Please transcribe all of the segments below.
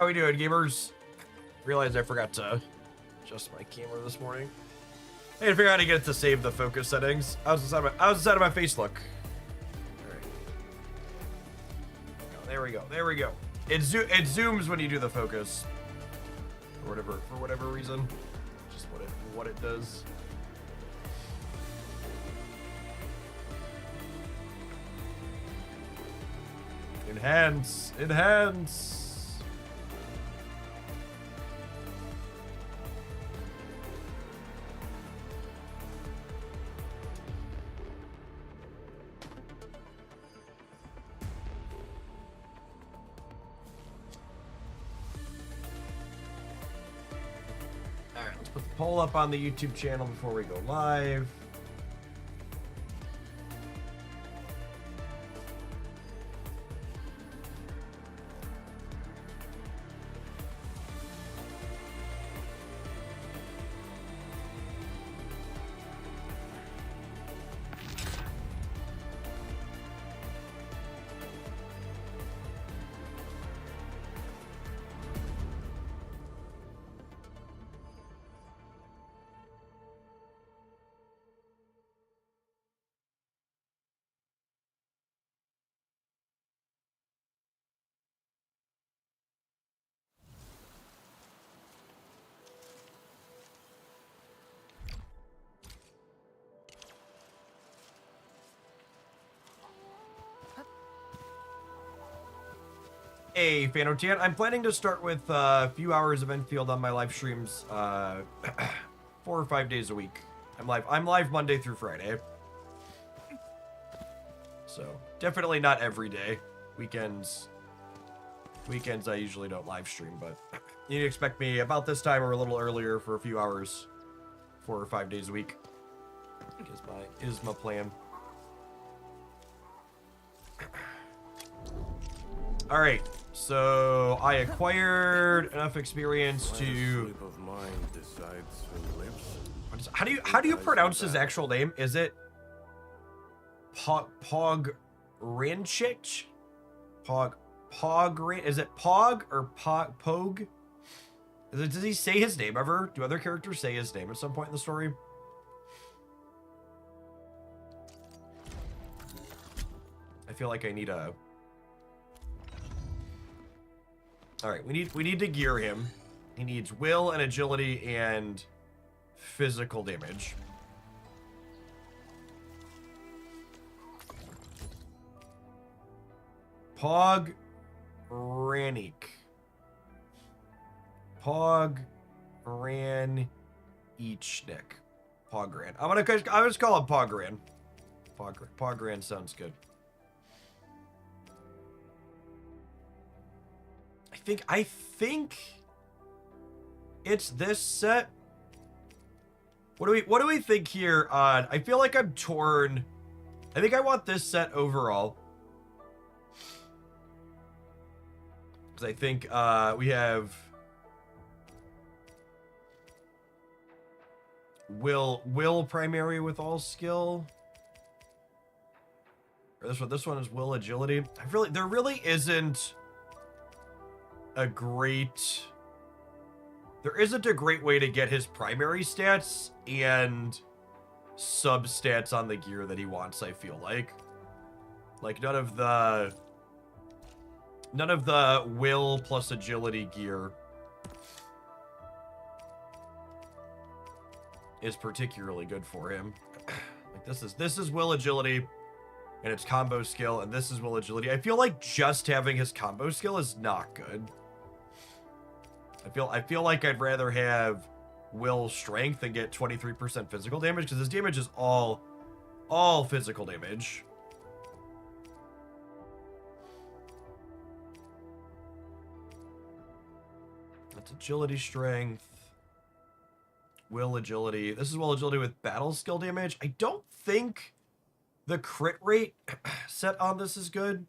How we doing, gamers? Realized I forgot to adjust my camera this morning. I had to figure out how to get it to save the focus settings. I was inside of my face look. All right. Oh, there we go. There we go. It zooms when you do the focus. For whatever reason. Just what it does. Enhance. Alright, let's put the poll up on the YouTube channel before we go live. Hey, Fanotian. I'm planning to start with a few hours of Endfield on my live streams 4 or 5 days a week. I'm live Monday through Friday. So, definitely not every day. Weekends I usually don't live stream, but you can expect me about this time or a little earlier for a few hours 4 or 5 days a week. Is my plan. All right. So I acquired enough experience to. How do you pronounce his actual name? Is it Pogranichnik? Is it Pog or Pog? Does he say his name ever? Do other characters say his name at some point in the story? I feel like I need a. All right, we need to gear him. He needs will and agility and physical damage. Pogranichnik. Pogran. I'm just call him Pogran. Pogran sounds good. I think it's this set. What do we think here on? I feel like I'm torn. I think I want this set overall. Because I think we have will primary with all skill. Or this one is will agility. There really isn't a great way to get his primary stats and sub stats on the gear that he wants. I feel like none of the will plus agility gear is particularly good for him. Like this is will agility and it's combo skill, and this is will agility. I feel like just having his combo skill is not good. I feel like I'd rather have will strength and get 23% physical damage, because his damage is all physical damage. That's agility, strength, will agility. This is will agility with battle skill damage. I don't think the crit rate set on this is good.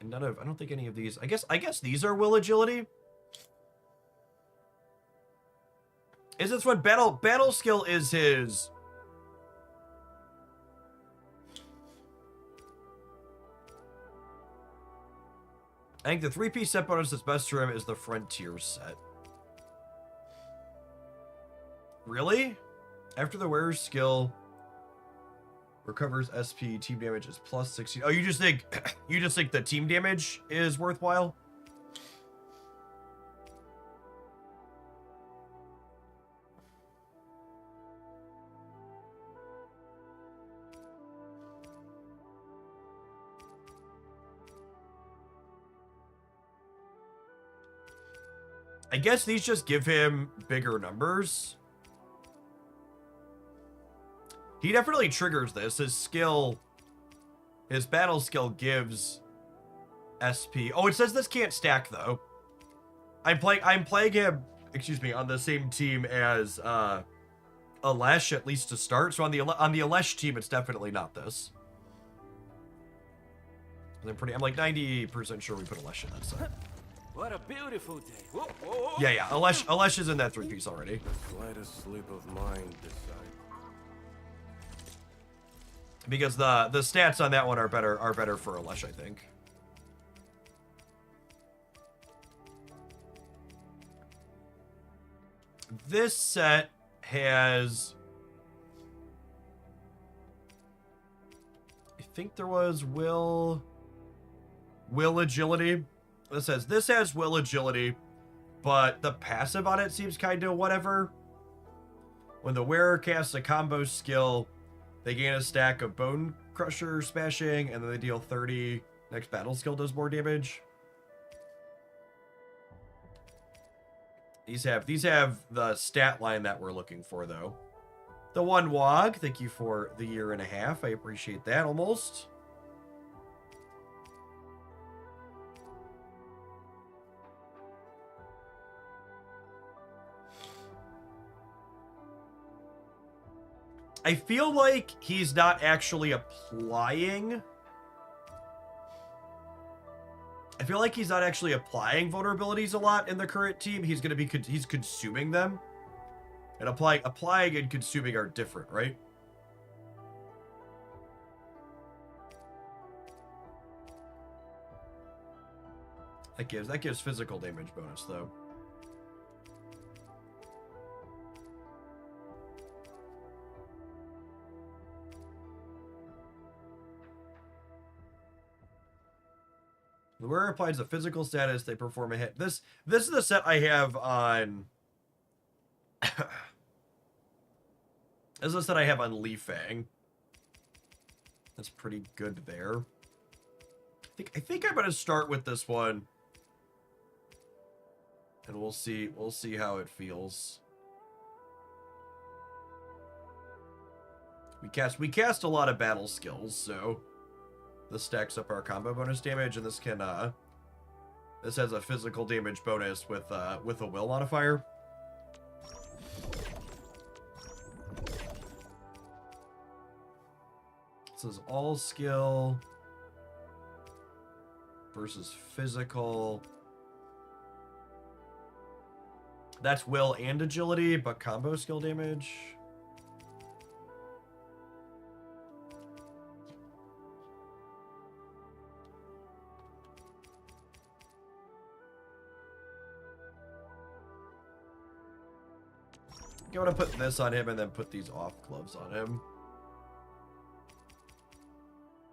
And I don't think any of these, I guess these are will agility. Is this what battle skill is his? I think the 3-piece set bonus that's best for him is the Frontier set. Really? After the wearer's skill recovers SP, team damage is plus 16. Oh, you just think the team damage is worthwhile? I guess these just give him bigger numbers. He definitely triggers this. His skill, his battle skill gives SP. Oh, it says this can't stack though. I'm playing him, excuse me, on the same team as Alesh, at least to start. So on the Alesh team, it's definitely not this. I'm like 90% sure we put Alesh in that set. What a beautiful day. Whoa, whoa, whoa. Yeah, Alesh is in that 3-piece already. The slightest slip of mind decide. Because the stats on that one are better for Alesh, I think. This set has, I think there was will agility. This has will agility, but the passive on it seems kind of whatever. When the wearer casts a combo skill, they gain a stack of Bone Crusher smashing, and then they deal 30. Next battle skill does more damage. These have the stat line that we're looking for, though. The one Wog, thank you for the 1.5 years. I appreciate that almost. I feel like he's not actually applying. I feel like he's not actually applying vulnerabilities a lot in the current team. He's consuming them. And applying and consuming are different, right? That gives physical damage bonus though. The wearer applies a physical status, they perform a hit. This is the set I have on this is the set I have on Li Fang. That's pretty good there. I think I'm gonna start with this one. And we'll see how it feels. We cast a lot of battle skills, so this stacks up our combo bonus damage, and this has a physical damage bonus with a will modifier. This is all skill versus physical. That's will and agility, but combo skill damage. I'm gonna put this on him and then put these off gloves on him.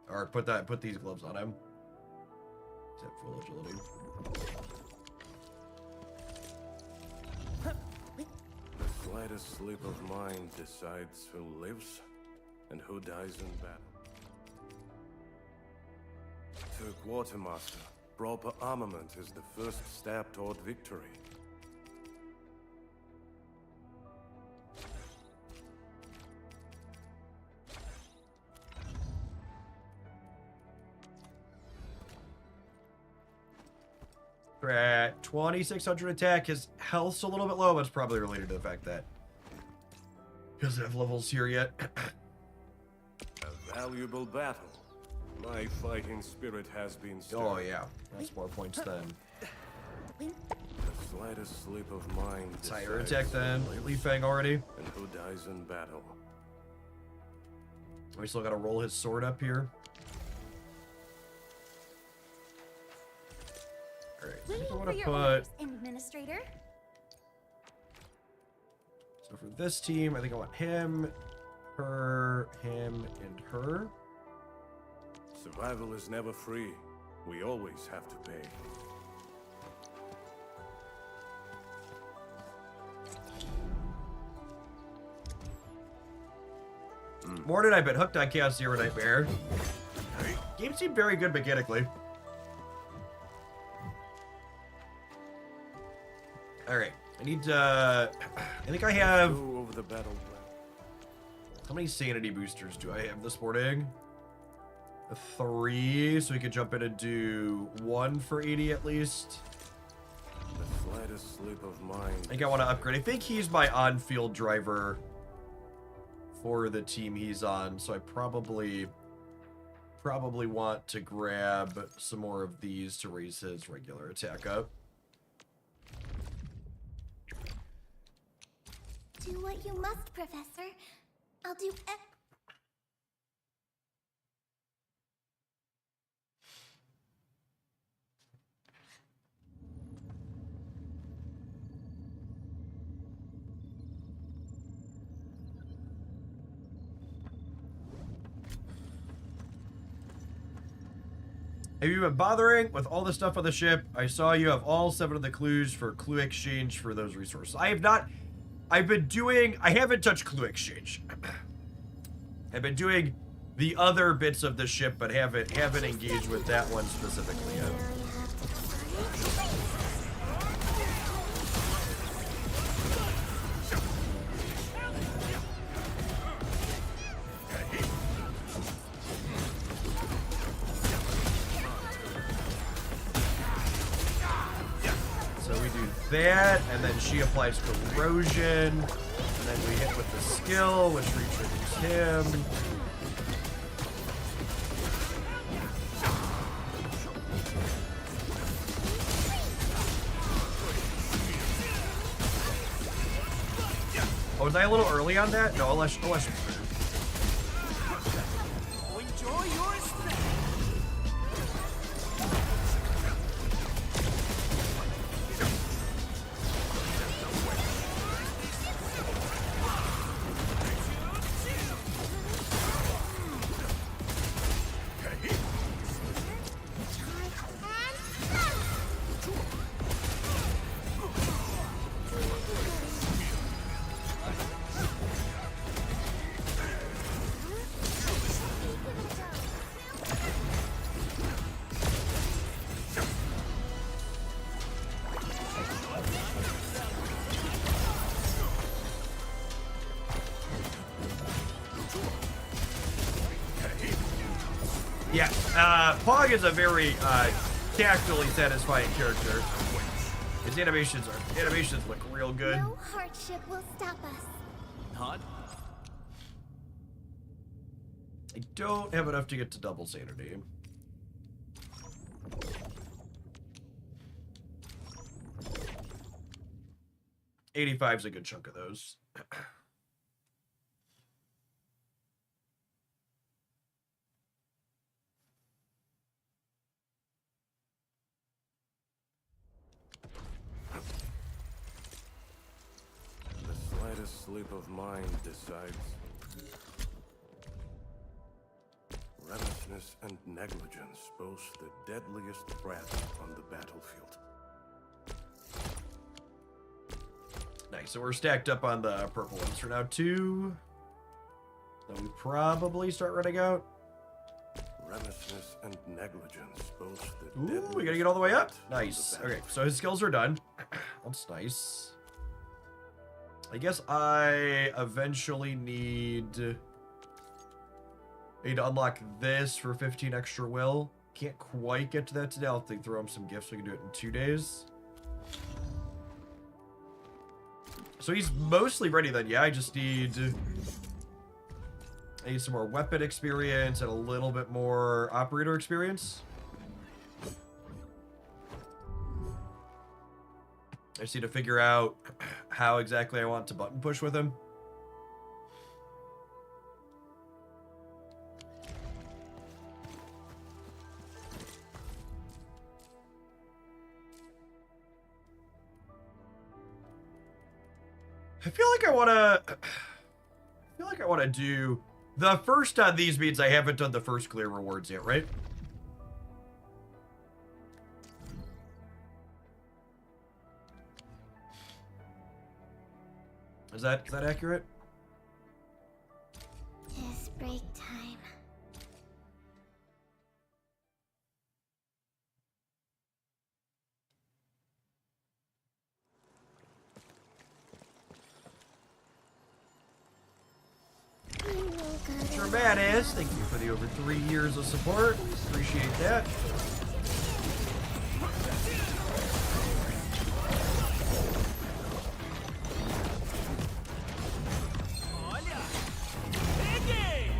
Or put these gloves on him. Except full agility. The slightest slip of mind decides who lives and who dies in battle. To a quartermaster, proper armament is the first step toward victory. We're at 2,600 attack. His health's a little bit low, but it's probably related to the fact that he doesn't have levels here yet. A valuable battle. My fighting spirit has been stirred. Oh yeah, that's more points than. The slightest slip of mind. It's higher attack than Li Fang already. And who dies in battle? We still gotta roll his sword up here. I Waiting want for to your put. orders, Administrator. So for this team, I think I want him, her, him, and her. Survival is never free. We always have to pay. Morning, I've been hooked on Chaos Zero Nightmare. Game seemed very good mechanically. Alright, I need to... I think I have... Go over the battleground. How many sanity boosters do I have this morning? 3, so we could jump in and do 1 for 80 at least. The slightest slip of mind. I think I want to upgrade. I think he's my on-field driver for the team he's on, so I probably want to grab some more of these to raise his regular attack up. Do what you must, Professor. I'll do Have you been bothering with all the stuff on the ship? I saw you have all 7 of the clues for clue exchange for those resources. I have not... I haven't touched clue exchange. I've been doing the other bits of the ship, but haven't engaged with that one specifically yet. So we do that, and then she applies corrosion, and then we hit with the skill, which re-triggers him. Oh, was I a little early on that? No, unless Enjoy your stay. Yeah, Pog is a very tactily satisfying character. His animations look real good. no hardship will stop us. Not? I don't have enough to get to double sanity. $85's a good chunk of those. The slightest slip of mind decides. Recklessness and negligence boast the deadliest threat on the battlefield. Nice, so we're stacked up on the purple ones for now, too. Then we probably start running out. Recklessness and negligence boast the Ooh, deadliest we gotta get all the way up. threat on the Nice. Okay, battlefield. so his skills are done. That's nice. I guess I eventually need to unlock this for 15 extra will. Can't quite get to that today. I'll have to throw him some gifts so we can do it in 2 days. So he's mostly ready then. Yeah, I need some more weapon experience and a little bit more operator experience. I just need to figure out how exactly I want to button push with him. I feel like I want to do the first on these means I haven't done the first clear rewards yet, right? Is that accurate? It's break time. Sure, badass. Thank you for the over 3 years of support. Appreciate that. Olha! Peguei!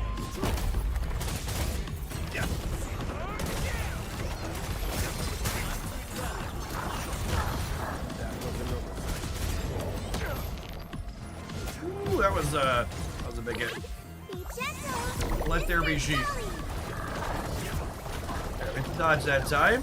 Ooh, that was a big hit. Be gentle. Let there be sheep. There, we dodge that time.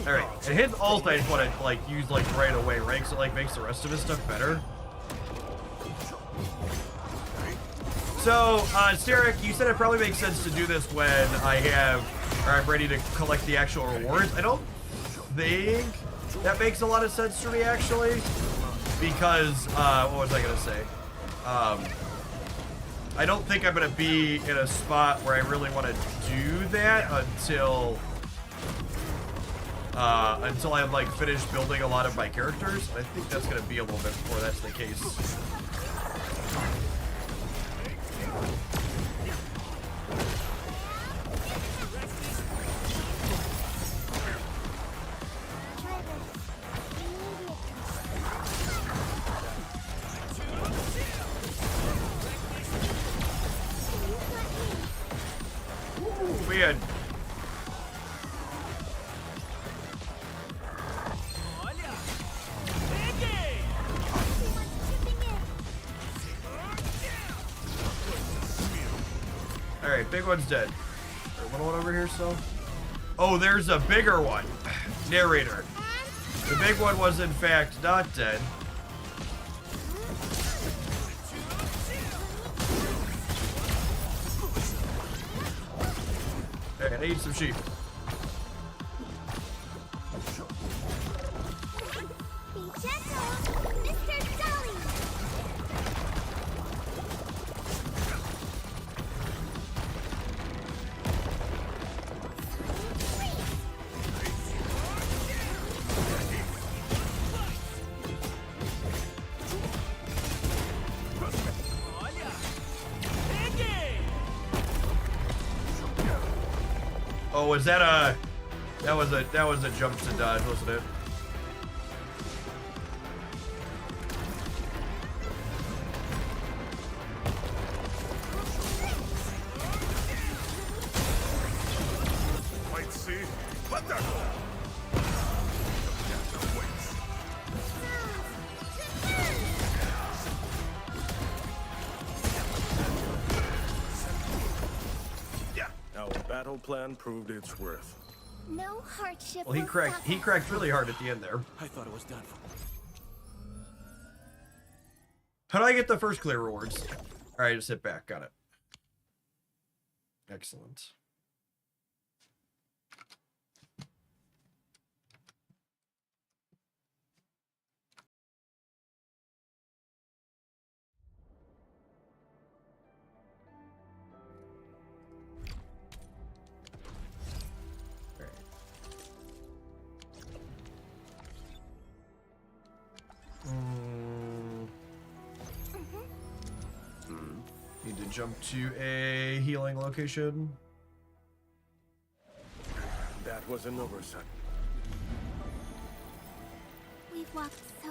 Alright, and his ult I just want to like use like right away, right? So it like makes the rest of his stuff better. So, Sarek, you said it probably makes sense to do this when I'm ready to collect the actual rewards. I don't think that makes a lot of sense to me, actually, because, what was I going to say? I don't think I'm going to be in a spot where I really want to do that until I'm, like, finished building a lot of my characters. I think that's going to be a little bit before that's the case. Man. Olha! Peguei! Alright, big one's dead. There's a little one over here still. Oh, there's a bigger one. Narrator. The big one was in fact not dead. Alright, I need some sheep. Be gentle, Mr. Dolly. Olha! Peguei! Oh, was that a that was a jump to dodge, wasn't it? Might see, but there. Yeah. Our battle plan proved its worth. No hardship. Well, he will cracked stop he us. cracked really hard at the end there. I thought it was done for. How do I get the first clear rewards? All right, just sit back. Got it. Excellent. All right. Need to jump to a healing location. That was an oversight. We've walked so.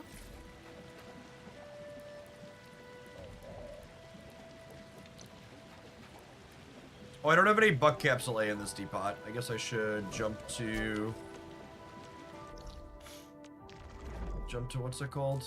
Oh, I don't have any buck capsule A in this depot. I guess I should jump to what's it called?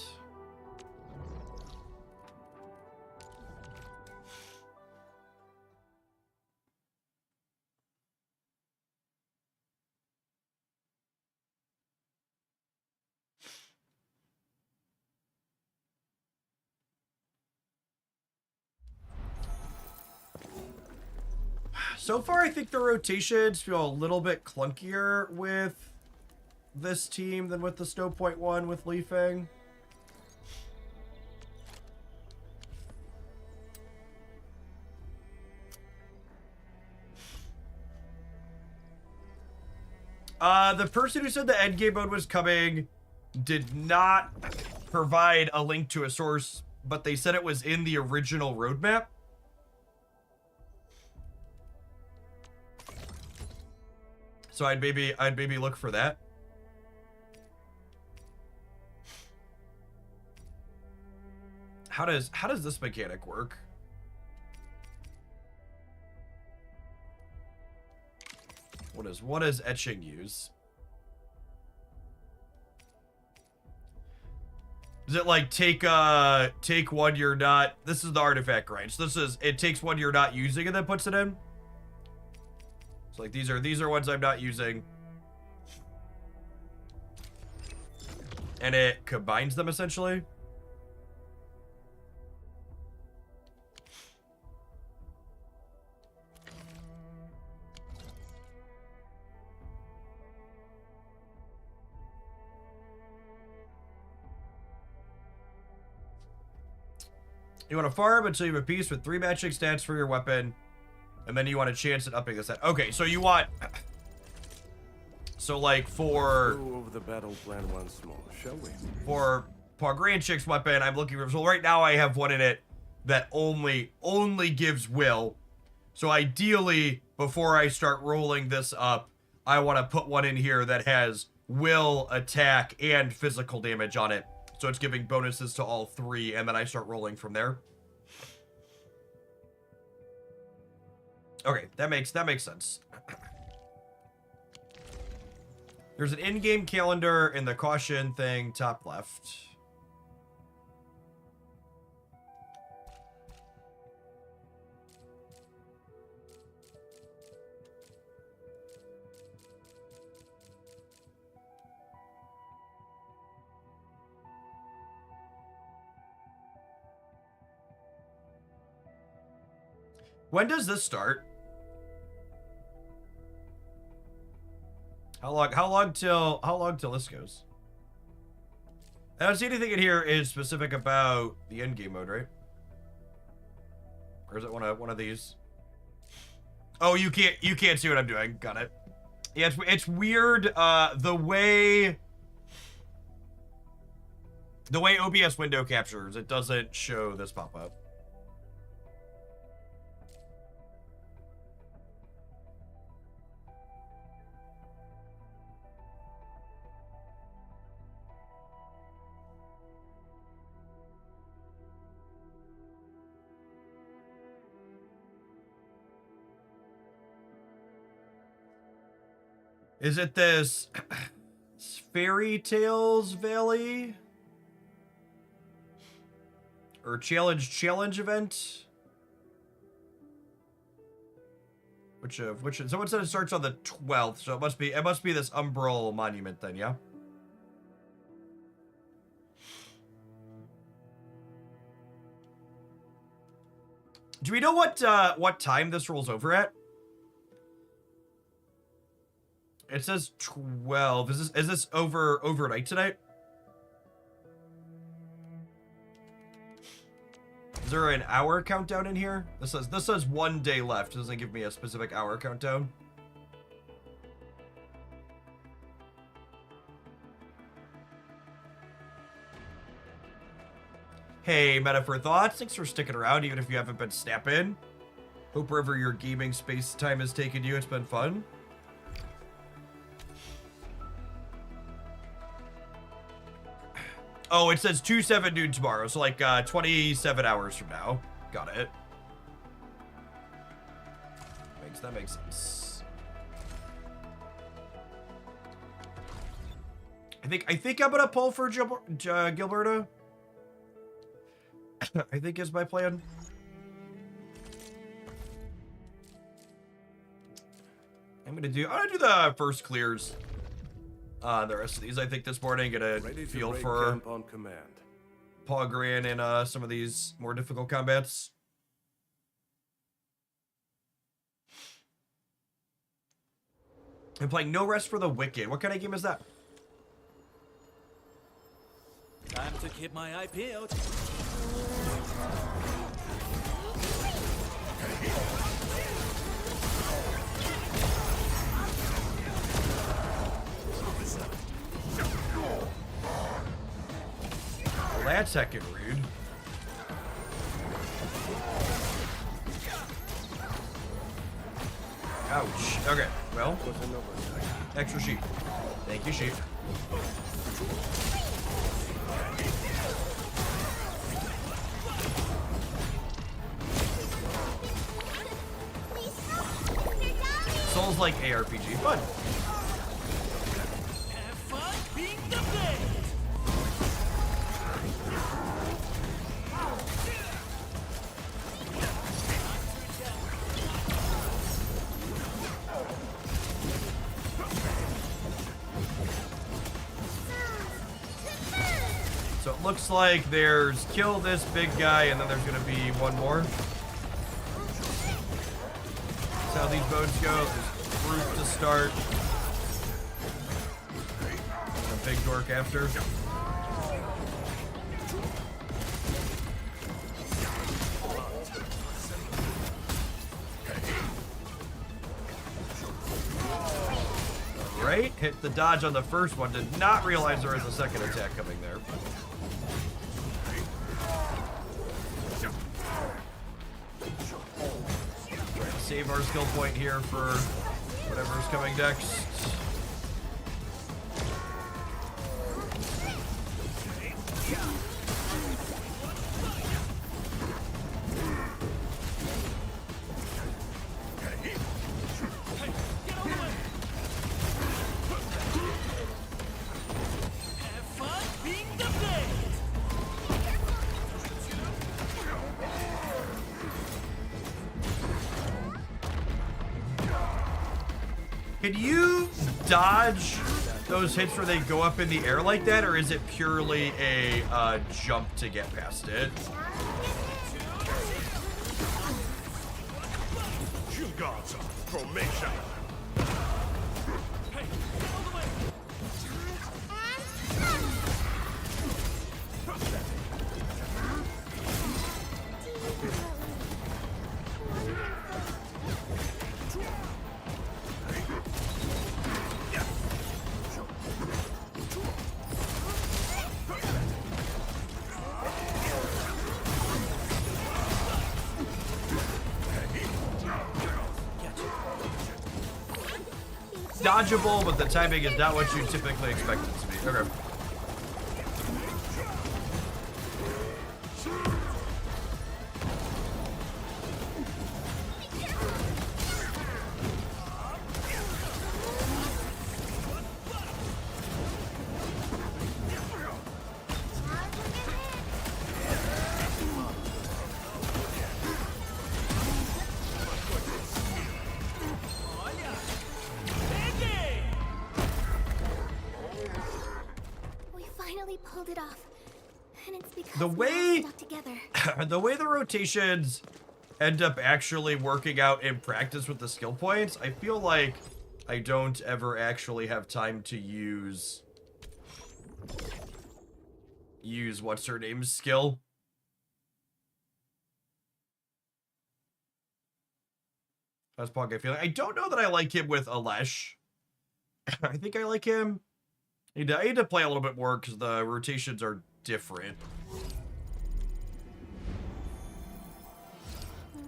So far, I think the rotations feel a little bit clunkier with this team than with the Snow Point one with Li Feng. The person who said the endgame mode was coming did not provide a link to a source, but they said it was in the original roadmap. So I'd maybe look for that. How does this mechanic work? What does etching use? Is it like take one you're not, this is the artifact grind. So it takes one you're not using and then puts it in? So like these are ones I'm not using. And it combines them essentially. You want to farm until you have a piece with 3 matching stats for your weapon. And then you want a chance at upping the stat. Okay, so you want... So, like, for... Go over the battle plan once more, shall we? For Pogranichnik's weapon, I'm looking for... So right now I have one in it that only gives will. So ideally, before I start rolling this up, I want to put one in here that has will, attack, and physical damage on it. So it's giving bonuses to all 3, and then I start rolling from there. Okay, that makes sense. There's an in-game calendar in the caution thing, top left. When does this start? How long till this goes? I don't see anything in here is specific about the end game mode, right? Or is it one of these? Oh, you can't see what I'm doing. Got it. Yeah, it's weird. The way OBS window captures, it doesn't show this pop up. Is it this Fairy Tales Valley? Or challenge event? Which someone said it starts on the 12th, so it must be this Umbral Monument then, yeah? Do we know what time this rolls over at? It says 12. Is this overnight tonight? Is there an hour countdown in here? This says 1 day left. It doesn't give me a specific hour countdown. Hey, Metaphor Thoughts. Thanks for sticking around even if you haven't been snapping. Hope wherever your gaming space time has taken you, it's been fun. Oh, it says 2/7 noon tomorrow, so like 27 hours from now. Got it. That makes sense. I think I'm gonna pull for Gilberto. I think is my plan. I'm gonna do the first clears. The rest of these, I think, this morning, get a feel for Pogran and some of these more difficult combats. I'm playing No Rest for the Wicked. What kind of game is that? Time to keep my eye peeled. Well, that's heckin' rude. Ouch. Okay, well, extra sheep. Thank you, sheep. Souls like ARPG. Fun. Have fun being the blade. So it looks like there's kill this big guy, and then there's gonna be one more. That's how these boats go. There's fruit to start. And a big dork after. Right? Hit the dodge on the first one. Did not realize there was a second attack coming there. Right, save our skill point here for whatever's coming next. Have fun being the blade. Can you dodge those hits where they go up in the air like that, or is it purely a jump to get past it? You got some formation. Dodgeable, but the timing is not what you typically expect it to be. Okay. We finally pulled it off. And it's because The we way- all stuck together. The way the rotations end up actually working out in practice with the skill points, I feel like I don't ever actually have time to use what's her name's skill. That's Pog, I feel like. I don't know that I like him with Alesh. I think I like him. I need to play a little bit more because the rotations are different.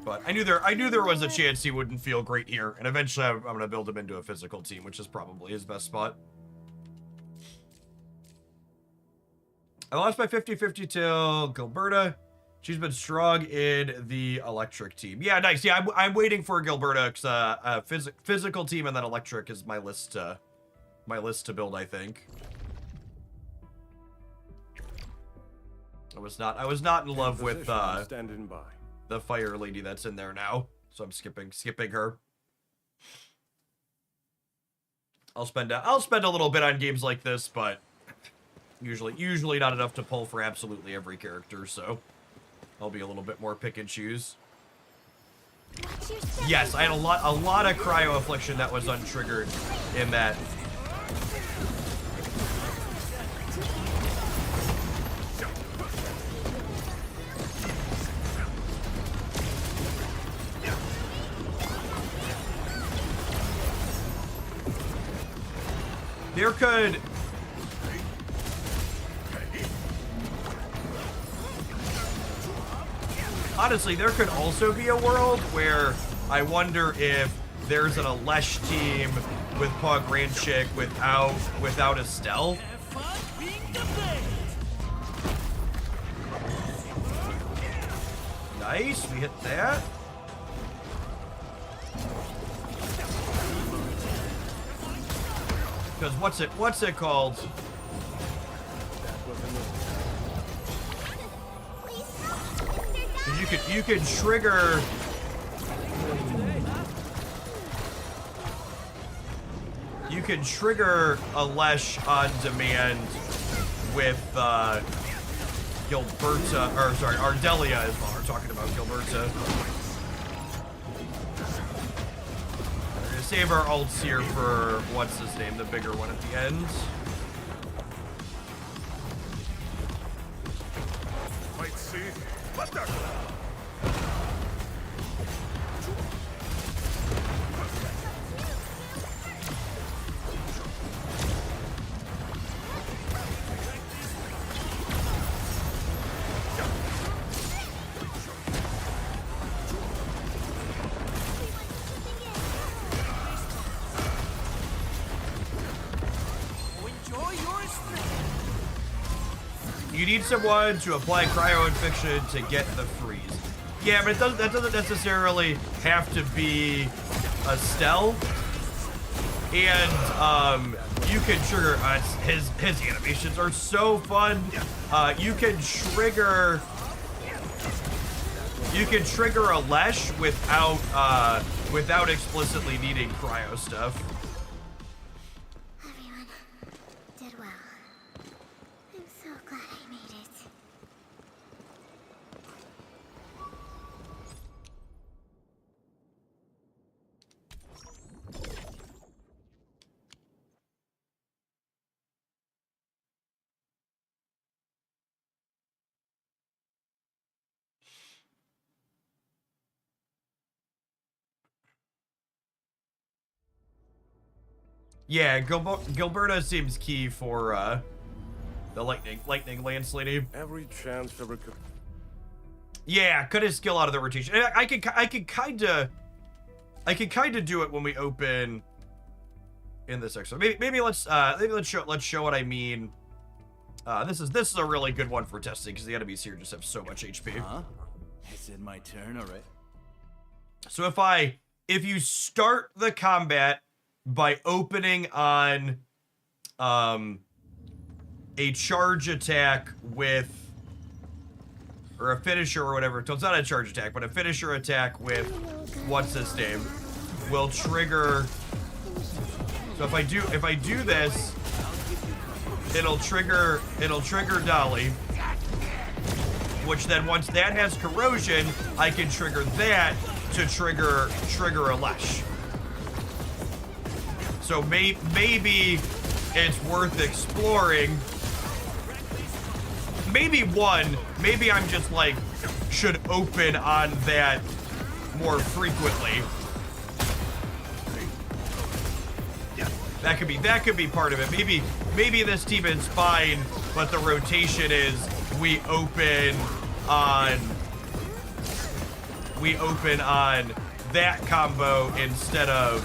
But I knew there was a chance he wouldn't feel great here, and eventually I'm gonna build him into a physical team, which is probably his best spot. I lost by 50-50 to Gilberta. She's been strong in the electric team. Yeah, nice. Yeah, I'm waiting for Gilberta because physical team and then electric is my list to build. I think. I was not in love with Standing by. the fire lady that's in there now, so I'm skipping her. I'll spend a little bit on games like this, but usually not enough to pull for absolutely every character, so I'll be a little bit more pick and choose. Watch your step. Yes, I had a lot of cryo affliction that was untriggered in that. There could... Honestly, there could also be a world where I wonder if there's an Alesh team with Pogranichnik without Estelle. Have fun being the blade. Nice, we hit that. Because what's it called? Please help, Mr. Dad. You could trigger. You can trigger a Lesh on demand with Gilberta, or sorry, Ardelia is what we're talking about. Gilberta. We're gonna save our ults here for what's his name, the bigger one at the end. Might see. What the? Enjoy your strength. You need someone to apply cryo infection to get the freeze. Yeah, but that doesn't necessarily have to be Estelle. And you can trigger his animations are so fun. You can trigger a Lesh without explicitly needing cryo stuff. Everyone did well. I'm so glad I made it. Yeah, Gilberta seems key for the lightning lance lady. Every chance to recover. Yeah, cut his skill out of the rotation. And I could kind of do it when we open in this extra. Maybe let's show what I mean. This is a really good one for testing because the enemies here just have so much HP. Huh? Is it my turn already? So if you start the combat by opening on a charge attack with, or a finisher or whatever, so it's not a charge attack, but a finisher attack with what's his name will trigger. So if I do this, it'll trigger Dolly, which then once that has corrosion, I can trigger that to trigger a Lesh. So maybe it's worth exploring. Maybe I'm just like, should open on that more frequently. That could be part of it. Maybe this team is fine, but the rotation is we open on that combo instead of.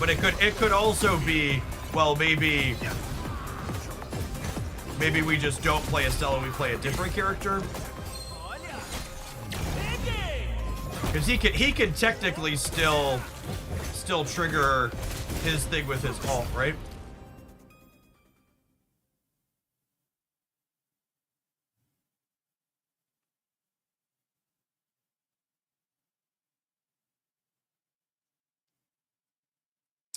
But it could also be, well, maybe we just don't play Estelle and we play a different character. Because he can technically still trigger his thing with his ult, right?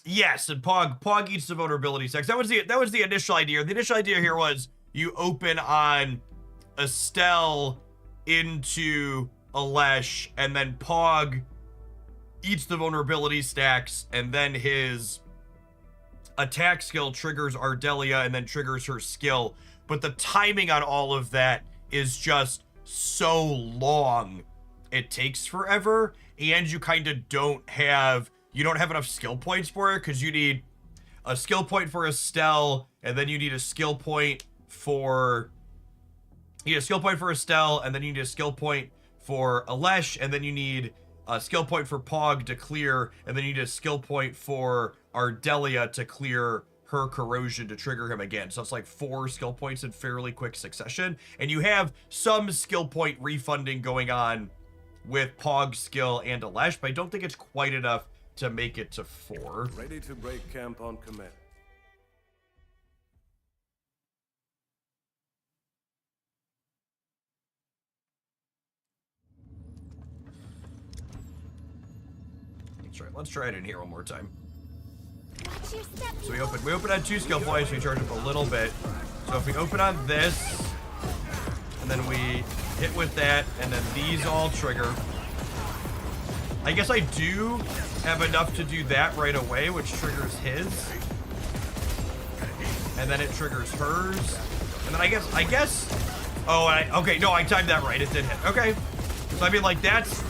Yes, and Pog eats the vulnerability sex. That was the initial idea. The initial idea here was you open on Estelle into Alesh, and then Pog eats the vulnerability stacks, and then his attack skill triggers Ardelia and then triggers her skill. But the timing on all of that is just so long. It takes forever, and you kind of don't have enough skill points for it, because you need a skill point for Estelle, and then you need a skill point for Estelle, and then you need a skill point for Alesh, and then you need a skill point for Pog to clear, and then you need a skill point for Ardelia to clear her corrosion to trigger him again. So it's like 4 skill points in fairly quick succession, and you have some skill point refunding going on with Pog's skill and Alesh, but I don't think it's quite enough to make it to 4. Ready to break camp on command. Let's try it in here one more time. Watch your step. So we open on 2 skill points, we charge up a little bit. So if we open on this, and then we hit with that, and then these all trigger. I guess I do have enough to do that right away, which triggers his. And then it triggers hers. And then I guess, okay, no, I timed that right, it did hit. Okay. So I mean, like, that's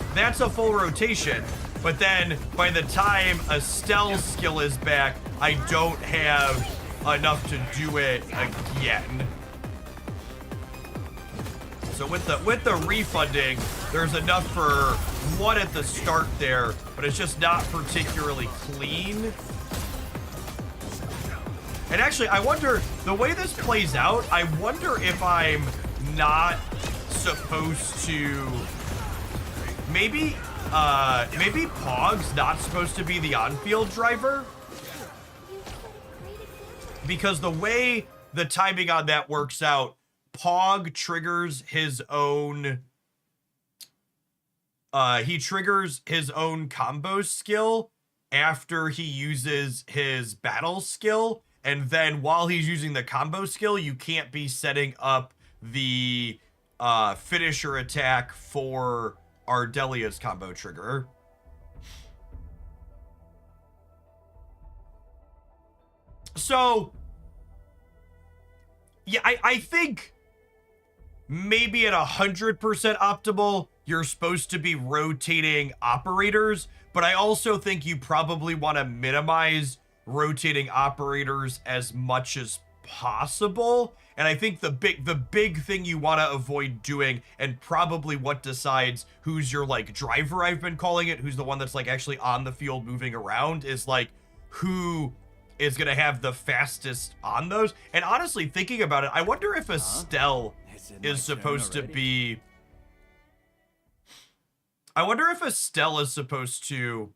a full rotation. But then, by the time Estelle's skill is back, I don't have enough to do it again. So with the refunding, there's enough for 1 at the start there, but it's just not particularly clean. And actually, I wonder, the way this plays out, I wonder if I'm not supposed to... Maybe Pog's not supposed to be the on-field driver, because the way the timing on that works out, Pog triggers his own combo skill after he uses his battle skill, and then while he's using the combo skill, you can't be setting up the finisher attack for Ardelia's combo trigger. So, yeah, I think maybe at 100% optimal, you're supposed to be rotating operators, but I also think you probably want to minimize rotating operators as much as possible. And I think the big thing you want to avoid doing, and probably what decides who's your, like, driver, I've been calling it, who's the one that's, like, actually on the field moving around, is, like, who is going to have the fastest on those. And honestly, thinking about it, I wonder if Estelle is supposed to be... I wonder if Estelle is supposed to...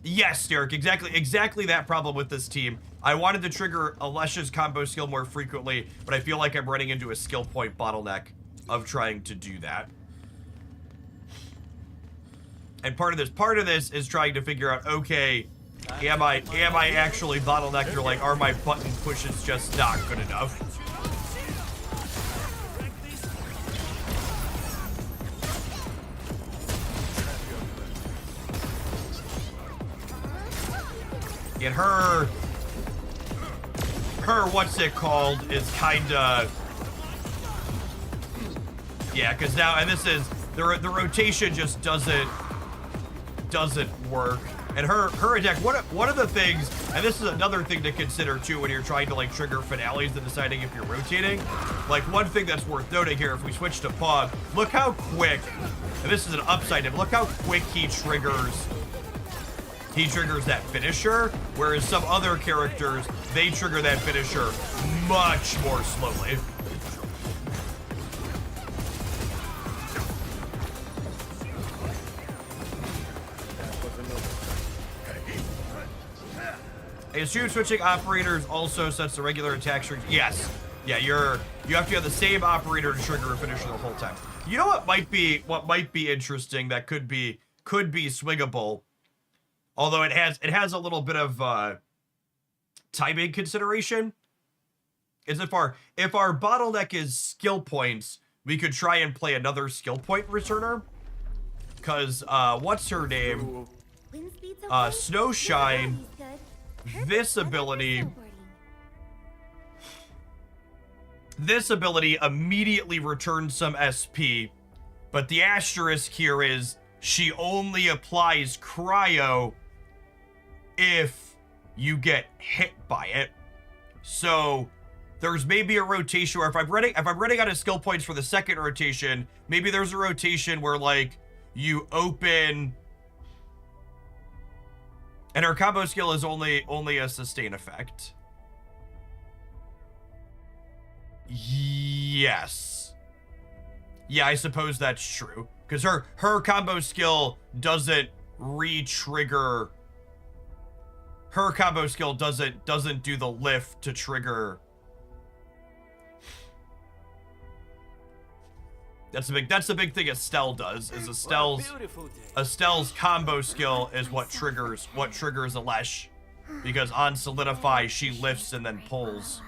Yes, Derek, exactly that problem with this team. I wanted to trigger Alesh's combo skill more frequently, but I feel like I'm running into a skill point bottleneck of trying to do that. And part of this is trying to figure out, okay, am I actually bottlenecked, or, like, are my button pushes just not good enough? And her what's it called is kinda, yeah, because now, and this is the rotation just doesn't work. And her attack, one of the things, and this is another thing to consider too when you're trying to, like, trigger finales and deciding if you're rotating, like, one thing that's worth noting here, if we switch to Pog, look how quick, and this is an upside tip, look how quick he triggers that finisher, whereas some other characters, they trigger that finisher much more slowly. I assume switching operators also sets the regular attack string. Yes. Yeah, you have to have the same operator to trigger a finisher the whole time. You know what might be interesting that could be swingable, although it has a little bit of timing consideration, is if our bottleneck is skill points, we could try and play another skill point returner. Cause what's her name? Snowshine. This ability immediately returns some SP, but the asterisk here is she only applies cryo if you get hit by it. So there's maybe a rotation where if I'm running out of skill points for the second rotation, maybe there's a rotation where like you open and her combo skill is only a sustain effect. Yes. Yeah, I suppose that's true. Because her combo skill doesn't re-trigger. Her combo skill doesn't do the lift to trigger. That's the big thing Estelle does, is Estelle's combo skill is what triggers a Lesh. Because on Solidify she lifts and then pulls.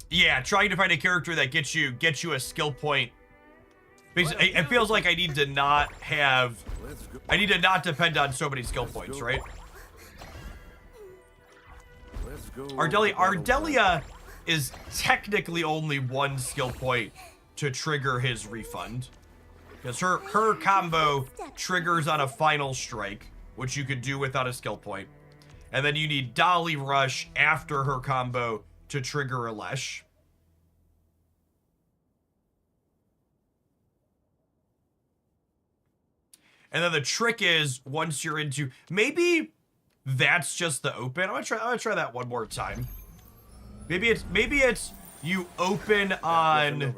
Yeah, trying to find a character that gets you a skill point. Because it feels like I need to not depend on so many skill points, right? Ardelia is technically only one skill point to trigger his refund. Because her combo triggers on a final strike, which you could do without a skill point. And then you need Dolly Rush after her combo to trigger a Lesh. And then the trick is once you're into, maybe that's just the open. I'm gonna try that one more time. Maybe it's you open on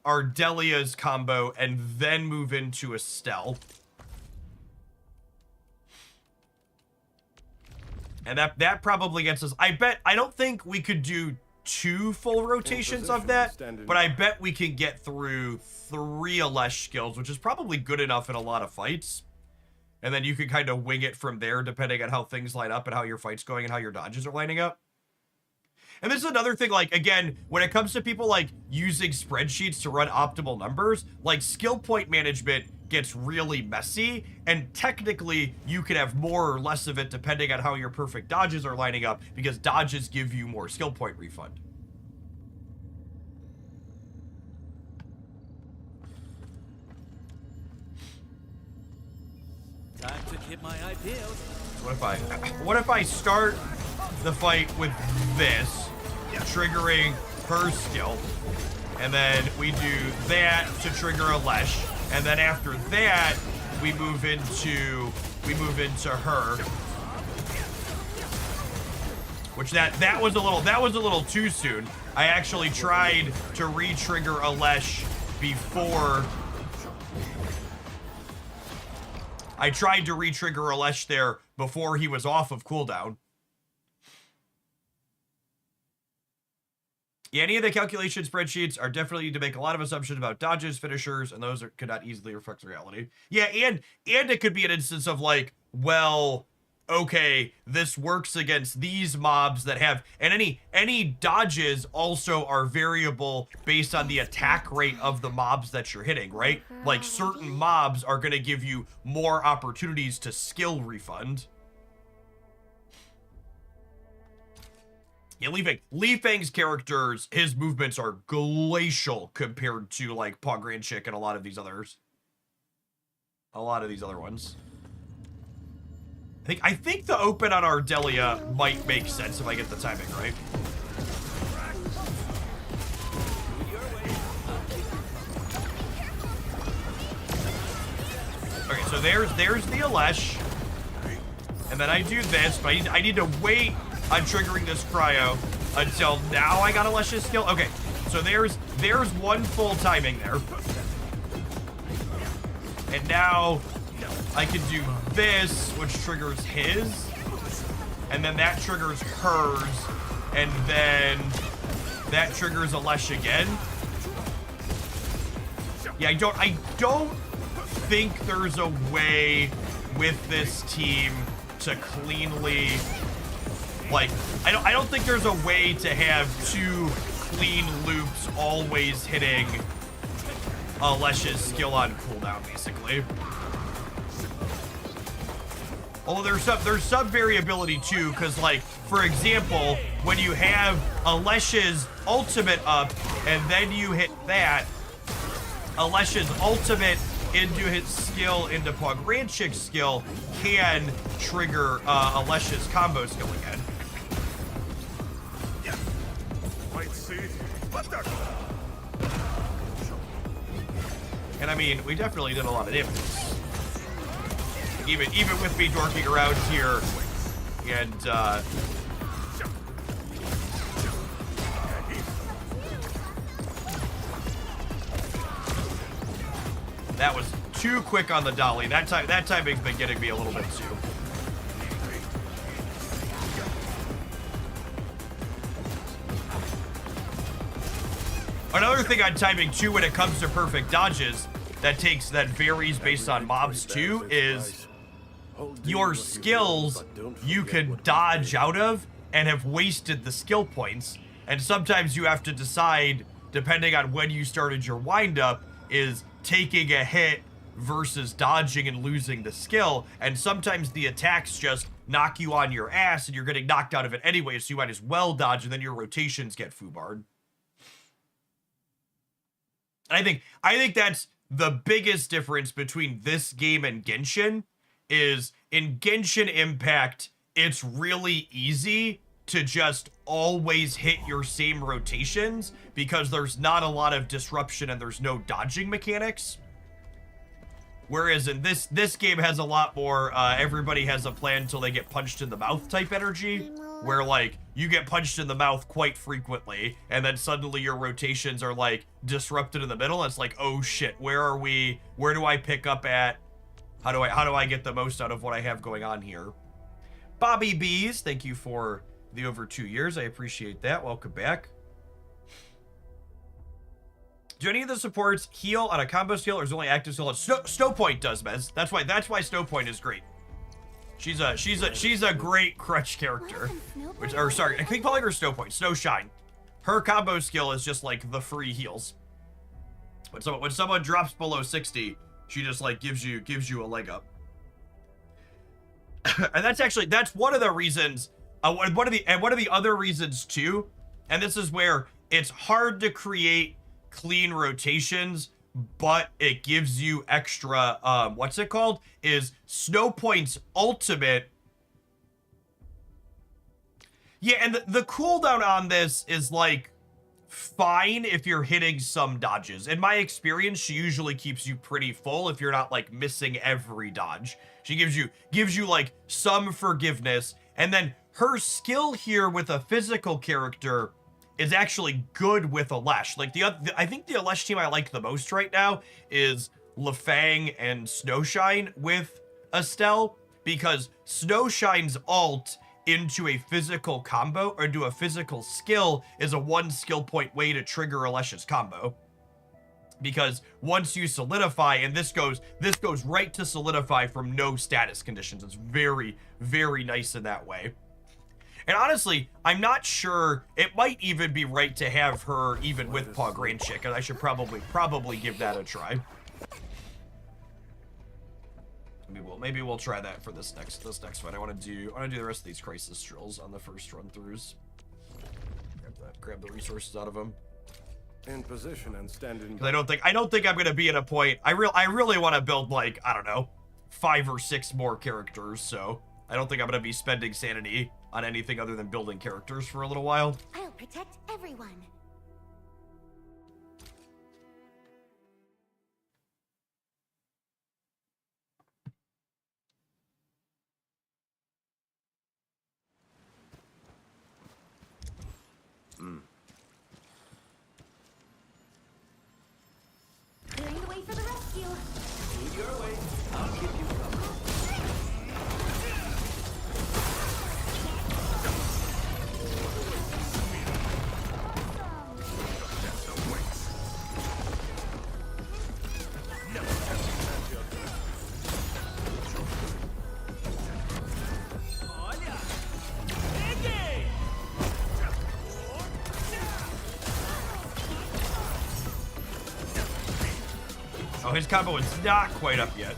Ardelia's combo and then move into Estelle. And that probably gets us. I don't think we could do 2 full rotations of that, but I bet we can get through 3 Alesh skills, which is probably good enough in a lot of fights. And then you can kind of wing it from there, depending on how things line up and how your fight's going and how your dodges are lining up. And this is another thing, like, again, when it comes to people, like, using spreadsheets to run optimal numbers, like, skill point management gets really messy, and technically, you can have more or less of it depending on how your perfect dodges are lining up, because dodges give you more skill point refund. Time to keep my eye peeled. What if I start the fight with this, triggering her skill, and then we do that to trigger a Lesh, and then after that we move into her, which that was a little too soon. I actually tried to re-trigger a Lesh before. I tried to re-trigger Alesh there before he was off of cooldown. Yeah, any of the calculation spreadsheets are definitely to make a lot of assumptions about dodges, finishers, and those could not easily reflect reality. Yeah, and it could be an instance of like, well, okay, this works against these mobs that have, and any dodges also are variable based on the attack rate of the mobs that you're hitting, right? Like certain mobs are going to give you more opportunities to skill refund. Yeah, Li Feng's characters, his movements are glacial compared to like Pogranichnik and a lot of these other ones. I think the open on Ardelia might make sense if I get the timing right. Okay, so there's the Alesh. And then I do this, but I need to wait on triggering this cryo until now I got Alesh's skill. Okay, so there's one full timing there. And now I can do this, which triggers his, and then that triggers hers, and then that triggers a Lesh again. Yeah, I don't think there's a way with this team to cleanly, like, I don't think there's a way to have 2 clean loops always hitting Lesh's skill on cooldown, basically. Although there's some variability too, because, like, for example, when you have Alesh's ultimate up and then you hit that, Alesh's ultimate into his skill into Pogranichnik's skill can trigger Alesh's combo skill again. And I mean, we definitely did a lot of damage. Even with me dorking around here and that was too quick on the dolly. That timing's been getting me a little bit too. Another thing on timing too, when it comes to perfect dodges, that varies based on mobs too, is your skills you can dodge out of and have wasted the skill points. And sometimes you have to decide, depending on when you started your windup, is taking a hit versus dodging and losing the skill. And sometimes the attacks just knock you on your ass and you're getting knocked out of it anyway, so you might as well dodge, and then your rotations get foobarred. I think that's the biggest difference between this game and Genshin, is in Genshin Impact, it's really easy to just always hit your same rotations because there's not a lot of disruption and there's no dodging mechanics. Whereas in this game has a lot more, everybody has a plan until they get punched in the mouth type energy, where, like, you get punched in the mouth quite frequently, and then suddenly your rotations are, like, disrupted in the middle, and it's like, oh shit, where are we? Where do I pick up at? How do I get the most out of what I have going on here? Bobby Bees, thank you for the over 2 years. I appreciate that. Welcome back. Do any of the supports heal on a combo skill, or is it only active skill? Snowpoint does, Mez. That's why Snowpoint is great. She's a great crutch character. Sorry, I keep calling her Snowpoint. Snowshine. Her combo skill is just like the free heals. When someone drops below 60, she just like gives you a leg up. And that's one of the reasons. One of the other reasons too, and this is where it's hard to create clean rotations, but it gives you extra, what's it called? Is Snowpoint's ultimate. Yeah, and the cooldown on this is, like, fine if you're hitting some dodges. In my experience, she usually keeps you pretty full if you're not, like, missing every dodge. She gives you, like, some forgiveness, and then her skill here with a physical character is actually good with Alesh. Like, I think the Alesh team I like the most right now is Lefang and Snowshine with Estelle, because Snowshine's ult into a physical combo, or into a physical skill, is a 1 skill point way to trigger Alesh's combo. Because once you solidify, and this goes right to solidify from no status conditions. It's very, very nice in that way. And honestly, I'm not sure, it might even be right to have her even with Pogranichnik, and I should probably give that a try. Maybe we'll try that for this next fight. I want to do the rest of these crisis drills on the first run throughs. Grab the resources out of them. In position and standing. I don't think I'm gonna be at a point. I really want to build, like, I don't know, 5 or 6 more characters. So I don't think I'm gonna be spending sanity on anything other than building characters for a little while. I'll protect everyone. Clearing the way for the rescue. Move your way. I'll keep you covered. Oh, his combo is not quite up yet.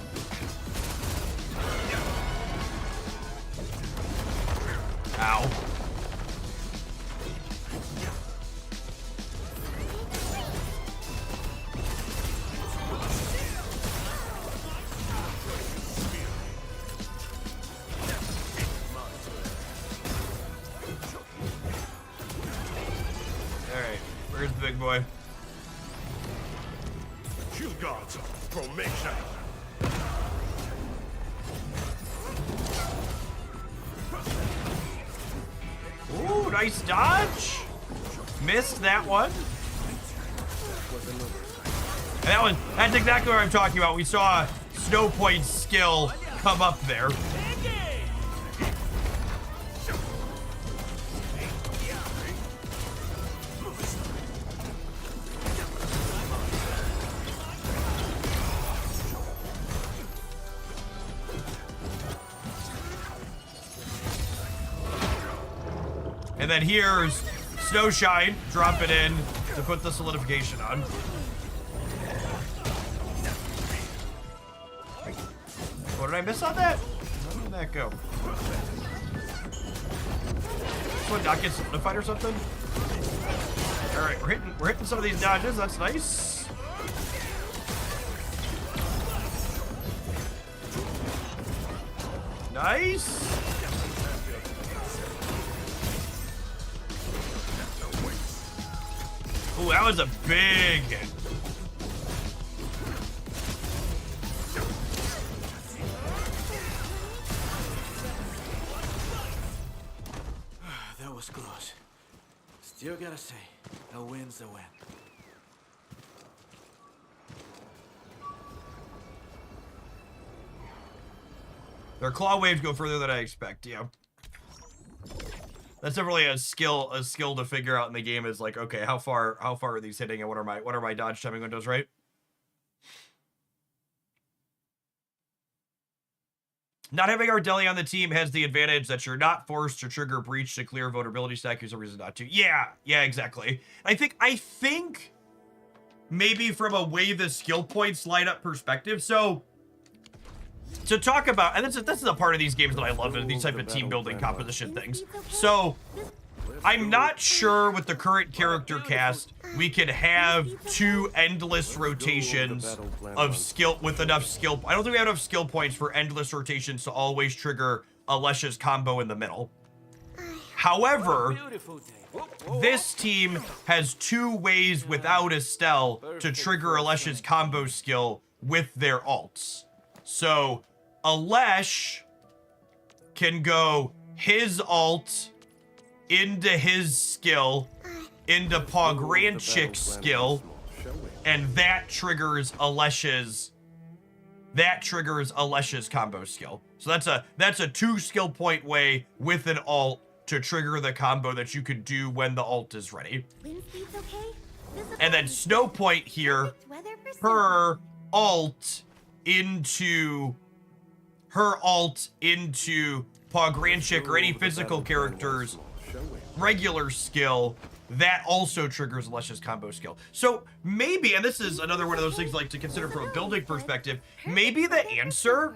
Ow. Alright, where's the big boy? You gods, formation. Ooh, nice dodge. Missed that one. And that one, that's exactly what I'm talking about. We saw Snowpoint's skill come up there. And then here's Snowshine, drop it in to put the solidification on. What did I miss on that? How did that go? This one not get solidified or something? Alright, we're hitting some of these dodges, that's nice. Nice. Ooh, that was a big hit. That was close. Still gotta say, a win's a win. Their claw waves go further than I expect, yeah. That's definitely a skill to figure out in the game is like, okay, how far are these hitting and what are my dodge timing windows, right? Not having Ardeli on the team has the advantage that you're not forced to trigger breach to clear vulnerability stack. There's a reason not to. Yeah, exactly. I think maybe from a way the skill points light up perspective. So to talk about, and this is a part of these games that I love, these type of team building composition things. So I'm not sure with the current character cast we could have 2 endless rotations of skill with enough skill. I don't think we have enough skill points for endless rotations to always trigger Alesha's combo in the middle. However, this team has 2 ways without Estelle to trigger Alesha's combo skill with their alts. So Alesh can go his alt into his skill, into Pogranichnik's skill, and that triggers Alesha's combo skill. So that's a 2 skill point way with an alt to trigger the combo that you could do when the alt is ready. And then Snowpoint here, her alt into Pogranichnik or any physical character's regular skill, that also triggers Alesha's combo skill. So maybe, and this is another one of those things like to consider from a building perspective, maybe the answer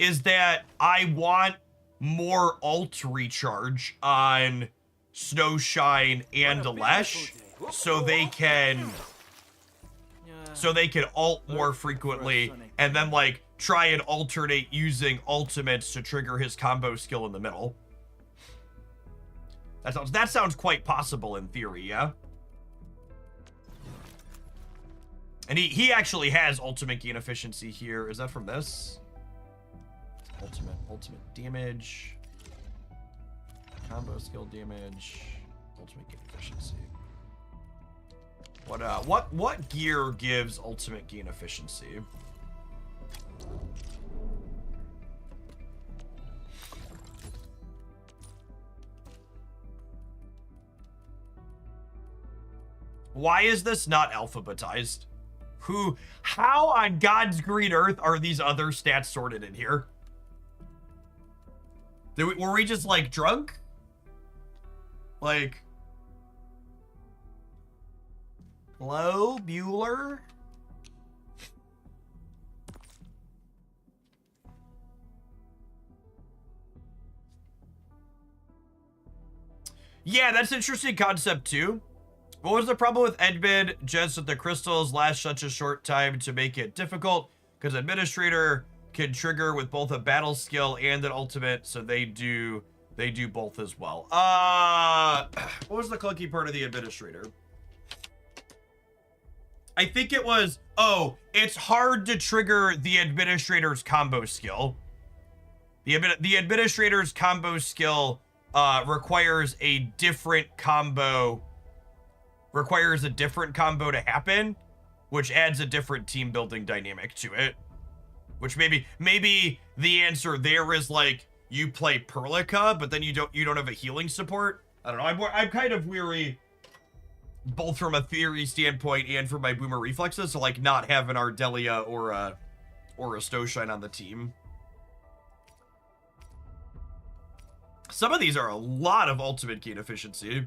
is that I want more alt recharge on Snowshine and Alesh so they can alt more frequently and then like try and alternate using ultimates to trigger his combo skill in the middle. That sounds quite possible in theory, yeah? And he actually has ultimate gain efficiency here. Is that from this? Ultimate damage. Combo skill damage. Ultimate gain efficiency. What gear gives ultimate gain efficiency? Why is this not alphabetized? How on God's green earth are these other stats sorted in here? Were we just like drunk? Like, hello, Bueller? Yeah, that's an interesting concept too. What was the problem with Edmund? Just that the crystals last such a short time to make it difficult, because Administrator can trigger with both a battle skill and an ultimate, so they do both as well. What was the clunky part of the Administrator? I think it was, it's hard to trigger the Administrator's combo skill. The Administrator's combo skill requires a different combo to happen, which adds a different team building dynamic to it. Which maybe the answer there is like you play Perlica, but then you don't have a healing support. I don't know. I'm kind of weary, both from a theory standpoint and from my boomer reflexes, to like not have an Ardelia or a Stoshine on the team. Some of these are a lot of ultimate gain efficiency.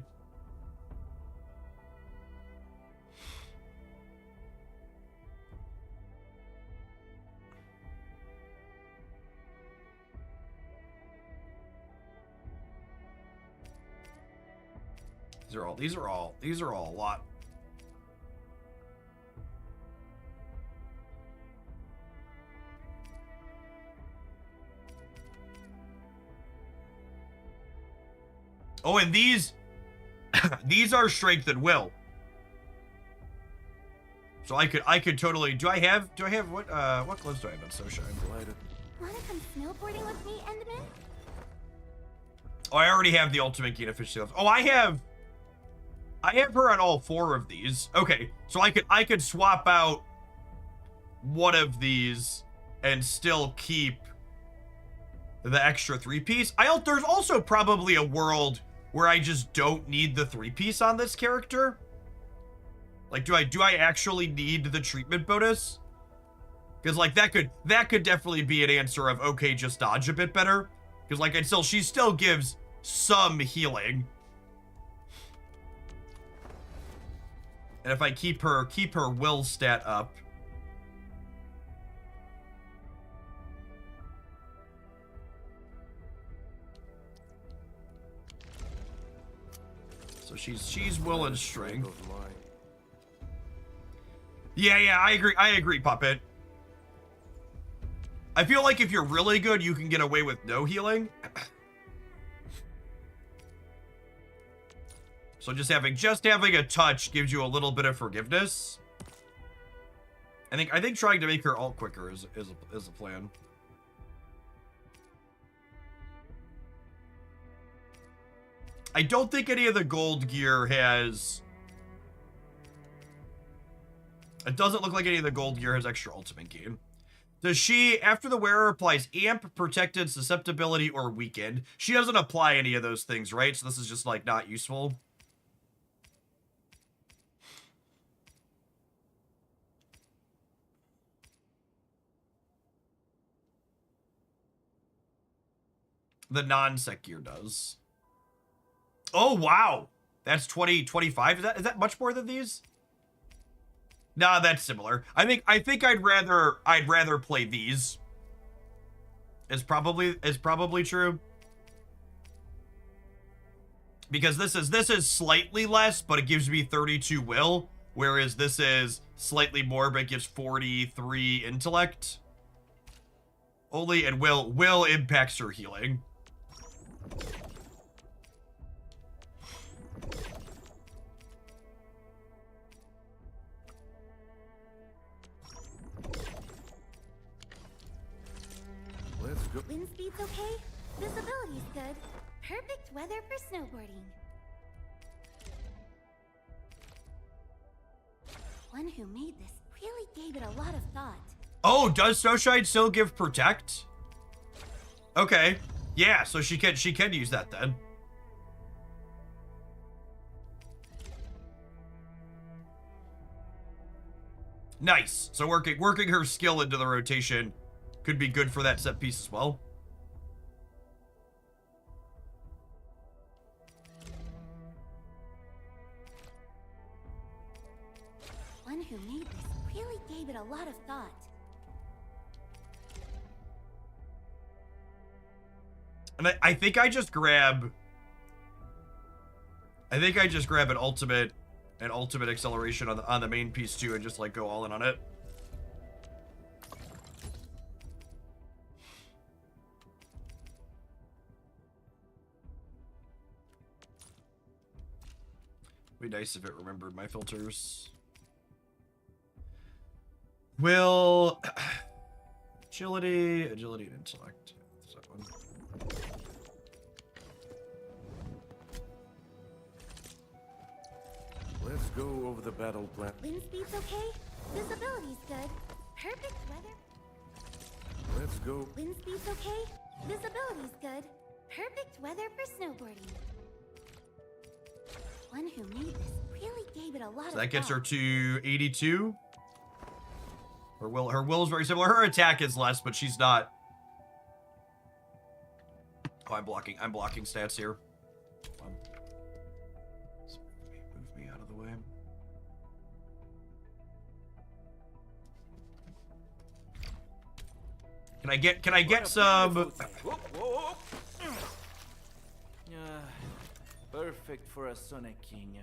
These are all a lot. Oh, and these are strength and will. So I could totally. Do I have what gloves do I have on Sunshine? Wanna come snowboarding with me, Enderman? Oh, I already have the ultimate gain efficiency. Oh, I have her on all 4 of these. Okay, so I could swap out one of these and still keep the extra 3-piece. There's also probably a world where I just don't need the 3-piece on this character. Like, do I actually need the treatment bonus? Because like that could definitely be an answer of, okay, just dodge a bit better. Because like she still gives some healing. And if I keep her will stat up. So she's will and strength. Yeah, I agree, Puppet. I feel like if you're really good, you can get away with no healing. So just having a touch gives you a little bit of forgiveness. I think trying to make her ult quicker is a plan. I don't think any of the gold gear has. It doesn't look like any of the gold gear has extra ultimate gain. Does she, after the wearer applies amp, protected, susceptibility, or weakened? She doesn't apply any of those things, right? So this is just like not useful. The non-sec gear does. Oh, wow. That's 25. Is that much more than these? Nah, that's similar. I think I'd rather play these. Is probably true. Because this is slightly less, but it gives me 32 will, whereas this is slightly more, but it gives 43 intellect. Only, and will impacts her healing. Let's go. Wind speed's okay? Visibility's good. Perfect weather for snowboarding. One who made this really gave it a lot of thought. Oh, does Snowshine still give protect? Okay. Yeah, so she can use that then. Nice. So working her skill into the rotation could be good for that set piece as well. One who made this really gave it a lot of thought. And I think I just grab I think I just grab an ultimate acceleration on the main piece too, and just like go all in on it. Be nice if it remembered my filters. Will agility and intellect. Is that one? Let's go over the battle plan. Wind speed's okay? Visibility's good. Perfect weather. Let's go. Wind speed's okay? Visibility's good. Perfect weather for snowboarding. One who made this really gave it a lot So of that gets her thought. to 82. Her will is very similar. Her attack is less, but she's not. Oh, I'm blocking stats here. Hold on. Move me out of the way. Can I get some? Whoa, whoa, whoa. Perfect for a Sonic King.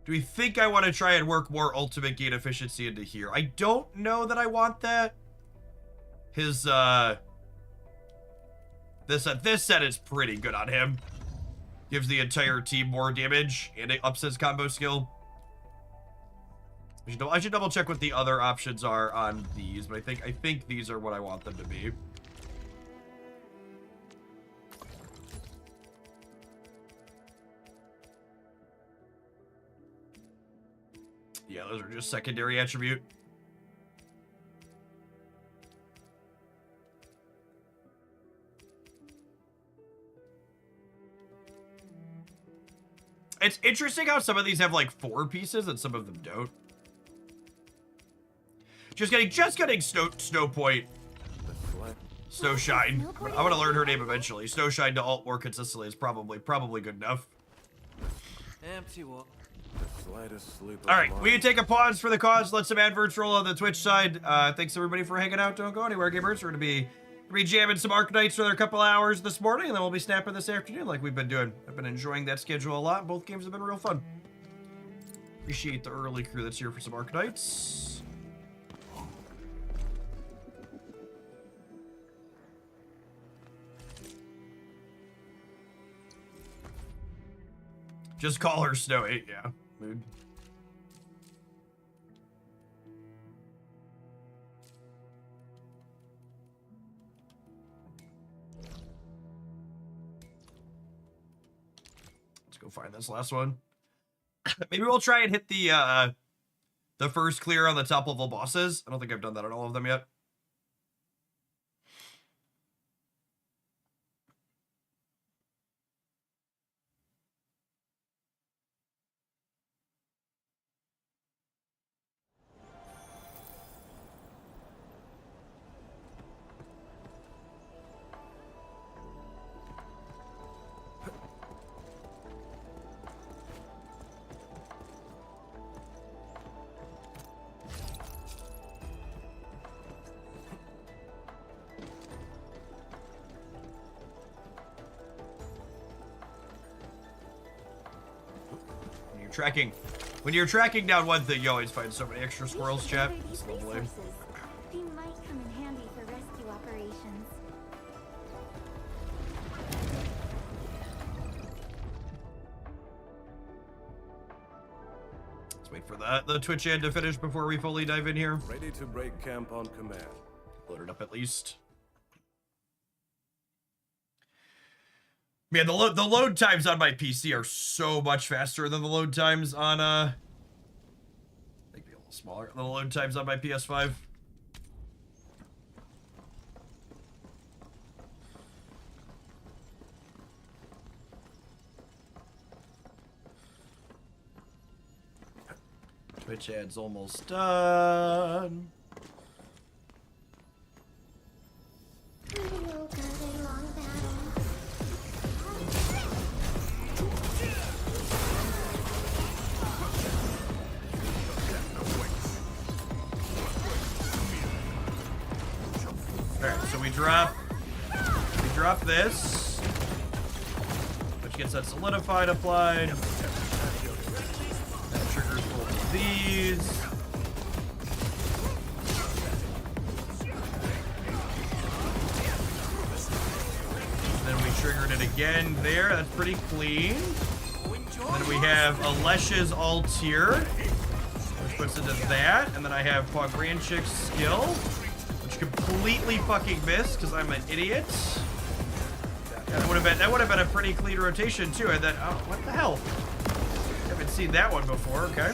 Do we think I want to try and work more ultimate gate efficiency into here? I don't know that I want that. His this set is pretty good on him. Gives the entire team more damage and it ups his combo skill. I should double check what the other options are on these, but I think these are what I want them to be. Yeah, those are just secondary attribute. It's interesting how some of these have like 4 pieces and some of them don't. Just getting Snow Point. Snowshine. I'm gonna learn her name eventually. Snowshine to alt more consistently is probably good enough. Empty wall. All right, we can take a pause for the cause. Let some adverts roll on the Twitch side. Thanks everybody for hanging out. Don't go anywhere, gamers. We're gonna be jamming some Arknights for another couple hours this morning, and then we'll be snapping this afternoon like we've been doing. I've been enjoying that schedule a lot. Both games have been real fun. Appreciate the early crew that's here for some Arknights. Just call her Snow 8, yeah. Mood. Let's go find this last one. Maybe we'll try and hit the first clear on the top level bosses. I don't think I've done that on all of them yet. When you're tracking down one thing, you always find so many extra squirrels, chat. It's lovely. They might come in handy for rescue operations. Let's wait for the Twitch ad to finish before we fully dive in here. Ready to break camp on command. Load it up at least. Man, the load times on my PC are so much faster than the load times on maybe a little smaller. The load times on my PS5. Twitch ad's almost done. Alright, so we drop this. Which gets that solidified applied. That triggers both of these. Then we triggered it again there. That's pretty clean. Then we have Alesh's ult here, which puts into that. And then I have Pogranichnik's skill, which completely fucking missed because I'm an idiot. Yeah, that would have been a pretty clean rotation too. And then, oh, what the hell? Haven't seen that one before. Okay.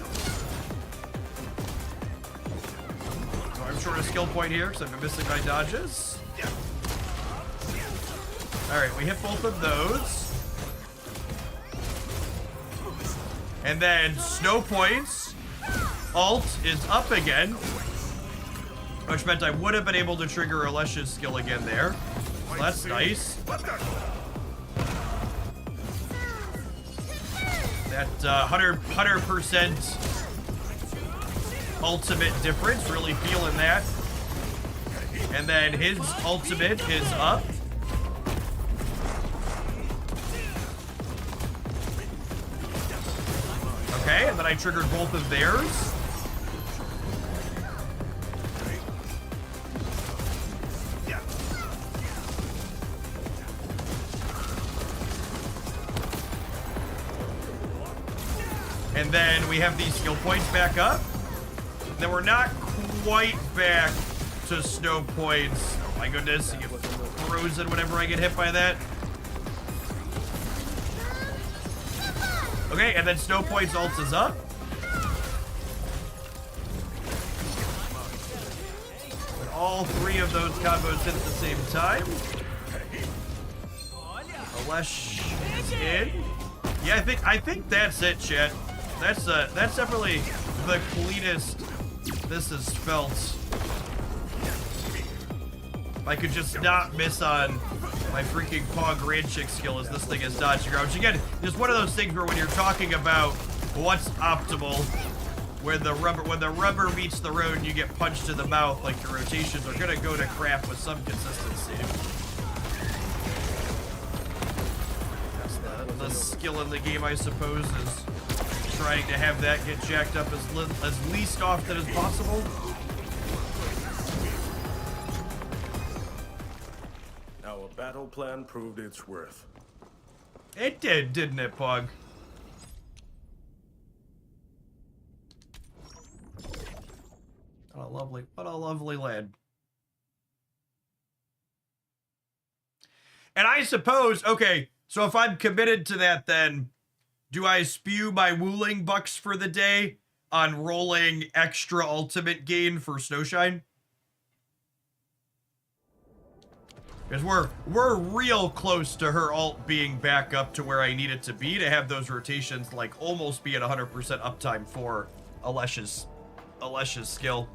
So I'm short a skill point here because I've been missing my dodges. All right, we hit both of those. And then Snow Point's ult is up again, which meant I would have been able to trigger Alesh's skill again there. Well, that's nice. That 100% ultimate difference, really feeling that. And then his ultimate is up. Okay, and then I triggered both of theirs. And then we have these skill points back up. Then we're not quite back to snow points. Oh my goodness, you get frozen whenever I get hit by that. Okay, and then Snow Point's ult is up. And all three of those combos hit at the same time. Alesh is in. Yeah, I think that's it, chat. That's definitely the cleanest this has felt. I could just not miss on my freaking Pogranichnik skill as this thing is dodging around. Which again, just one of those things where when you're talking about what's optimal, when the rubber meets the road and you get punched in the mouth, like your rotations are gonna go to crap with some consistency. That's the skill in the game, I suppose, is trying to have that get jacked up as least often as possible. Our battle plan proved its worth. It did, didn't it, Pog? What a lovely land. And I suppose, okay, so if I'm committed to that, then do I spew my Wooling bucks for the day on rolling extra ultimate gain for Snowshine? Because we're real close to her ult being back up to where I need it to be to have those rotations like almost be at 100% uptime for Alesh's skill.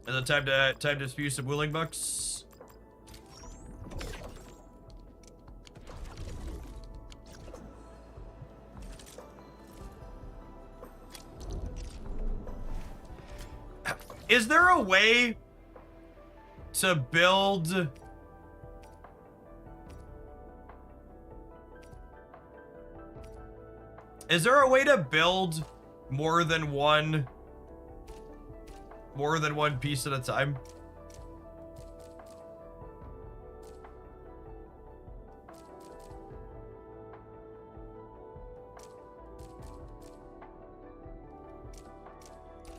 Is it time to spew some Wooling bucks? Is there a way to build more than one piece at a time?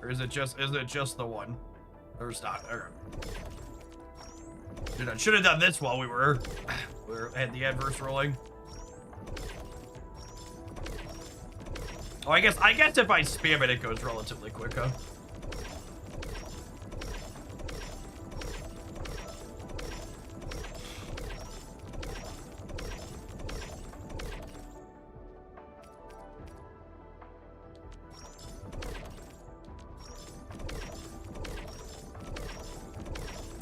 Or is it just the one? There's not. Dude, I should have done this while we had the adverse rolling. Oh, I guess if I spam it, it goes relatively quick, huh?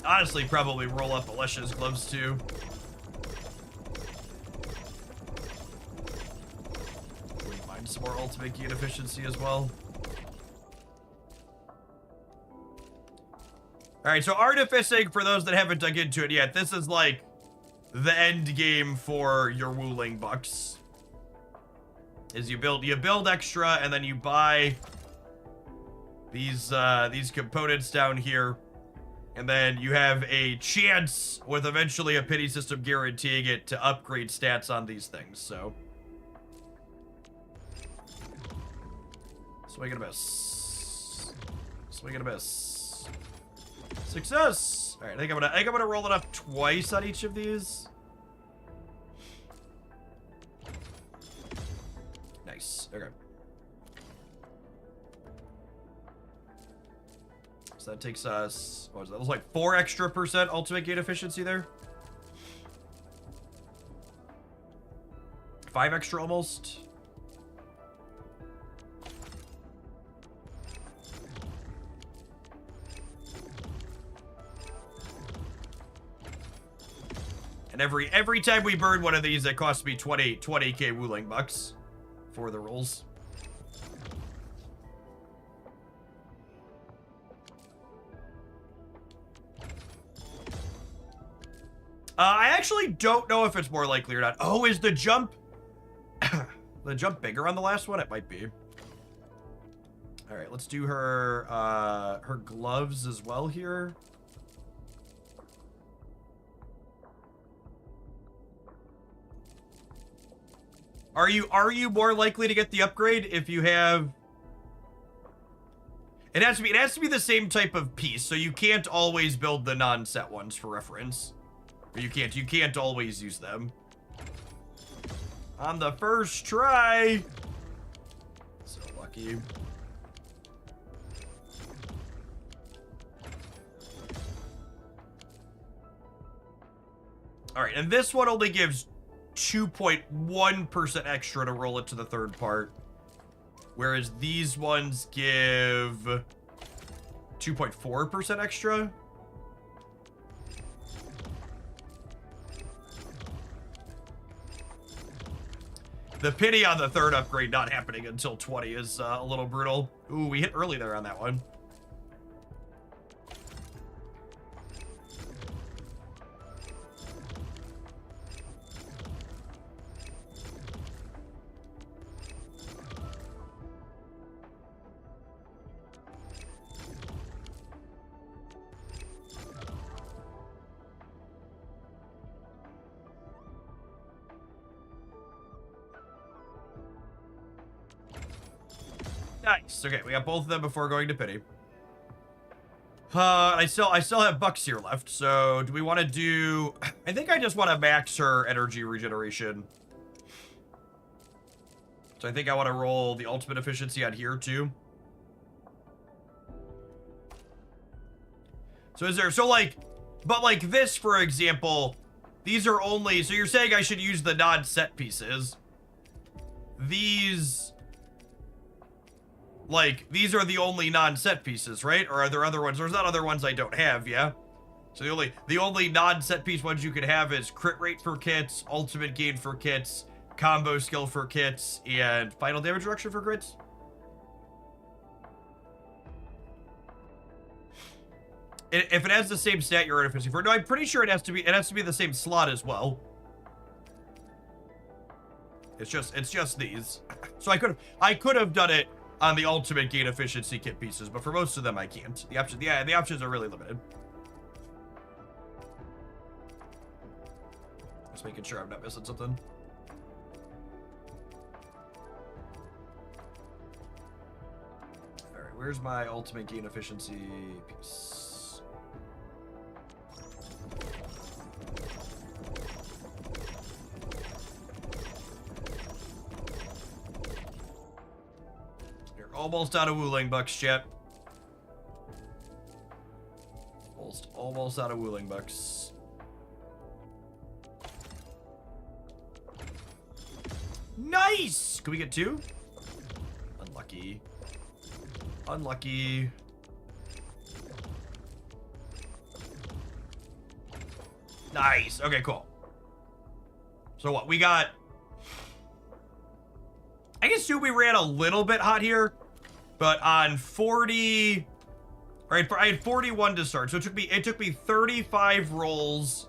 Honestly, probably roll up Alesh's gloves too. more ultimate gain efficiency as well. Alright, so artificing, for those that haven't dug into it yet, this is like the end game for your Wuling bucks. Is you build extra, and then you buy these components down here, and then you have a chance with eventually a pity system guaranteeing it to upgrade stats on these things. So swing and a miss. Swing and a miss. Success. All right, I think I'm gonna roll it up twice on each of these. Nice. Okay. So that takes us, what was that? That was like 4 extra % ultimate gain efficiency there. 5 extra almost. And every time we burn one of these, it costs me 20k Wuling bucks for the rolls. I actually don't know if it's more likely or not. Oh, is the jump the jump bigger on the last one? It might be. All right, let's do her her gloves as well here. Are you more likely to get the upgrade if you have? It has to be the same type of piece, so you can't always build the non-set ones for reference. Or you can't always use them. On the first try. So lucky. All right, and this one only gives 2.1% extra to roll it to the third part, whereas these ones give 2.4% extra. The pity on the third upgrade not happening until 20 is a little brutal. Ooh, we hit early there on that one. Nice. Okay, we got both of them before going to pity. I still have bucks here left. So do we want to do? I think I just want to max her energy regeneration. So I think I want to roll the ultimate efficiency on here too. So is there but like this, for example, these are only, so you're saying I should use the non-set pieces. These are the only non-set pieces, right? Or are there other ones? There's not other ones I don't have, yeah? So the only non-set piece ones you could have is crit rate for kits, ultimate gain for kits, combo skill for kits, and final damage reduction for crits. If it has the same stat you're artificing for, no, I'm pretty sure it has to be the same slot as well. It's just these. So I could have done it on the ultimate gain efficiency kit pieces, but for most of them I can't. The options are really limited. Just making sure I'm not missing something. All right, where's my ultimate gain efficiency piece? Almost out of Wuling bucks, chat. Almost out of Wuling bucks. Nice! Can we get 2? Unlucky. Unlucky. Nice. Okay, cool. So what? We got... I can assume we ran a little bit hot here, but on 40, right? I had 41 to start, so it took me 35 rolls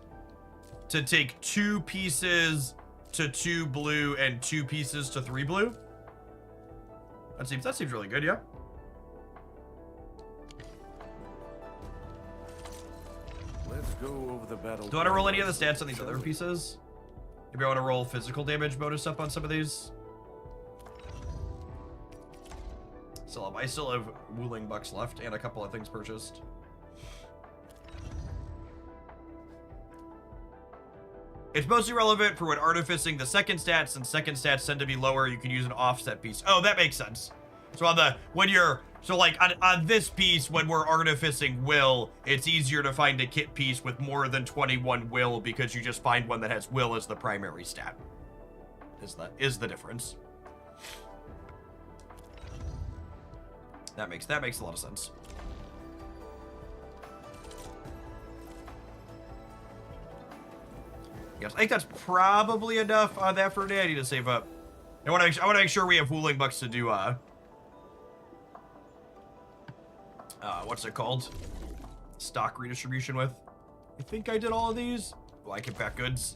to take 2 pieces to 2 blue and 2 pieces to 3 blue. That seems really good, yeah. Let's go over the battle. Do I want to roll any of the stats on these other pieces? Maybe I want to roll physical damage bonus up on some of these. I still have Wooling Bucks left and a couple of things purchased. It's mostly relevant for when artificing the second stats, and second stats tend to be lower. You can use an offset piece. Oh, that makes sense. So on this piece, when we're artificing will, it's easier to find a kit piece with more than 21 will because you just find one that has will as the primary stat. Is the difference. That makes a lot of sense. Yes, I think that's probably enough on that for today. I need to save up. I want to make sure we have Wooling Bucks to do what's it called? Stock redistribution with. I think I did all of these. Oh, I can pack goods.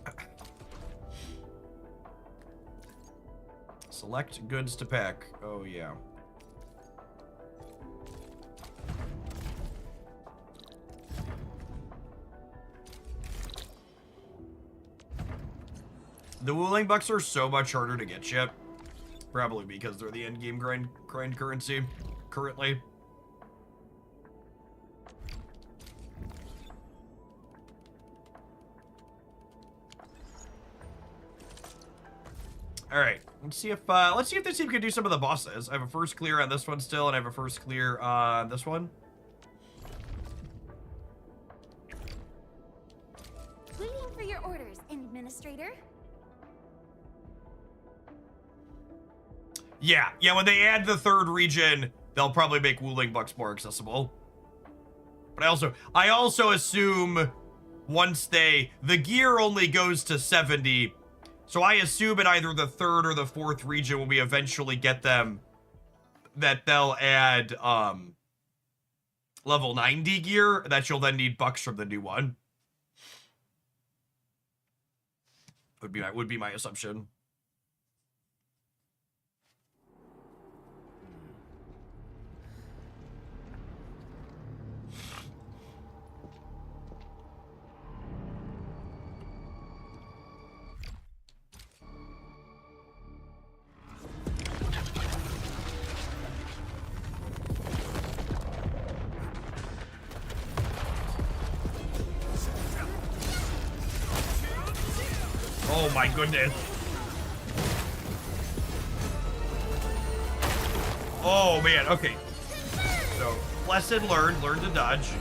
Select goods to pack. Oh yeah. The Wooling Bucks are so much harder to get yet. Probably because they're the end game grind currency currently. All right, let's see if this team can do some of the bosses. I have a first clear on this one still, and I have a first clear on this one. Waiting for your orders, Administrator. Yeah, when they add the third region, they'll probably make Wooling Bucks more accessible. But I also assume once the gear only goes to 70, so I assume in either the third or the fourth region when we eventually get them, that they'll add level 90 gear that you'll then need bucks from the new one. Would be my assumption. Oh my goodness. Oh man, okay. So, lesson learned, learn to dodge.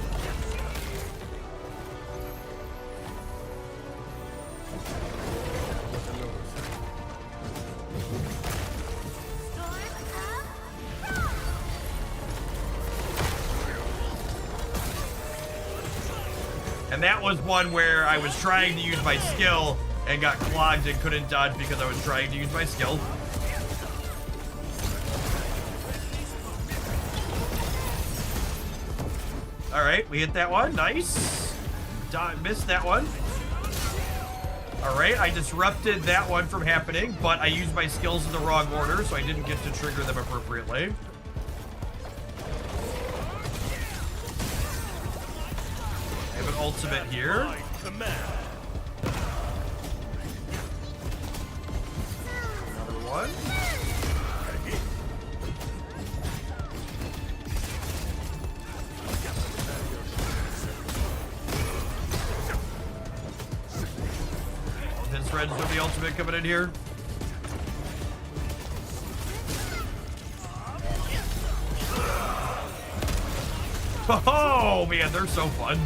And that was one where I was trying to use my skill and got clogged and couldn't dodge because I was trying to use my skill. All right, we hit that one. Nice. Missed that one. All right, I disrupted that one from happening, but I used my skills in the wrong order, so I didn't get to trigger them appropriately. I have an ultimate here. One. His friends with the ultimate coming in here. Oh man, they're so fun.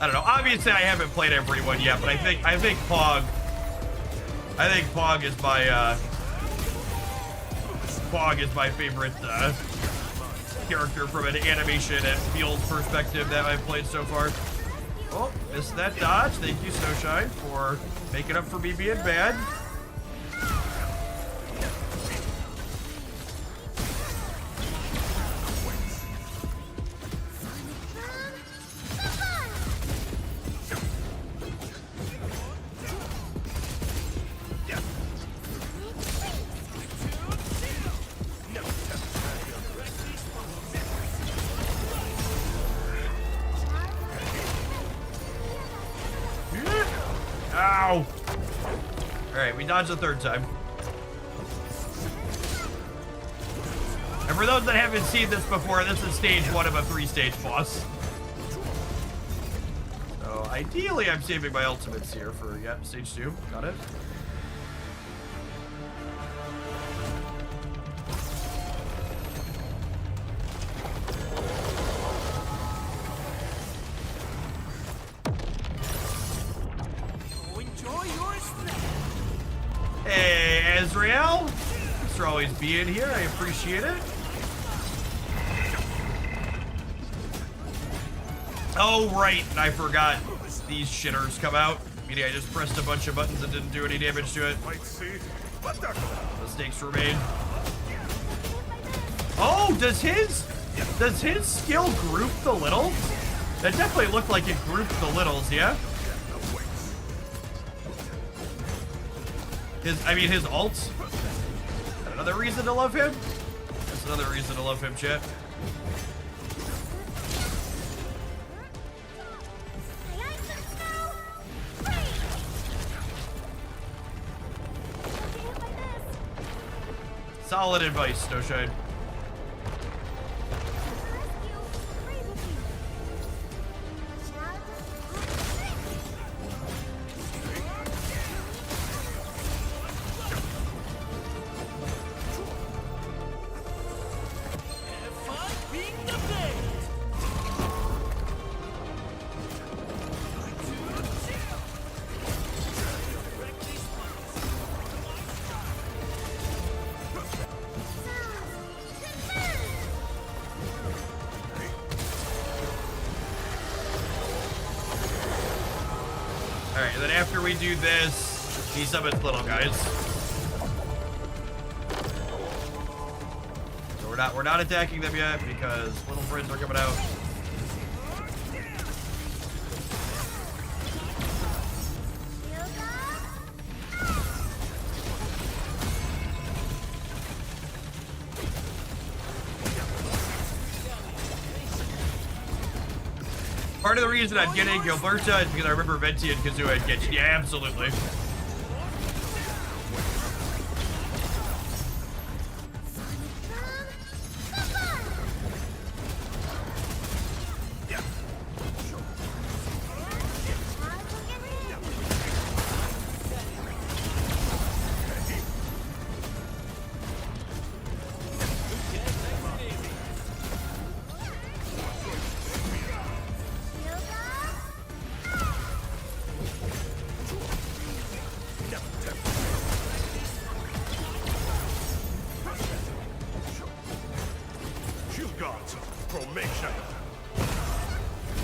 I don't know. Obviously, I haven't played everyone yet, but I think Pog. I think Pog is my favorite character from an animation and field perspective that I've played so far. Oh, missed that dodge. Thank you, Snowshine, for making up for me being bad. Ow! Alright, we dodged the third time. And for those that haven't seen this before, this is stage 1 of a 3-stage boss. So ideally, I'm saving my ultimates here for, yeah, stage 2. Got it. Hey, Azrael. Thanks for always being here. I appreciate it. Oh, right. I forgot. These shitters come out. Meaning I just pressed a bunch of buttons and didn't do any damage to it. Mistakes were made. Oh, does his skill group the littles? That definitely looked like it grouped the littles, yeah? His ult. Another reason to love him? That's another reason to love him, chat. Solid advice, Snowshine. Alright, and then after we do this, he summons little guys. So we're not attacking them yet because little friends are coming out. Part of the reason I'm getting Gilberta is because I remember Venti and Kazua had Genshin. Yeah, absolutely.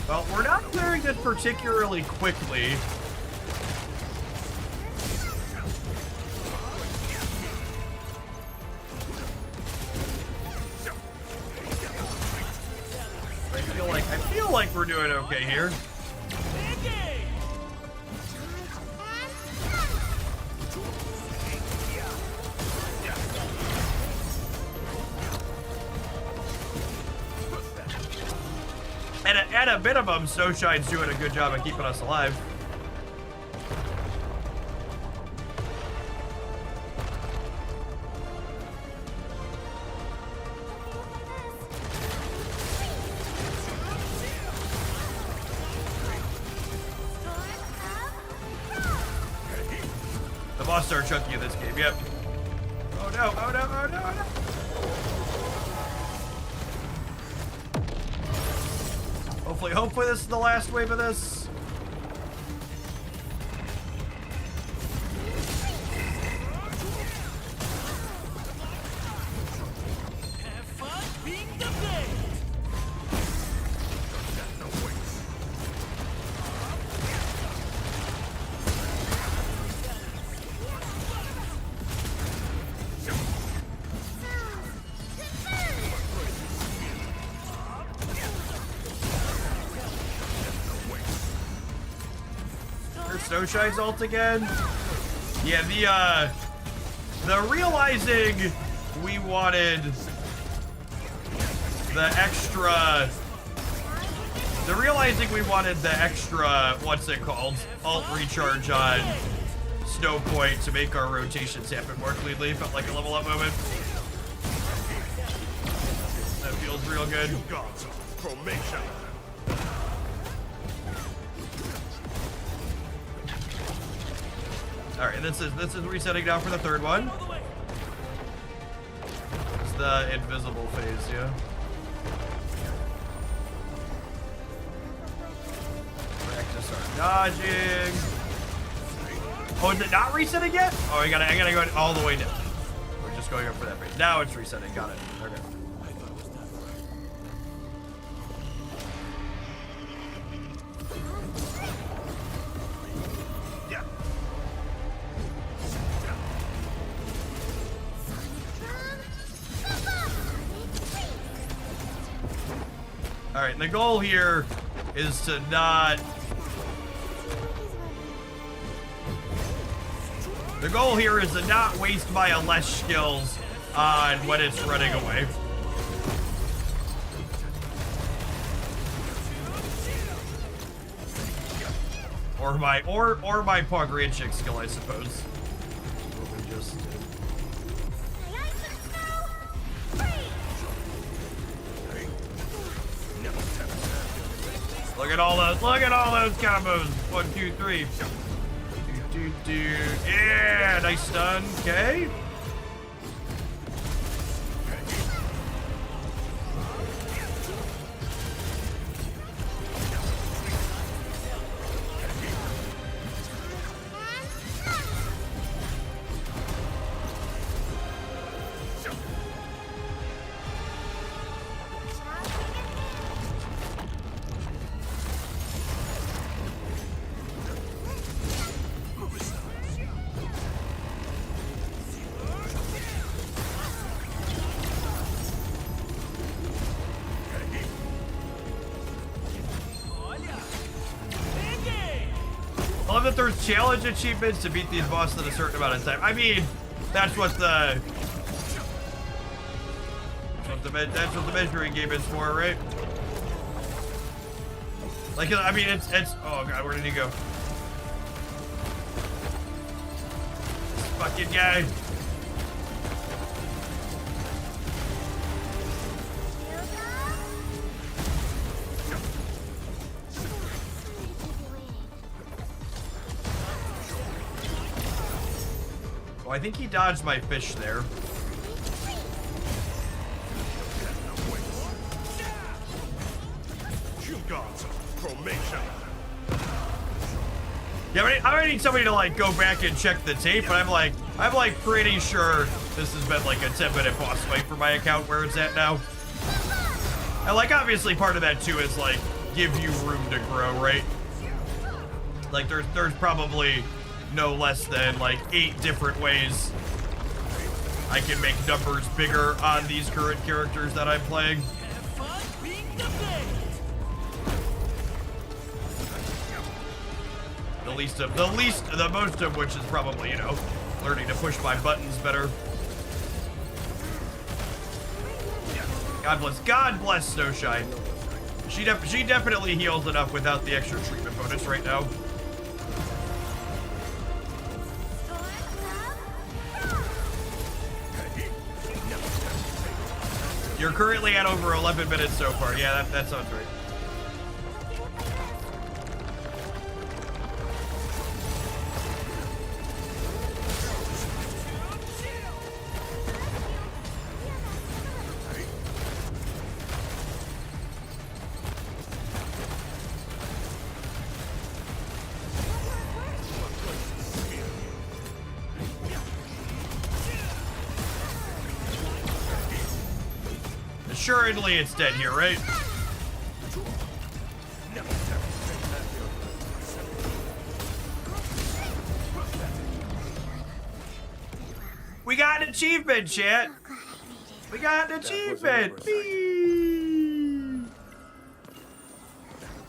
Well, we're not clearing it particularly quickly. I feel like we're doing okay here. At a minimum, Snowshine's doing a good job of keeping us alive. The boss are chunky in this game, yep. Oh no, oh no, oh no, oh no. Hopefully this is the last wave of this. Have fun being the best. Snowshine's ult again. Yeah, the realizing we wanted the extra The realizing we wanted the extra, what's it called, alt recharge on Snow Point to make our rotations happen more cleanly felt like a level up moment. That feels real good. All right, this is resetting now for the third one. It's the invisible phase, yeah. Practice our dodging. Oh, is it not resetting yet? Oh, I gotta go all the way down. We're just going up for that phase. Now it's resetting. Got it. Okay. All right, and the goal here is to not... The goal here is to not waste my less skills on when it's running away. Or my Pogranichnik skill, I suppose. What we just did. Look at all those combos. 1, 2, 3. Yeah, nice stun. Okay. I love that there's challenge achievements to beat these bosses in a certain amount of time. I mean, that's what the measuring game is for, right? Like, I mean, it's oh god, where did he go? This fucking guy. Oh, I think he dodged my fish there. Yeah, I'm gonna need somebody to like go back and check the tape, but I'm like pretty sure this has been like a 10-minute boss fight for my account where it's at now. And like obviously part of that too is like give you room to grow, right? Like there's probably no less than like 8 different ways I can make numbers bigger on these current characters that I'm playing. The most of which is probably, you know, learning to push my buttons better. God bless Snowshine. She definitely heals enough without the extra treatment bonus right now. You're currently at over 11 minutes so far. Yeah, that sounds right. Assuredly, it's dead here, right? We got an achievement, chat. We got an achievement. Whee!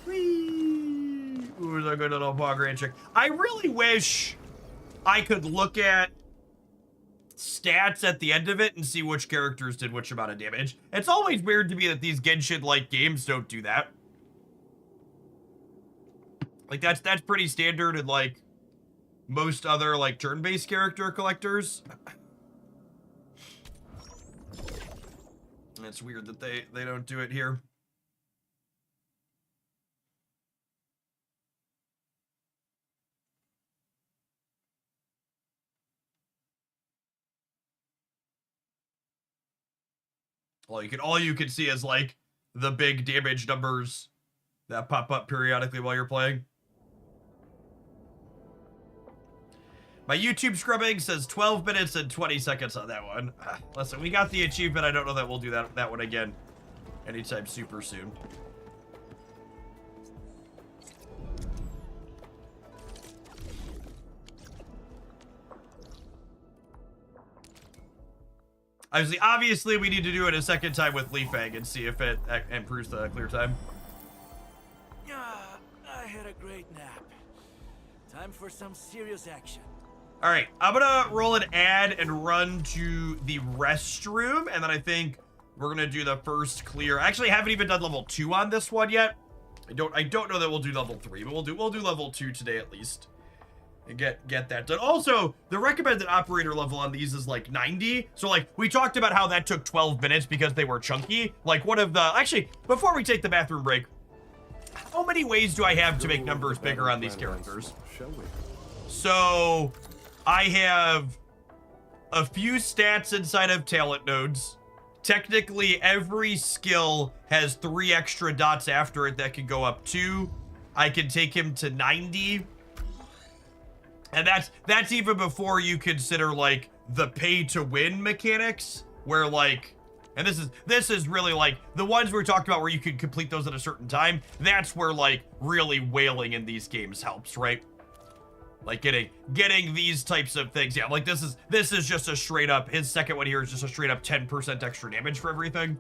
Whee! Ooh, a good little Pogranichnik. I really wish I could look at stats at the end of it and see which characters did which amount of damage. It's always weird to me that these Genshin-like games don't do that. Like that's pretty standard in like most other like turn-based character collectors. It's weird that they don't do it here. All you can see is like the big damage numbers that pop up periodically while you're playing. My YouTube scrubbing says 12 minutes and 20 seconds on that one. Listen, we got the achievement. I don't know that we'll do that one again anytime super soon. Obviously, we need to do it a second time with Leaf Egg and see if it improves the clear time. I had a great nap. Time for some serious action. All right, I'm gonna roll an ad and run to the restroom, and then I think we're gonna do the first clear. I actually haven't even done level 2 on this one yet. I don't know that we'll do level 3, but we'll do level 2 today at least. And get that done. Also, the recommended operator level on these is like 90. So like we talked about how that took 12 minutes because they were chunky. Like one of the actually, before we take the bathroom break, how many ways do I have to make numbers bigger on these characters? Shall we? So I have a few stats inside of talent nodes. Technically, every skill has 3 extra dots after it that can go up 2. I can take him to 90. And that's even before you consider like the pay to win mechanics, where like, and this is really like the ones we talked about where you can complete those at a certain time. That's where like really whaling in these games helps, right? Like getting these types of things. Yeah, like this is just a straight up, his second one here is just a straight up 10% extra damage for everything.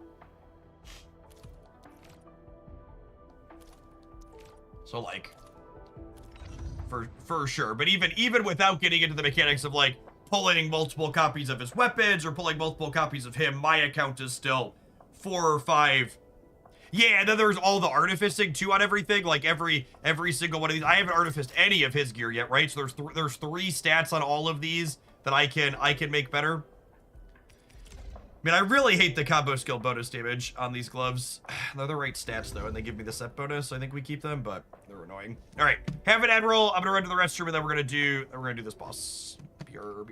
So like, for sure. But even without getting into the mechanics of like pulling multiple copies of his weapons or pulling multiple copies of him, my account is still 4 or 5. Yeah, and then there's all the artificing too on everything. Like every single one of these. I haven't artificed any of his gear yet, right? So there's 3 stats on all of these that I can make better. I mean, I really hate the combo skill bonus damage on these gloves. They're the right stats, though, and they give me the set bonus, so I think we keep them, but they're annoying. All right, have an admiral. I'm gonna run to the restroom, and then we're gonna do this boss. Beer.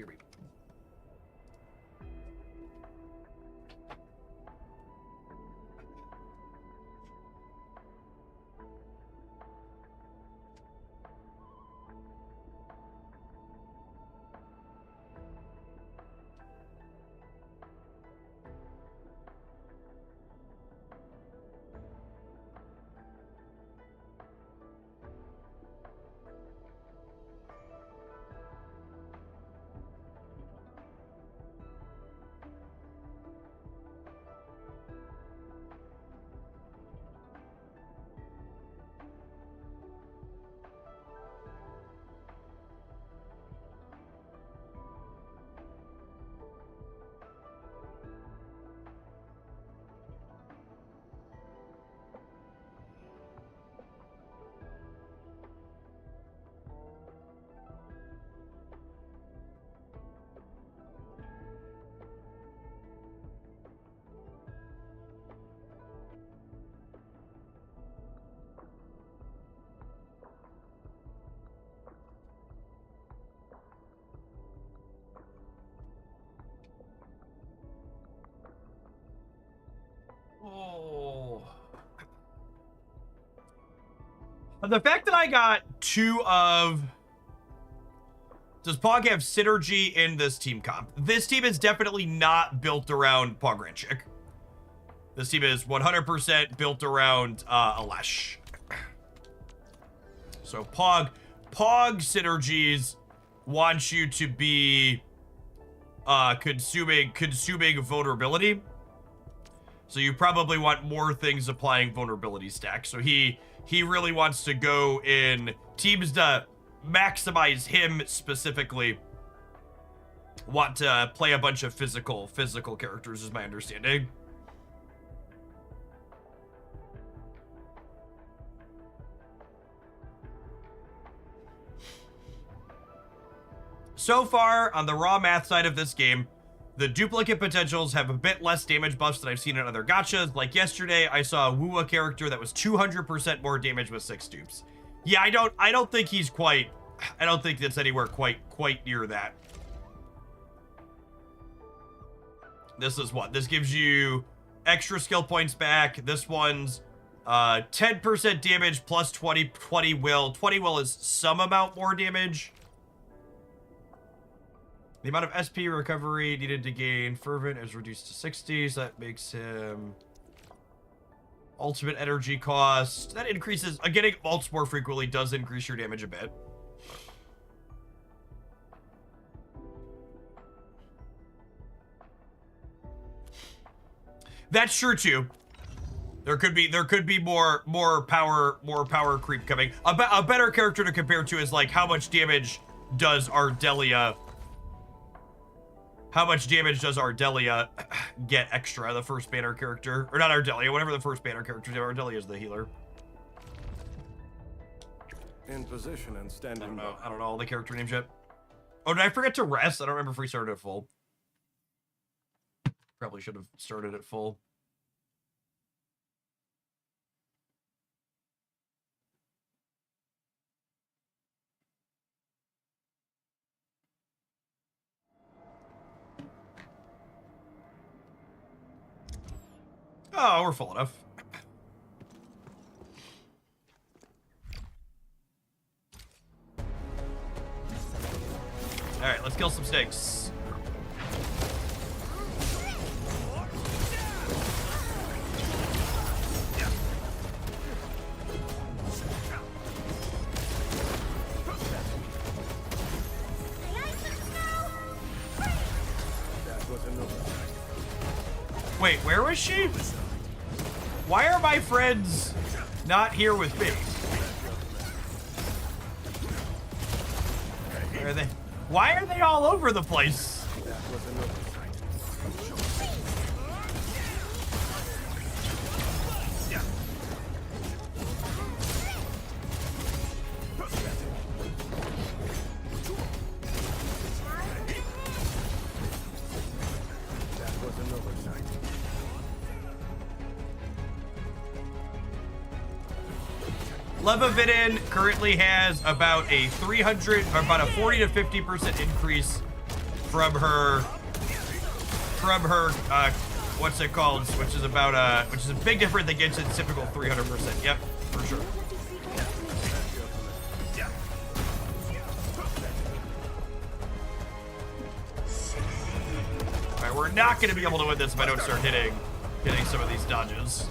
Oh. The fact that I got 2 of... Does Pog have synergy in this team comp? This team is definitely not built around Pogranichnik. This team is 100% built around Alesh. So Pog synergies want you to be consuming vulnerability. So you probably want more things applying vulnerability stacks. So he really wants to go in teams to maximize him specifically. Want to play a bunch of physical characters is my understanding. so far, on the raw math side of this game, the duplicate potentials have a bit less damage buffs than I've seen in other gachas. Like yesterday, I saw a Wuwa character that was 200% more damage with 6 dupes. Yeah, I don't think he's quite... I don't think that's anywhere quite near that. This is what? This gives you extra skill points back. This one's 10% damage plus 20 will. 20 will is some amount more damage. The amount of SP recovery needed to gain Fervent is reduced to 60, so that makes him... Ultimate energy cost. That increases... Getting ults more frequently does increase your damage a bit. That's true too. There could be more power creep coming. A better character to compare to is like how much damage does Ardelia get extra, the first banner character? Or not Ardelia, whatever the first banner character is. Ardelia is the healer. In position and standing. I don't know all the character names yet. Oh, did I forget to rest? I don't remember if we started at full. Probably should have started at full. Oh, we're full enough. All right, let's kill some snakes. Wait, where was she? Why are my friends not here with me? Where are they? Why are they all over the place? Levividin currently has about a 40 to 50% increase from her what's it called, which is a big difference that gets its typical 300%. Yep, for sure. All right, we're not going to be able to win this if I don't start hitting some of these dodges.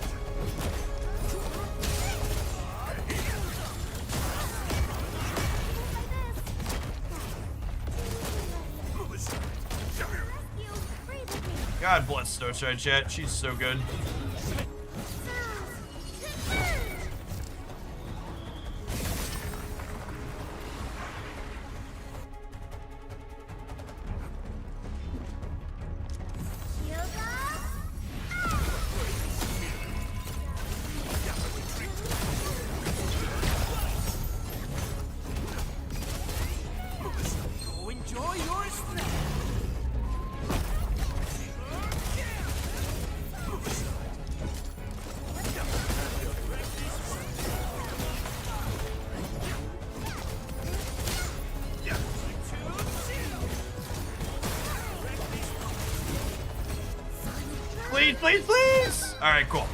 God bless Snowshine Chat. She's so good. Please! Alright, cool.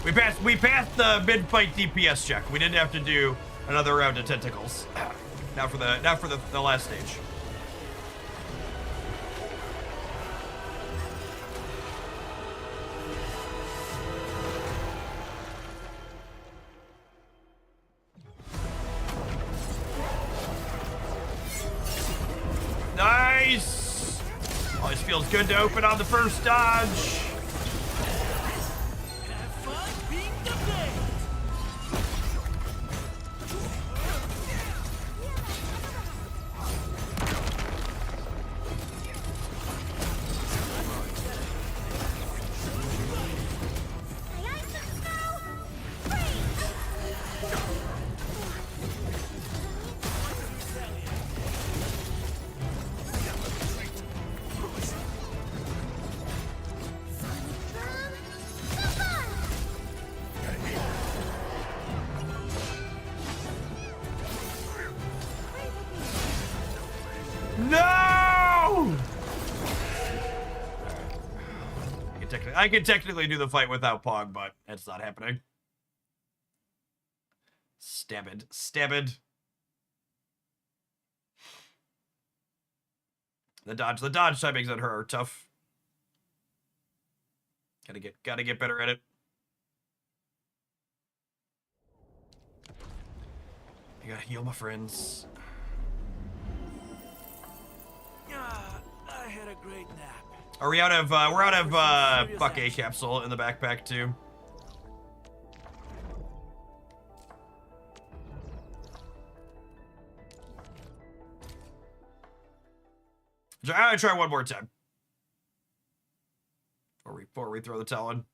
We passed the mid-fight DPS check. We didn't have to do another round of tentacles. Now for the last stage. Nice! Always feels good to open on the first dodge. No! I can technically do the fight without Pog, but it's not happening. Stabbed. Stabbed. The dodge timings on her are tough. Gotta get better at it. I gotta heal my friends. I had a great nap. Are we out of, we're out of, Buck A capsule in the backpack, too. I'm gonna try one more time. Before we throw the towel in.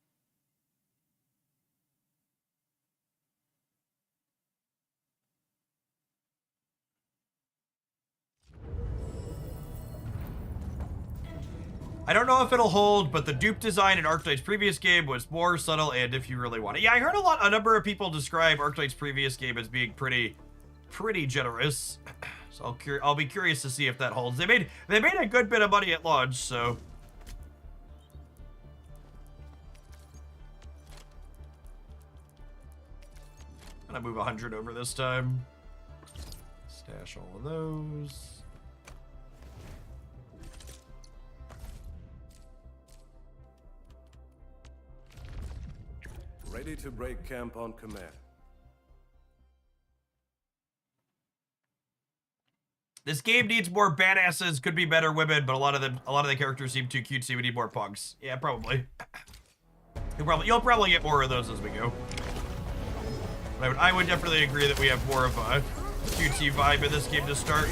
I don't know if it'll hold, but the dupe design in Arknight's previous game was more subtle and if you really want it. Yeah, I heard a number of people describe Arknight's previous game as being pretty generous. So I'll be curious to see if that holds. They made a good bit of money at launch, so. I'm gonna move 100 over this time. Stash all of those. Ready to break camp on command. This game needs more badasses, could be better women, but a lot of the characters seem too cutesy. We need more punks. Yeah, probably. You'll probably get more of those as we go. But I would definitely agree that we have more of a cutesy vibe in this game to start.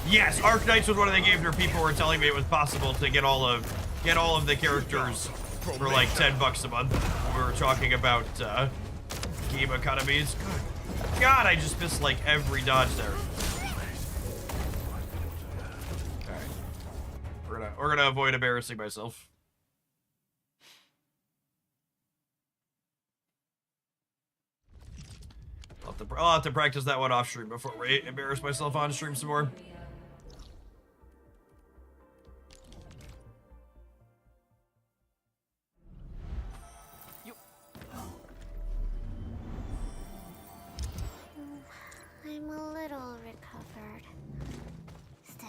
Yes, Arknights was one of the games where people were telling me it was possible to get all of the characters for like $10 a month. We were talking about game economies. God, I just missed like every dodge there. All right, we're gonna avoid embarrassing myself. I'll have to practice that one off stream before we embarrass myself on stream some more. I'm a little recovered. Still,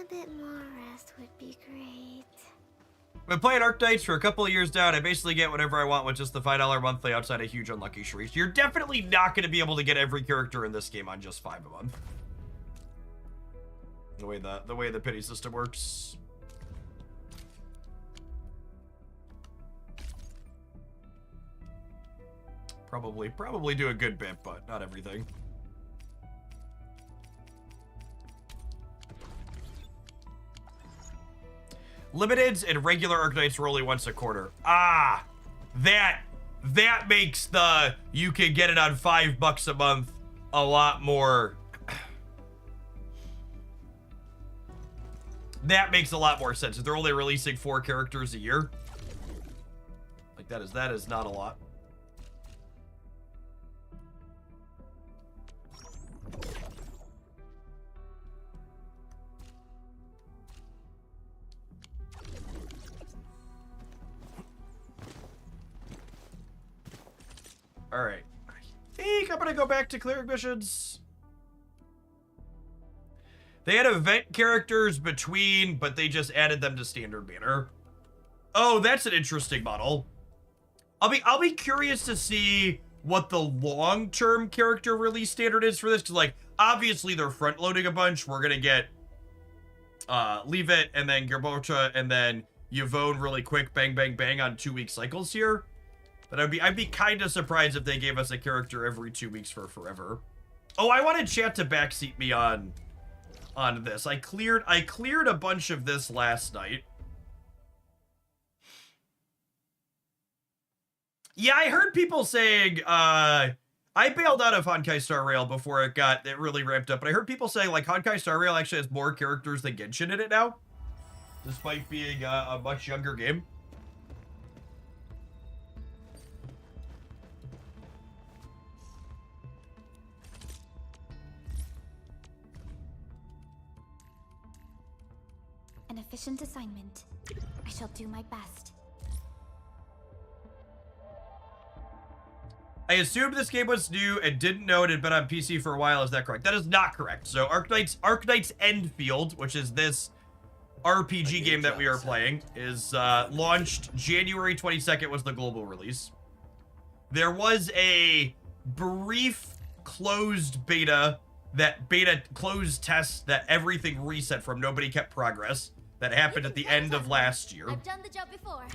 a bit more rest would be great. Been playing Arknights for a couple of years down. I basically get whatever I want with just the $5 monthly outside of huge unlucky shrieks. You're definitely not going to be able to get every character in this game on just $5 a month. The way the pity system works. Probably do a good bit, but not everything. Limiteds and regular Arknights are only once a quarter. Ah, that makes the you can get it on $5 a month a lot more. That makes a lot more sense. If they're only releasing 4 characters a year, like that is not a lot. All right, I think I'm gonna go back to cleric missions. They had event characters between, but they just added them to standard banner. Oh, that's an interesting model. I'll be curious to see what the long-term character release standard is for this, because like obviously they're front-loading a bunch. We're gonna get Leave It and then Gerbocha and then Yvonne really quick, bang bang bang on 2-week cycles here. But I'd be kind of surprised if they gave us a character every 2 weeks for forever. Oh, I wanted chat to backseat me on this. I cleared a bunch of this last night. Yeah, I heard people saying I bailed out of Honkai Star Rail before it really ramped up, but I heard people saying like Honkai Star Rail actually has more characters than Genshin in it now. despite being a much younger game. An efficient assignment. I shall do my best. I assumed this game was new and didn't know it had been on PC for a while. Is that correct? That is not correct. So Arknight's Endfield, which is this RPG game that we are playing, is launched January 22nd was the global release. There was a brief closed beta closed test that everything reset from. Nobody kept progress. That happened at the end of last year. I've done the job before.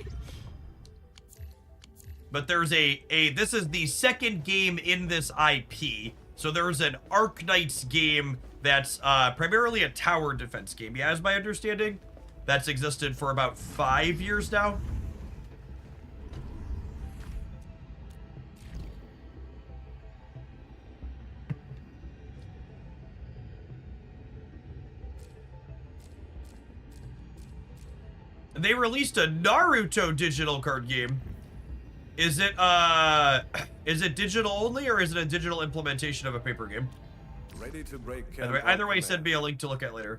But there's this is the second game in this IP. So there's an Arknights game that's primarily a tower defense game. Yeah, as my understanding, that's existed for about 5 years now. They released a Naruto digital card game. Is it digital only, or is it a digital implementation of a paper game? Ready to break camp. Either way, send me a link to look at later.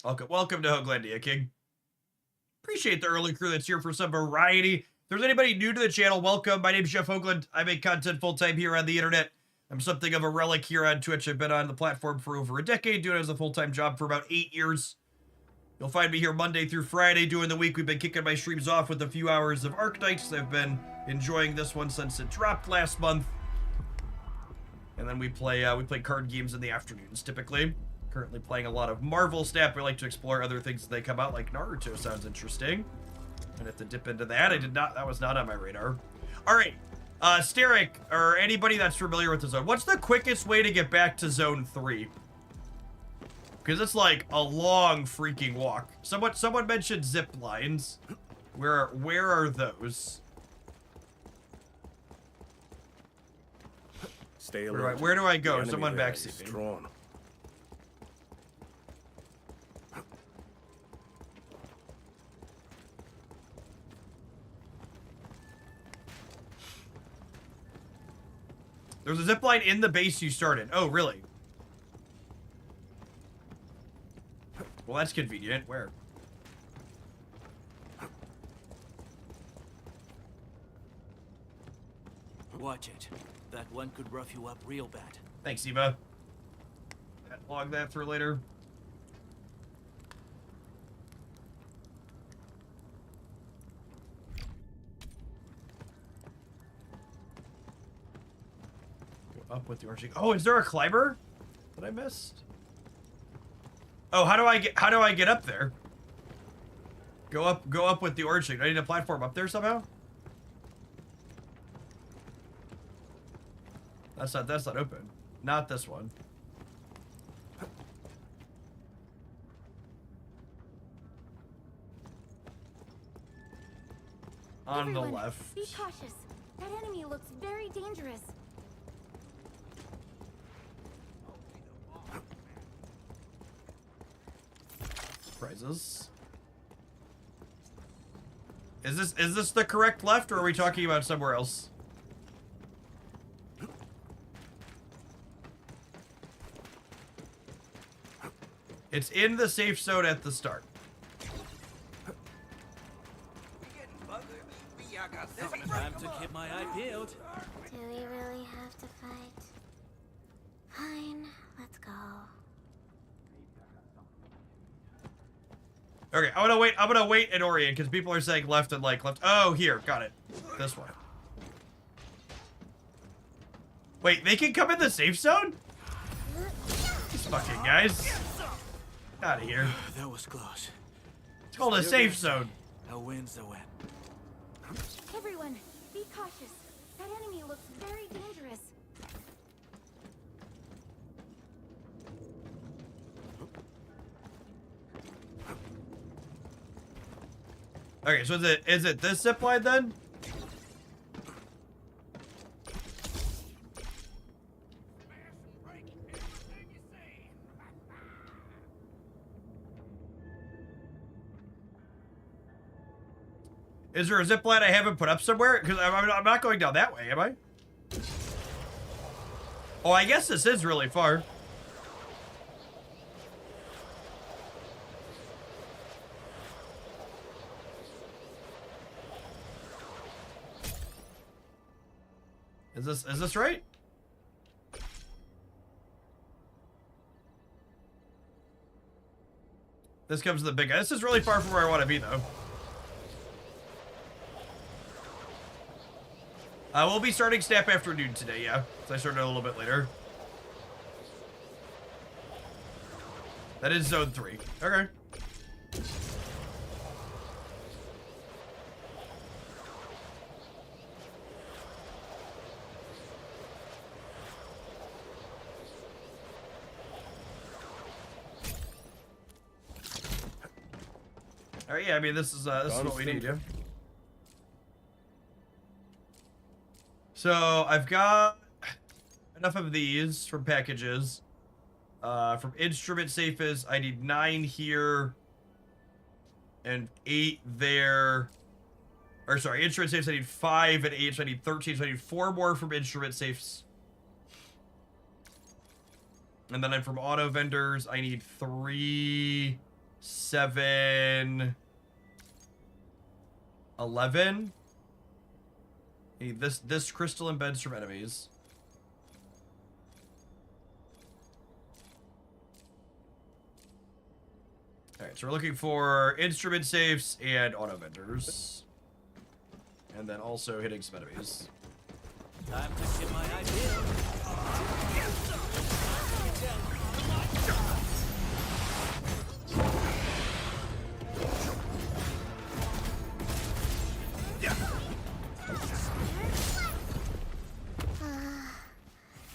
Welcome to Hoaglandia, King. Appreciate the early crew that's here for some variety. If there's anybody new to the channel, welcome. My name's Jeff Hoagland. I make content full-time here on the internet. I'm something of a relic here on Twitch. I've been on the platform for over a decade, doing it as a full-time job for about 8 years. You'll find me here Monday through Friday. During the week, we've been kicking my streams off with a few hours of Arknights. I've been enjoying this one since it dropped last month. And then we play card games in the afternoons, typically. Currently playing a lot of Marvel stuff. We like to explore other things as they come out, like Naruto sounds interesting. I have to dip into that. That was not on my radar. All right. Steric, or anybody that's familiar with the zone, what's the quickest way to get back to zone 3? Because it's like a long freaking walk. Someone mentioned zip lines. Where are those? Stay alert. Where do I go? Someone backseat me. Drawn. There's a zipline in the base you started. Oh, really? Well, that's convenient. Where? Watch it. That one could rough you up real bad. Thanks, Eva. Log that for later. Up with the orange. Oh, is there a climber that I missed? Oh, how do I get up there? Go up with the orange thing. I need a platform up there somehow. That's not open. Not this one. On the left. Be cautious. That enemy looks very dangerous. Prizes. Is this the correct left, or are we talking about somewhere else? It's in the safe zone at the start. Time to keep my eye peeled. Do we really have to fight? Fine, let's go. Okay, I'm gonna wait and orient because people are saying left and like left. Oh, here, got it. This one. Wait, they can come in the safe zone? These fucking guys. Out of here. That was close. It's called a safe zone. A win's a win. Everyone, be cautious. That enemy looks very dangerous. Okay, so is it this zipline then? Is there a zip line I haven't put up somewhere? Because I'm not going down that way, am I? Oh, I guess this is really far. Is this right? This comes to the big guy. This is really far from where I want to be, though. We'll be starting Snap Afternoon today, yeah. So I started a little bit later. That is Zone 3. Okay. Alright, yeah, I mean, this is what we need, yeah. So, I've got enough of these from packages. From instrument safes, I need 9 here. And 8 there. Or, sorry, instrument safes, I need 5 and 8, so I need 13. So I need 4 more from instrument safes. And then from auto vendors, I need 3, 7, 11. I need this crystal embeds from enemies. Alright, so we're looking for instrument safes and auto vendors. And then also hitting some enemies. Time to ship my idea.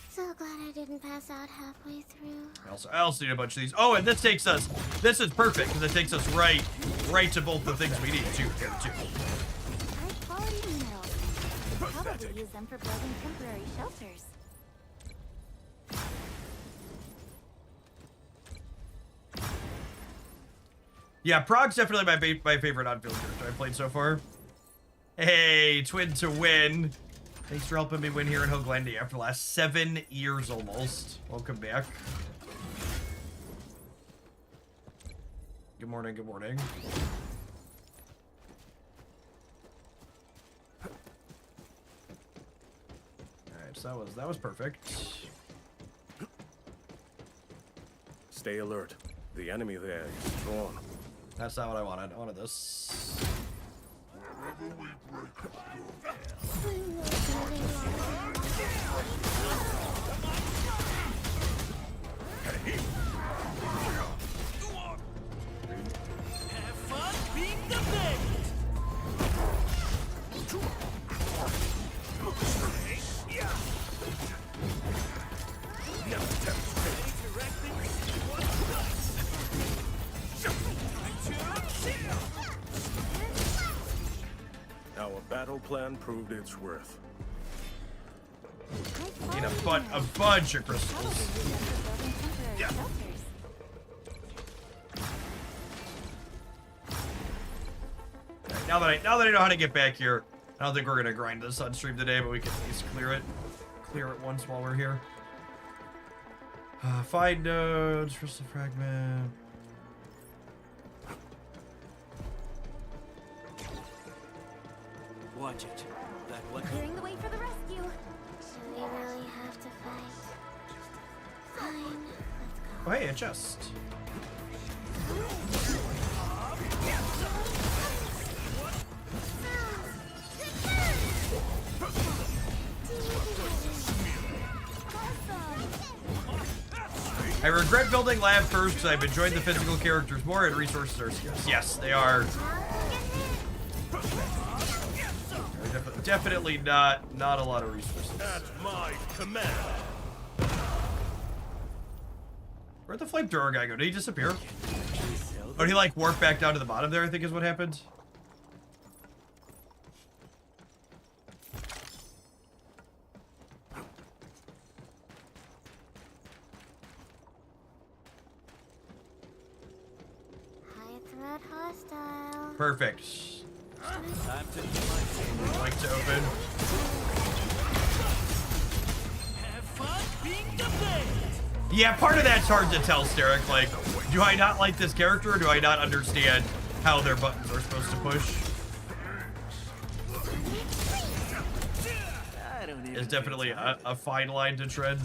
So glad I didn't pass out halfway through. I also need a bunch of these. Oh, and this takes us. This is perfect because it takes us right to both the things we need here too. High quality minerals. Could probably use them for building temporary shelters. Yeah, Prog's definitely my favorite on-field character I've played so far. Hey, Twin to win. Thanks for helping me win here in Hoaglandia after the last 7 years almost. Welcome back. Good morning, good morning. Alright, so that was perfect. Stay alert. The enemy there is strong. That's not what I wanted. I wanted this. Have fun being the best. Our battle plan proved its worth. Need a bunch of crystals. Yeah. Right, now that I know how to get back here, I don't think we're gonna grind this on stream today, but we can at least clear it once while we're here. Find nodes, crystal fragment. Watch it. That one. Clearing the way for the rescue. Do we really have to fight? Fine, let's go. Oh, hey, a chest. I regret building lab first because I've enjoyed the physical characters more and resources are scarce. Yes, they are. Definitely not a lot of resources. At my command. Where'd the flamethrower guy go? Did he disappear? Oh, did he like warp back down to the bottom there, I think is what happened. High threat hostile. Perfect. Time to do my thing. Like to open. Have fun being the best. Yeah, part of that's hard to tell, Steric. Like, do I not like this character, or do I not understand how their buttons are supposed to push? I don't even It's definitely a fine line to tread.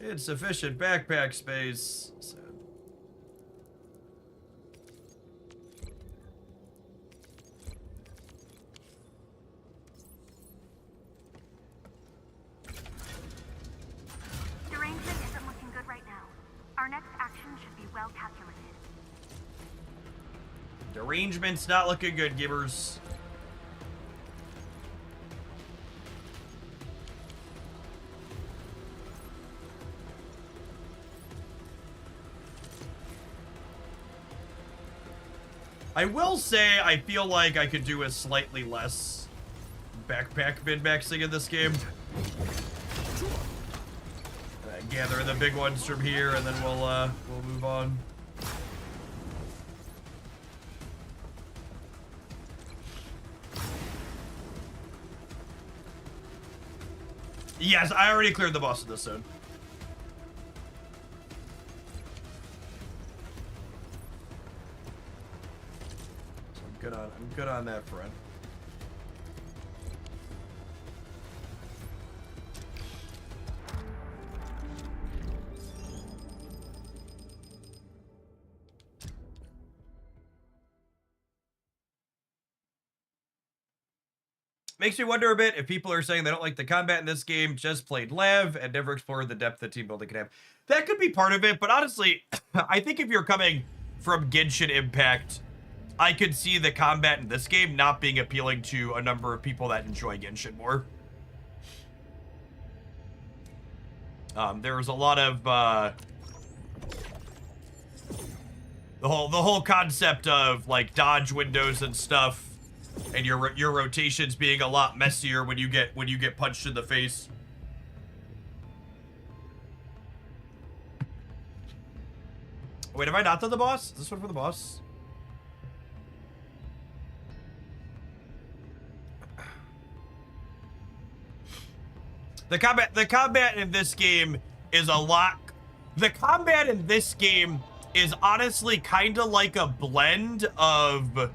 Insufficient backpack space. So. Derangement isn't looking good right now. Our next action should be well calculated. Derangement's not looking good, Gibbers. I will say, I feel like I could do a slightly less backpack min-maxing in this game. Gather the big ones from here, and then we'll move on. Yes, I already cleared the boss in this zone. I'm good on that front. Makes me wonder a bit if people are saying they don't like the combat in this game, just played Lav, and never explored the depth that team building can have. That could be part of it, but honestly, I think if you're coming from Genshin Impact, I could see the combat in this game not being appealing to a number of people that enjoy Genshin more. There was a lot of the whole concept of like dodge windows and stuff, and your rotations being a lot messier when you get punched in the face. Wait, have I not done the boss? Is this one for the boss? The combat in this game is a lot. The combat in this game is honestly kind of like a blend of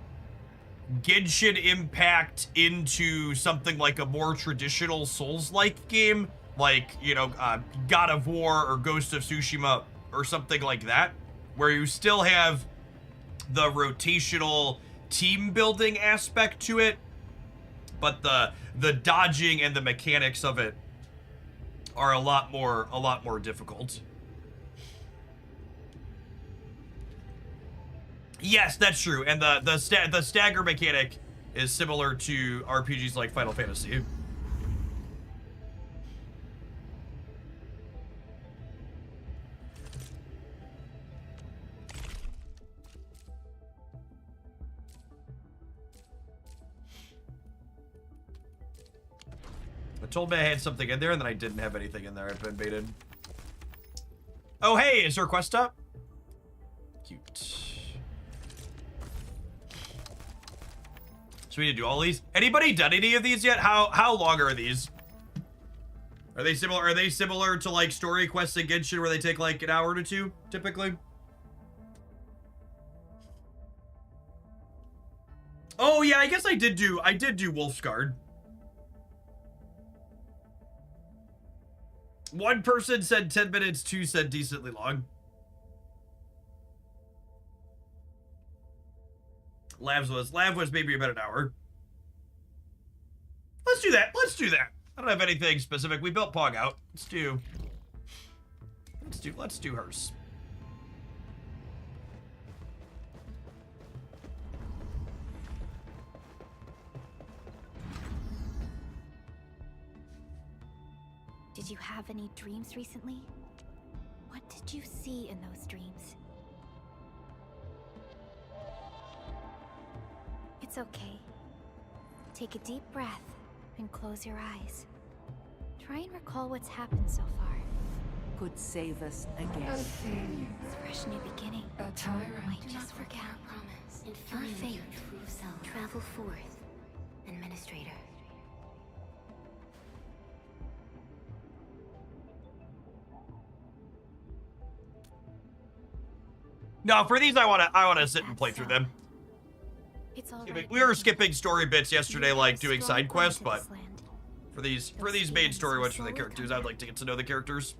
Genshin Impact into something like a more traditional Souls-like game, like, you know, God of War or Ghost of Tsushima or something like that, where you still have the rotational team building aspect to it, but the dodging and the mechanics of it are a lot more difficult. Yes, that's true. And the stagger mechanic is similar to RPGs like Final Fantasy. Told me I had something in there, and then I didn't have anything in there. I've been baited. Oh, hey, is there a quest up? Cute. So we need to do all these. Anybody done any of these yet? How long are these? Are they similar? Are they similar to like story quests in Genshin, where they take like an hour to two, typically? Oh yeah, I guess I did do Wolfsguard. One person said 10 minutes, two said decently long. Lav was maybe about an hour. Let's do that. Let's do that. I don't have anything specific. We built Pog out. Let's do hers. Did you have any dreams recently? What did you see in those dreams? It's okay. Take a deep breath and close your eyes. Try and recall what's happened so far. Could save us again. A fresh new beginning. A tyrant. Might just forget. April 4th, Administrator. No, for these I wanna sit and play through them. It's all right. We were skipping story bits yesterday, You like have doing strong side quests, ties to but this land. for these main story ones for the characters, I'd like to get to know the characters.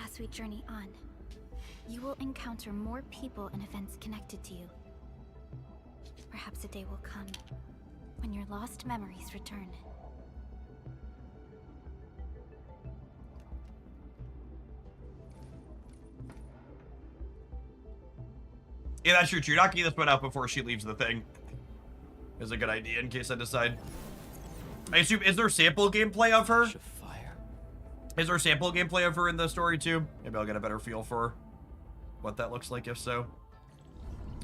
As we journey on, you will encounter more people and events connected to you. Perhaps a day will come when your lost memories return. Yeah, that's true. Knocking this one out before she leaves the thing is a good idea in case I decide. I assume, is there sample gameplay of her? Is there sample gameplay of her in the story too? Maybe I'll get a better feel for what that looks like if so.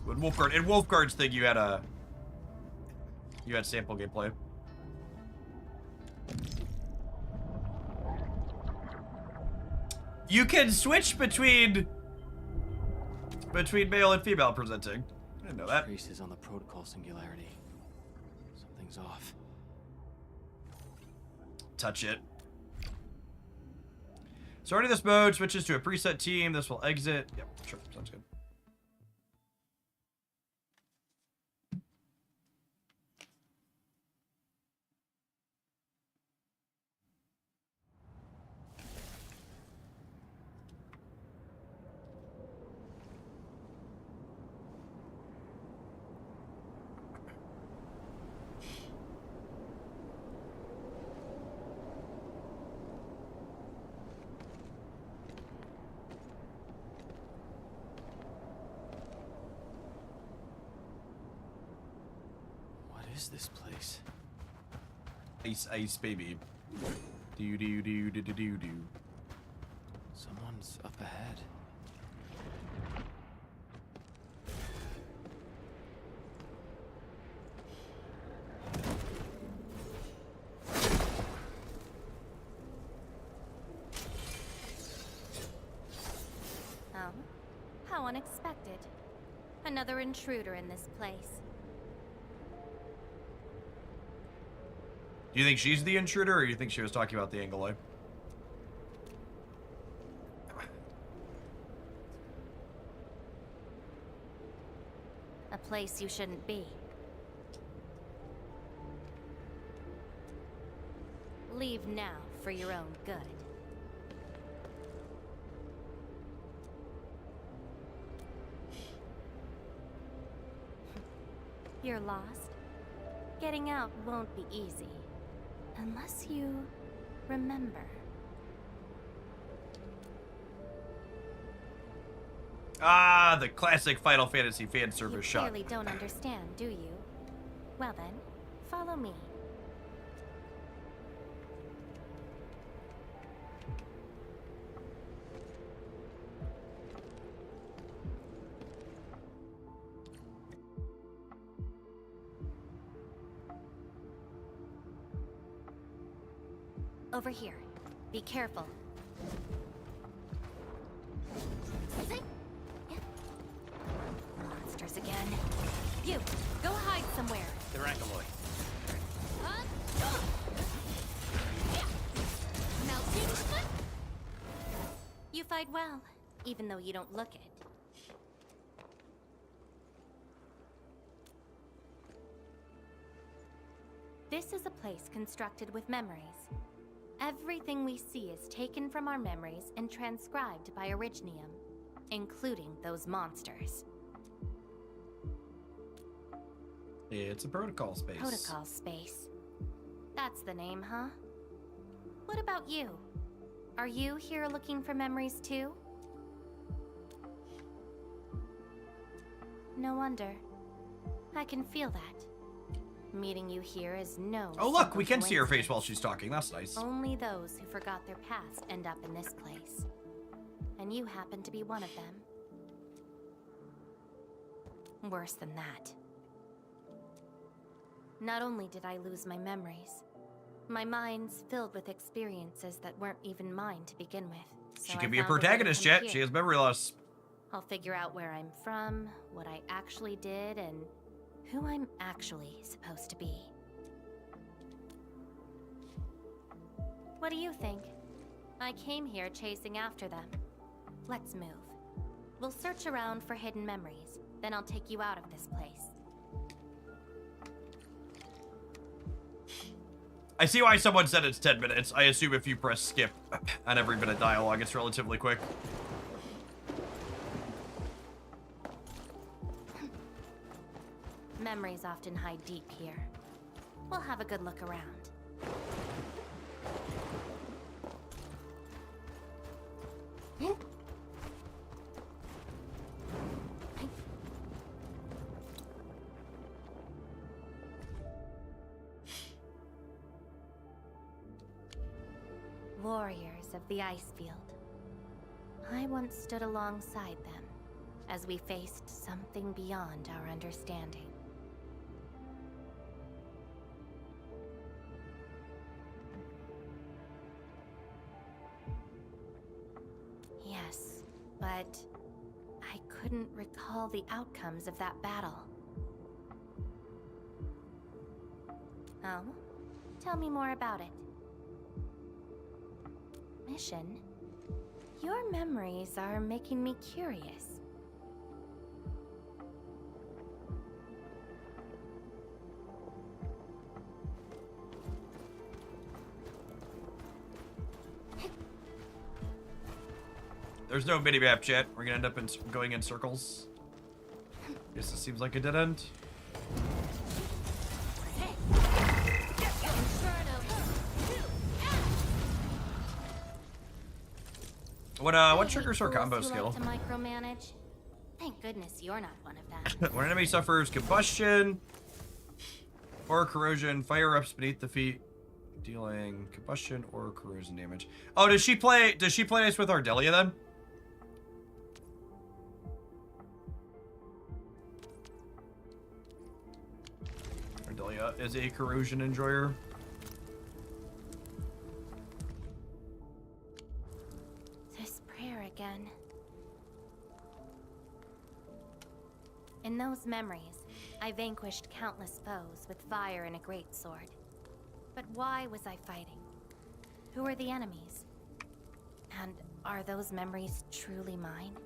In Wolfguard's thing, you had sample gameplay. You can switch between male and female presenting. I didn't know that. Traces on the protocol singularity. Something's off. Touch it. Starting this mode switches to a preset team. This will exit. Yep, sure. Sounds good. What is this place? Ice, baby. Do. Someone's up ahead. Oh, how unexpected. Another intruder in this place. Do you think she's the intruder, or do you think she was talking about the Angoloi? A place you shouldn't be. Leave now for your own good. You're lost? Getting out won't be easy. Unless you remember. Ah, the classic Final Fantasy fan service You shot. clearly don't understand, do you? Well then, follow me. Over here. Be careful. Monsters again. You, go hide somewhere. The Rankaloy. You fight well, even though you don't look it. This is a place constructed with memories. Everything we see is taken from our memories and transcribed by Originium, including those monsters. It's a protocol space. Protocol space. That's the name, huh? What about you? Are you here looking for memories too? No wonder. I can feel that. Meeting you here is no. Oh look, simple we can see her face coincidence. while she's talking. That's nice. Only those who forgot their past end up in this place. And you happen to be one of them. Worse than that. Not only did I lose my memories, my mind's filled with experiences that weren't even mine to begin with. So She I could be a found way to protagonist, come chat. here. She has memory loss. I'll figure out where I'm from, what I actually did, and who I'm actually supposed to be. What do you think? I came here chasing after them. Let's move. We'll search around for hidden memories, then I'll take you out of this place. I see why someone said it's 10 minutes. I assume if you press skip on every bit of dialogue, it's relatively quick. Memories often hide deep here. We'll have a good look around. Warriors of the Icefield. I once stood alongside them as we faced something beyond our understanding. Yes, but I couldn't recall the outcomes of that battle. Oh? Tell me more about it. Mission? Your memories are making me curious. There's no minimap, chat. We're gonna end up going in circles. Guess this seems like a dead end. What triggers her combo skill? To micromanage? Thank goodness you're not one of them. When an enemy suffers combustion or corrosion, fire erupts beneath the feet, dealing combustion or corrosion damage. Oh, does she play this with Ardelia then? Ardelia is a corrosion enjoyer. Again. In those memories, I vanquished countless foes with fire and a greatsword. But why was I fighting? Who are the enemies? And are those memories truly mine?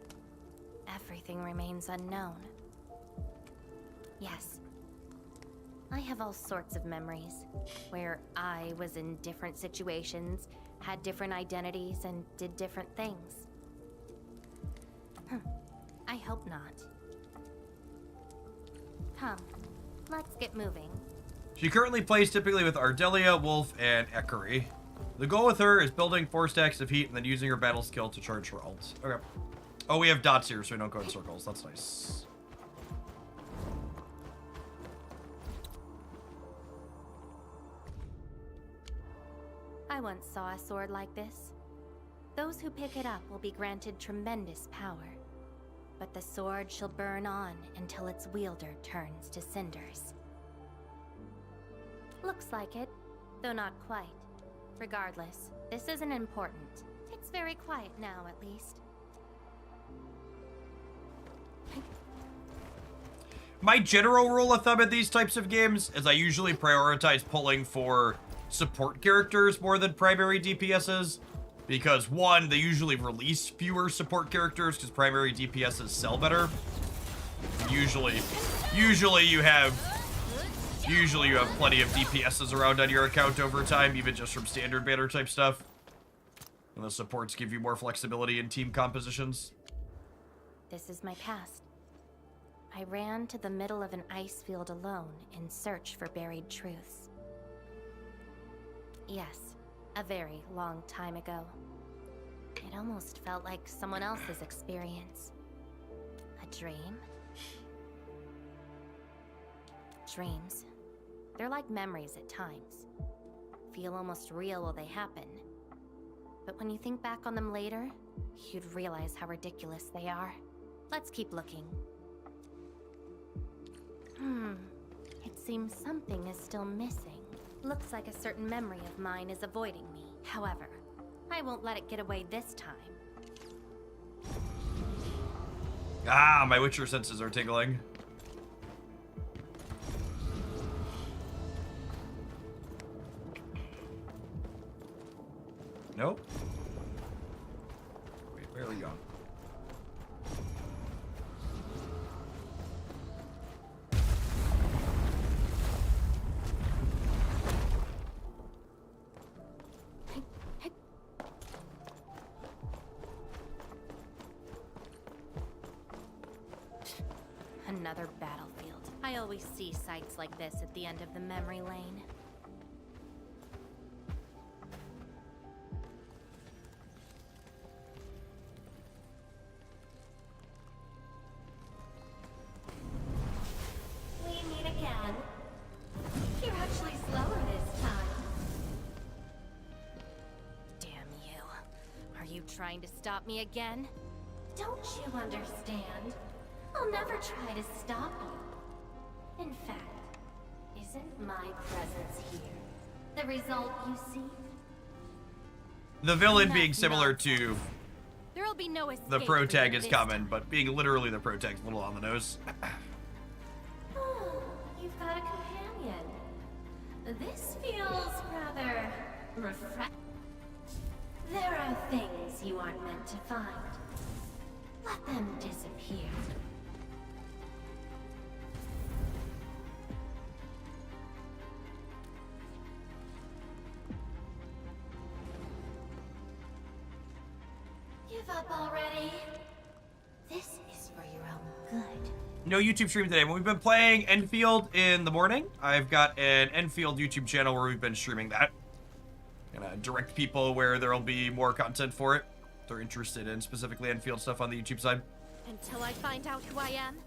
Everything remains unknown. Yes. I have all sorts of memories, where I was in different situations, had different identities, and did different things. I hope not. Come, let's get moving. She currently plays typically with Ardelia, Wolf, and Ekari. The goal with her is building 4 stacks of heat and then using her battle skill to charge her ult. Okay. Oh, we have dots here so we don't go in circles. That's nice. I once saw a sword like this. Those who pick it up will be granted tremendous power. But the sword shall burn on until its wielder turns to cinders. Looks like it, though not quite. Regardless, this isn't important. It's very quiet now, at least. My general rule of thumb in these types of games is I usually prioritize pulling for support characters more than primary DPSs. Because, one, they usually release fewer support characters because primary DPSs sell better. Usually you have plenty of DPSs around on your account over time, even just from standard banner type stuff. And the supports give you more flexibility in team compositions. This is my past. I ran to the middle of an ice field alone in search for buried truths. Yes. A very long time ago. It almost felt like someone else's experience. A dream? Dreams. They're like memories at times. Feel almost real while they happen. But when you think back on them later, you'd realize how ridiculous they are. Let's keep looking. It seems something is still missing. Looks like a certain memory of mine is avoiding me. However, I won't let it get away this time. Ah, my Witcher senses are tingling. Nope. Wait, where are we going? Another battlefield. I always see sights like this at the end of the memory lane. We meet again. You're actually slower this time. Damn you. Are you trying to stop me again? Don't you understand? I'll never try to stop you. In fact, isn't my presence here the result you seek? The villain That's being similar nonsense. to There'll be no escape the for pro you tag is this common, time. but being literally the pro tag's a little on the nose. Oh, you've got a companion. This feels rather refreshing. There are things you aren't meant to find. Let them disappear. Give up already. This is for your own good. No YouTube stream today, but we've been playing Endfield in the morning. I've got an Endfield YouTube channel where we've been streaming that. Gonna direct people where there'll be more content for it. If they're interested in specifically Endfield stuff on the YouTube side. Until I find out who I am,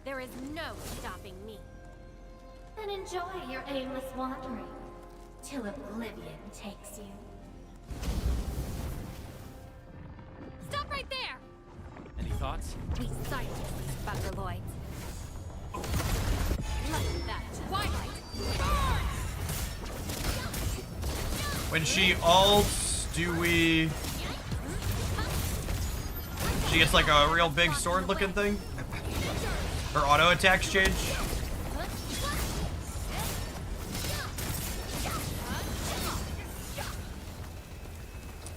there is no stopping me. Then enjoy your aimless wandering, till oblivion takes you. Stop right there! Any thoughts? We silence these buggerloids. Let that twilight burn! When she ults, do we... She gets like a real big sword looking thing? Her auto attacks change?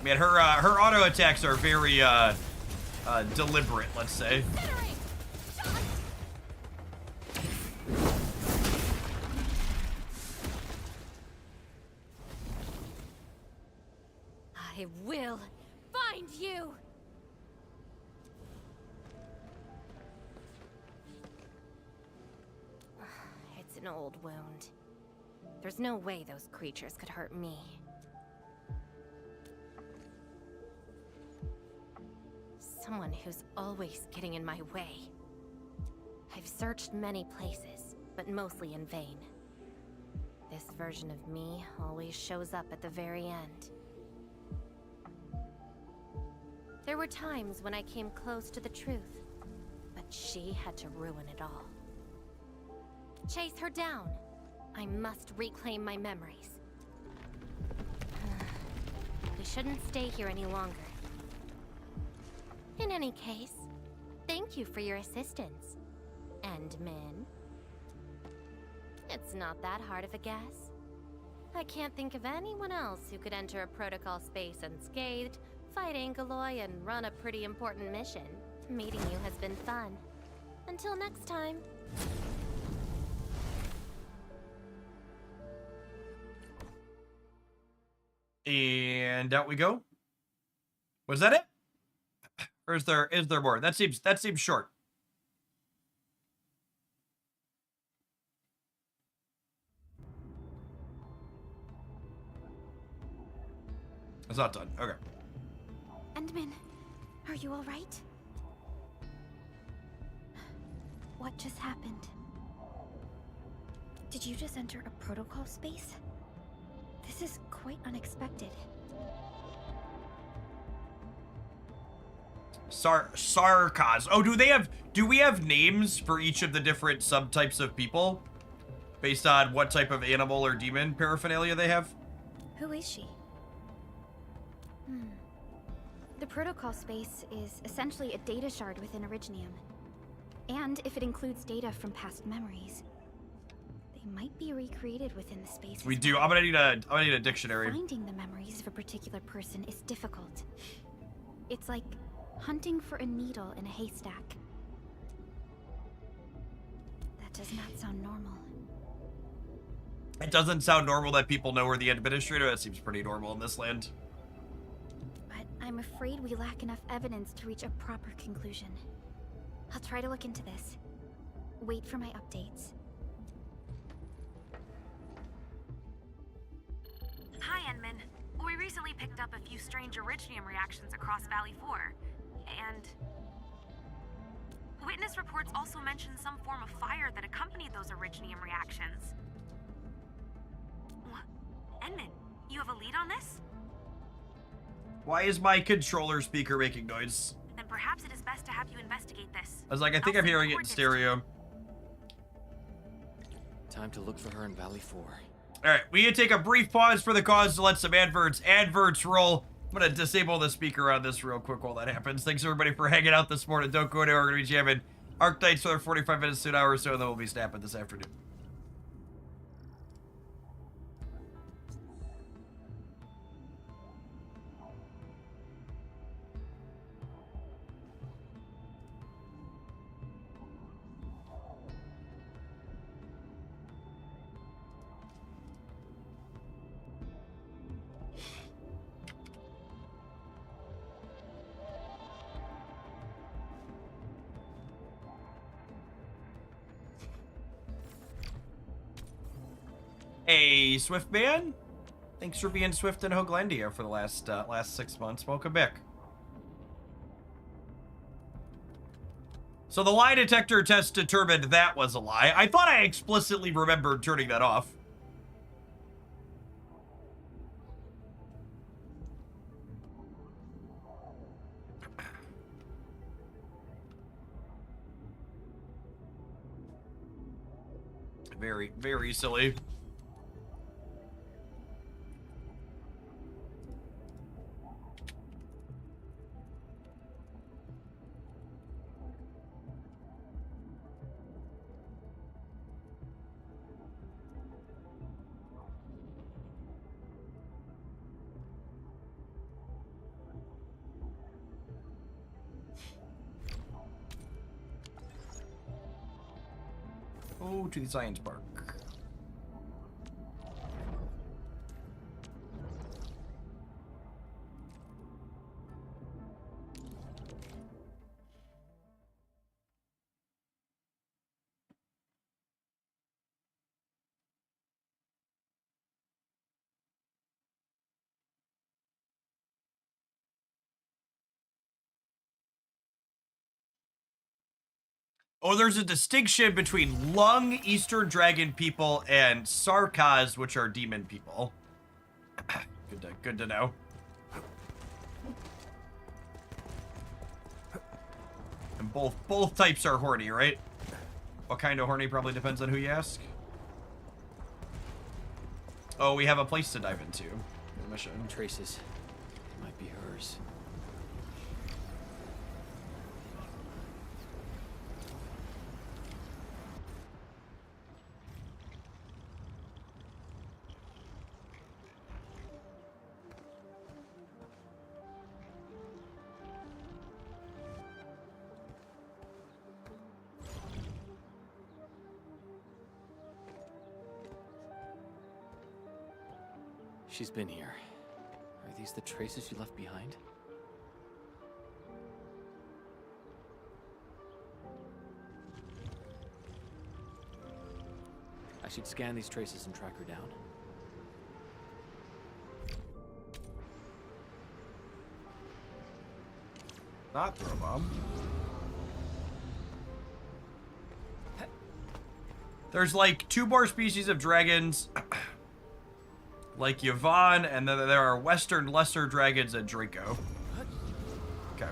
Man, her auto attacks are very deliberate, let's say. I will find you! It's an old wound. There's no way those creatures could hurt me. Someone who's always getting in my way. I've searched many places, but mostly in vain. This version of me always shows up at the very end. There were times when I came close to the truth, but she had to ruin it all. Chase her down. I must reclaim my memories. We shouldn't stay here any longer. In any case, thank you for your assistance, Endmin. It's not that hard of a guess. I can't think of anyone else who could enter a protocol space unscathed, fight Angeloy, and run a pretty important mission. Meeting you has been fun. Until next time. And out we go. Was that it? Or is there more? That seems short. It's not done. Okay. Endman, are you all right? What just happened? Did you just enter a protocol space? This is quite unexpected. Sarkaz. Oh, do we have names for each of the different subtypes of people? Based on what type of animal or demon paraphernalia they have? Who is she? The protocol space is essentially a data shard within Originium. And if it includes data from past memories, the They might be recreated within the space. We as do. well. I'm gonna need a dictionary. Finding the memories of a particular person is difficult. It's like hunting for a needle in a haystack. That does not sound normal. It doesn't sound normal that people know we're the administrator. That seems pretty normal in this land. But I'm afraid we lack enough evidence to reach a proper conclusion. I'll try to look into this. Wait for my updates. Hi, Enman. We recently picked up a few strange originium reactions across Valley 4, and witness reports also mention some form of fire that accompanied those originium reactions. Enman, you have a lead on this? Why is my controller speaker making noise? Then perhaps it is best to have you investigate this. I was like, I think I'll I'm send hearing it in coordinates to stereo. Time to look for her in Valley 4. Alright, we need to take a brief pause for the cause to let some adverts roll. I'm gonna disable the speaker on this real quick while that happens. Thanks everybody for hanging out this morning. Don't go anywhere, we're gonna be jamming Arctites for 45 minutes to an hour or so, and then we'll be snapping this afternoon. Hey, Swift Man. Thanks for being Swift in Hoaglandia for the last 6 months. Welcome back. So the lie detector test determined that was a lie. I thought I explicitly remembered turning that off. Very, very silly. Oh, to the science park. Oh, there's a distinction between Lung, Eastern Dragon people, and Sarkaz, which are demon people. Good to know. And both types are horny, right? What kind of horny probably depends on who you ask. Oh, we have a place to dive into. Mission. Traces. Might be hers. She's been here. Are these the traces she left behind? I should scan these traces and track her down. Not throw a bomb. There's like 2 more species of dragons. Like Yvonne, and then there are Western lesser dragons and Draco. Okay.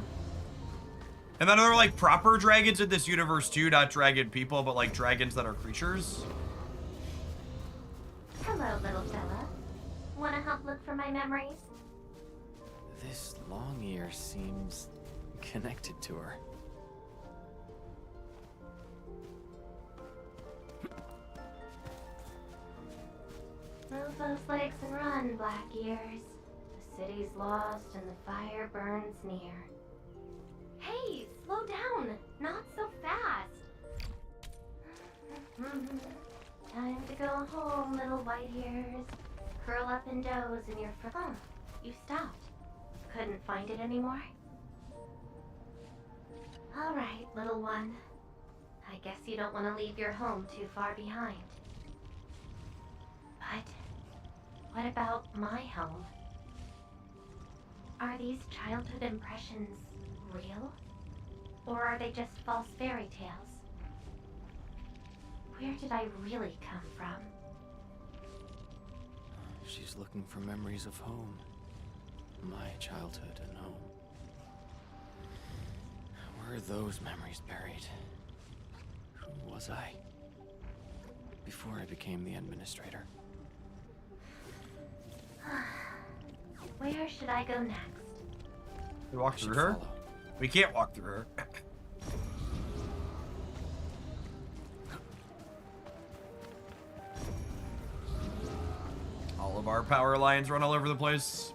And then there are like proper dragons in this universe too, not dragon people, but like dragons that are creatures. Hello, little fella. Wanna help look for my memories? This long ear seems connected to her. those legs and run, Black Ears. The city's lost and the fire burns near. Hey, slow down! Not so fast! Time to go home, little white ears. Curl up and doze in your Oh, you stopped. Couldn't find it anymore? Alright, little one. I guess you don't want to leave your home too far behind. But what about my home? Are these childhood impressions real? Or are they just false fairy tales? Where did I really come from? She's looking for memories of home. My childhood and home. Where are those memories buried? Who was I? Before I became the administrator. Where should I go next? We walk I through should her? follow. We can't walk through her. All of our power lines run all over the place.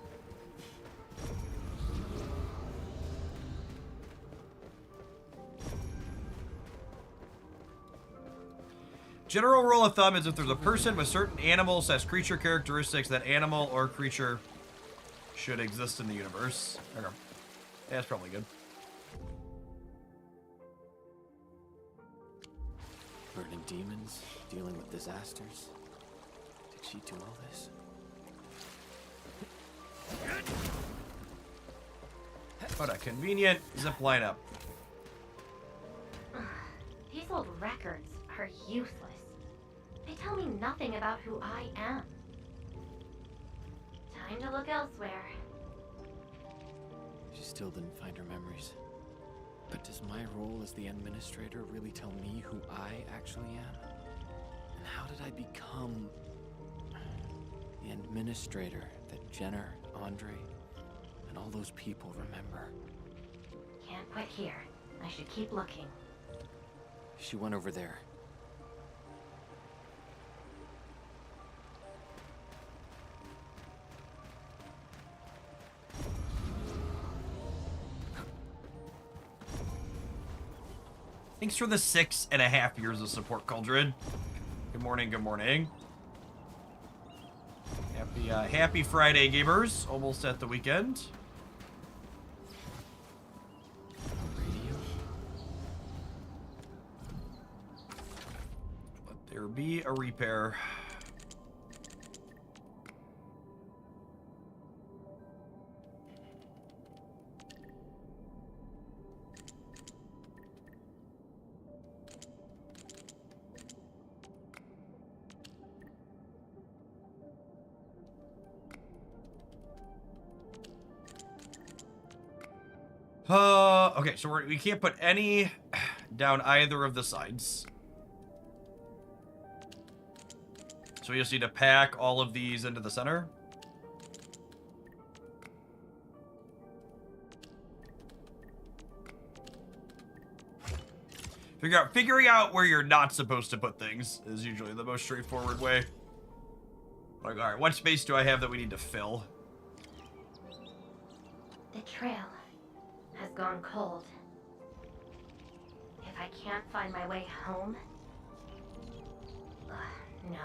General rule of thumb is if there's a person with certain animal/creature characteristics, that animal or creature should exist in the universe. Okay. Yeah, that's probably good. Burning demons, dealing with disasters. Did she do all this? What a convenient zip line up. These old records are useless. They tell me nothing about who I am. Time to look elsewhere. She still didn't find her memories. But does my role as the administrator really tell me who I actually am? And how did I become the administrator that Jenner, Andre, and all those people remember? Can't quit here. I should keep looking. She went over there. Thanks for the 6.5 years of support, Cauldron. Good morning, good morning. Happy Friday, gamers. Almost at the weekend. Radio? Let there be a repair. Okay, so we can't put any down either of the sides. So we just need to pack all of these into the center. Figuring out where you're not supposed to put things is usually the most straightforward way. Like, alright, what space do I have that we need to fill? The trail has gone cold. If I can't find my way home... no.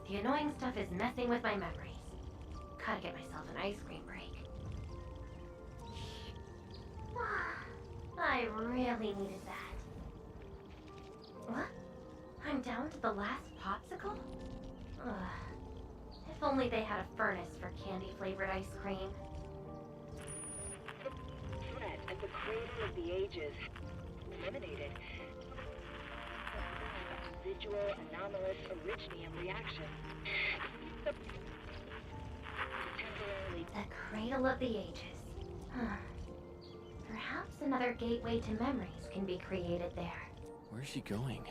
The annoying stuff is messing with my memories. Gotta get myself an ice cream break. I really needed that. What? I'm down to the last popsicle? If only they had a furnace for candy-flavored ice cream. Threat at the cradle of the ages. Eliminated. Residual anomalous originium reaction. Temporarily. The cradle of the ages. Perhaps another gateway to memories can be created there. Where's she going?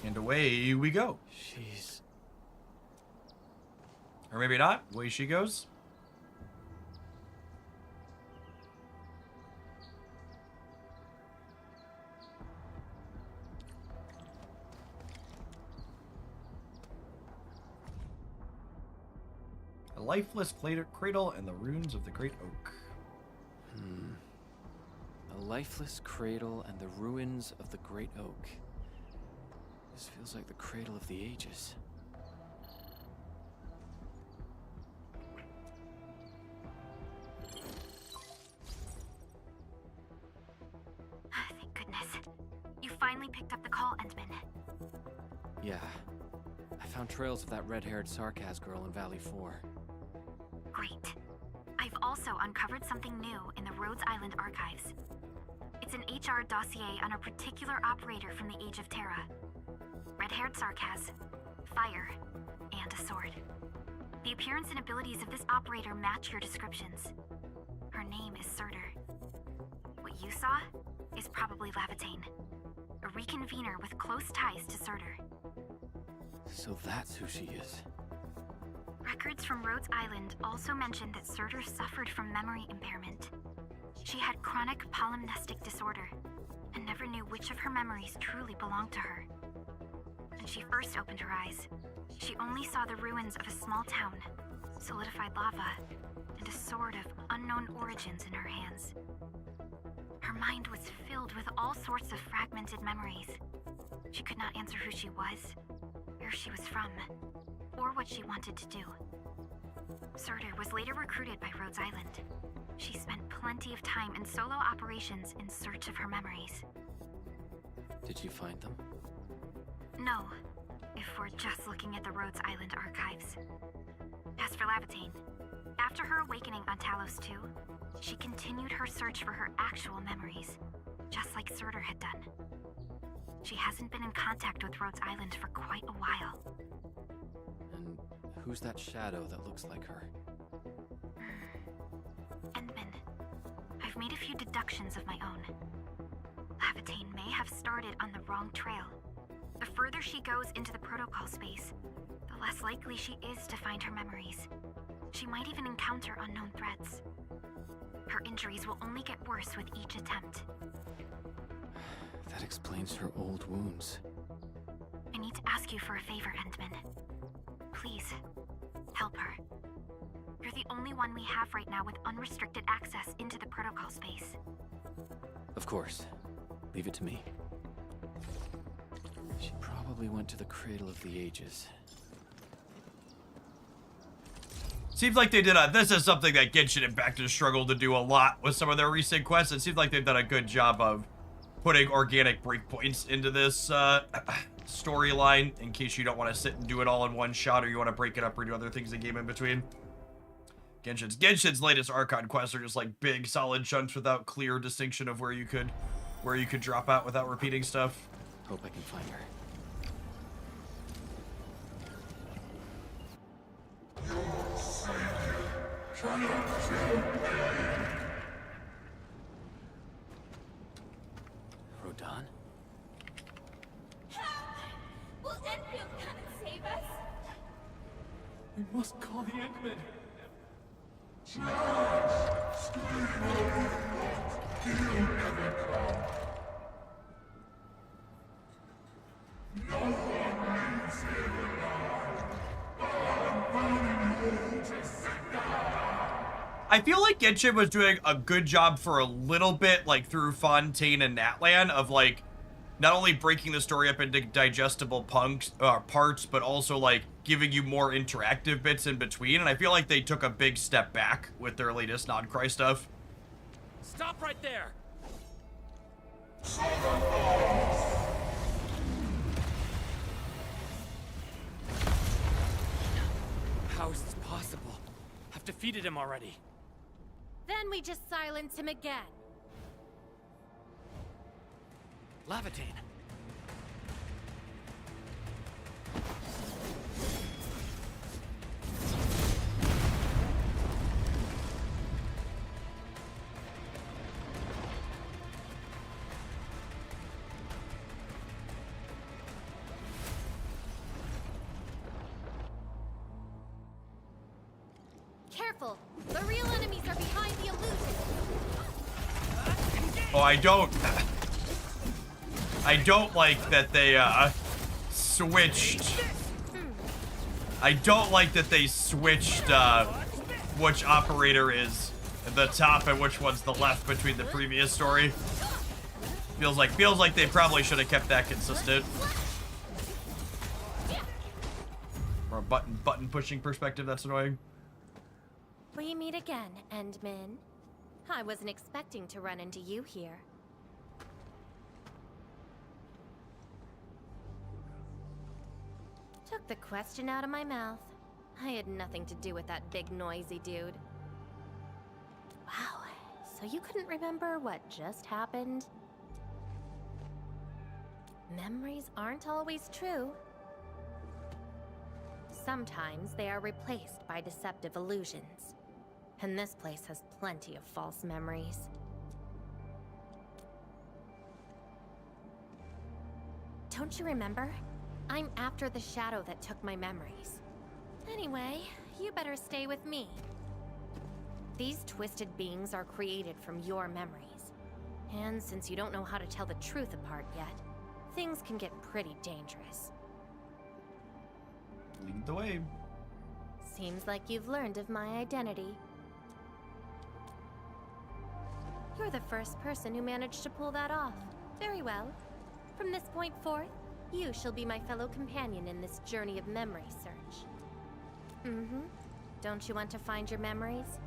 And away we go. She's... Or maybe not. Away she goes. A lifeless cradle and the ruins of the great oak. A lifeless cradle and the ruins of the great oak. This feels like the cradle of the ages. Thank goodness. You finally picked up the call, Endman. Yeah. I found trails of that red-haired Sarkaz girl in Valley 4. Great. I've also uncovered something new in the Rhodes Island archives. It's an HR dossier on a particular operator from the Age of Terra. Red-haired Sarkaz, fire, and a sword. The appearance and abilities of this operator match your descriptions. Her name is Surtur. What you saw is probably Lavatane, a reconvener with close ties to Surtur. So that's who she is. Records from Rhodes Island also mention that Surtur suffered from memory impairment. She had chronic polymnestic disorder, and never knew which of her memories truly belonged to her. When she first opened her eyes, she only saw the ruins of a small town, solidified lava, and a sword of unknown origins in her hands. Her mind was filled with all sorts of fragmented memories. She could not answer who she was, where she was from, or what she wanted to do. Surtur was later recruited by Rhodes Island. She spent plenty of time in solo operations in search of her memories. Did you find them? No, if we're just looking at the Rhodes Island archives. As for Lavatane, after her awakening on Talos 2, she continued her search for her actual memories, just like Surtur had done. She hasn't been in contact with Rhodes Island for quite a while. And who's that shadow that looks like her? Endman, I've made a few deductions of my own. Lavatane may have started on the wrong trail. The further she goes into the protocol space, the less likely she is to find her memories. She might even encounter unknown threats. Her injuries will only get worse with each attempt. That explains her old wounds. I need to ask you for a favor, Endman. Please, help her. You're the only one we have right now with unrestricted access into the protocol space. Of course. Leave it to me. She probably went to the Cradle of the Ages. Seems like they did this is something that Genshin Impact has struggled to do a lot with some of their recent quests. It seems like they've done a good job of putting organic breakpoints into this storyline in case you don't want to sit and do it all in one shot, or you want to break it up or do other things in game in between. Genshin's latest Archon quests are just like big solid chunks without clear distinction of where you could drop out without repeating stuff. Hope I can find her. Rodan? Will Endfield come and save us? We must call the Endman. I feel like Genshin was doing a good job for a little bit, like through Fontaine and Natlan, of like not only breaking the story up into digestible parts, but also like giving you more interactive bits in between. And I feel like they took a big step back with their latest non-Cry stuff. Stop right there! How is this possible? I've defeated him already. Then we just silence him again. Lavatane. careful. The real enemies are behind the illusion. Oh, I don't like that they switched. I don't like that they switched which operator is the top and which one's the left between the previous story. Feels like they probably should have kept that consistent. From a button pushing perspective, that's annoying. We meet again, Endmin. I wasn't expecting to run into you here. Took the question out of my mouth. I had nothing to do with that big noisy dude. Wow, so you couldn't remember what just happened? Memories aren't always true. Sometimes they are replaced by deceptive illusions. And this place has plenty of false memories. Don't you remember? I'm after the shadow that took my memories. Anyway, you better stay with me. These twisted beings are created from your memories. And since you don't know how to tell the truth apart yet, things can get pretty dangerous. Lead the way. Seems like you've learned of my identity. You're the first person who managed to pull that off. Very well. From this point forth, you shall be my fellow companion in this journey of memory search. Mm-hmm. Don't you want to find your memories?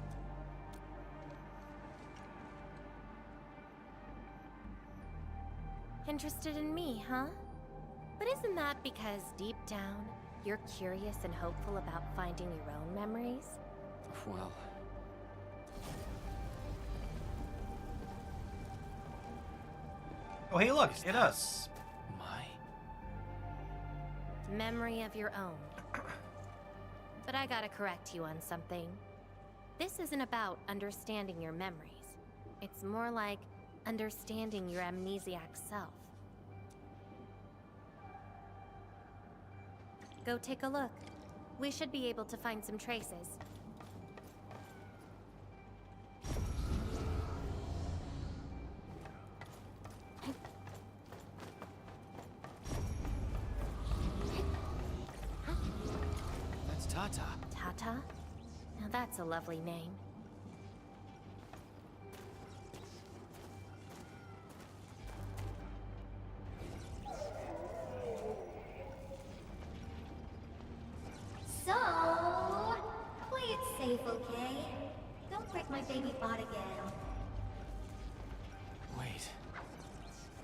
Interested in me, huh? But isn't that because deep down, you're curious and hopeful about finding your own memories? Well... Oh, hey, look, it's us. My... Memory of your own. But I gotta correct you on something. This isn't about understanding your memories. It's more like understanding your amnesiac self. Go take a look. We should be able to find some traces. That's Tata. Tata? Now that's a lovely name. So, play it safe, okay? Don't break my baby bot again. Wait.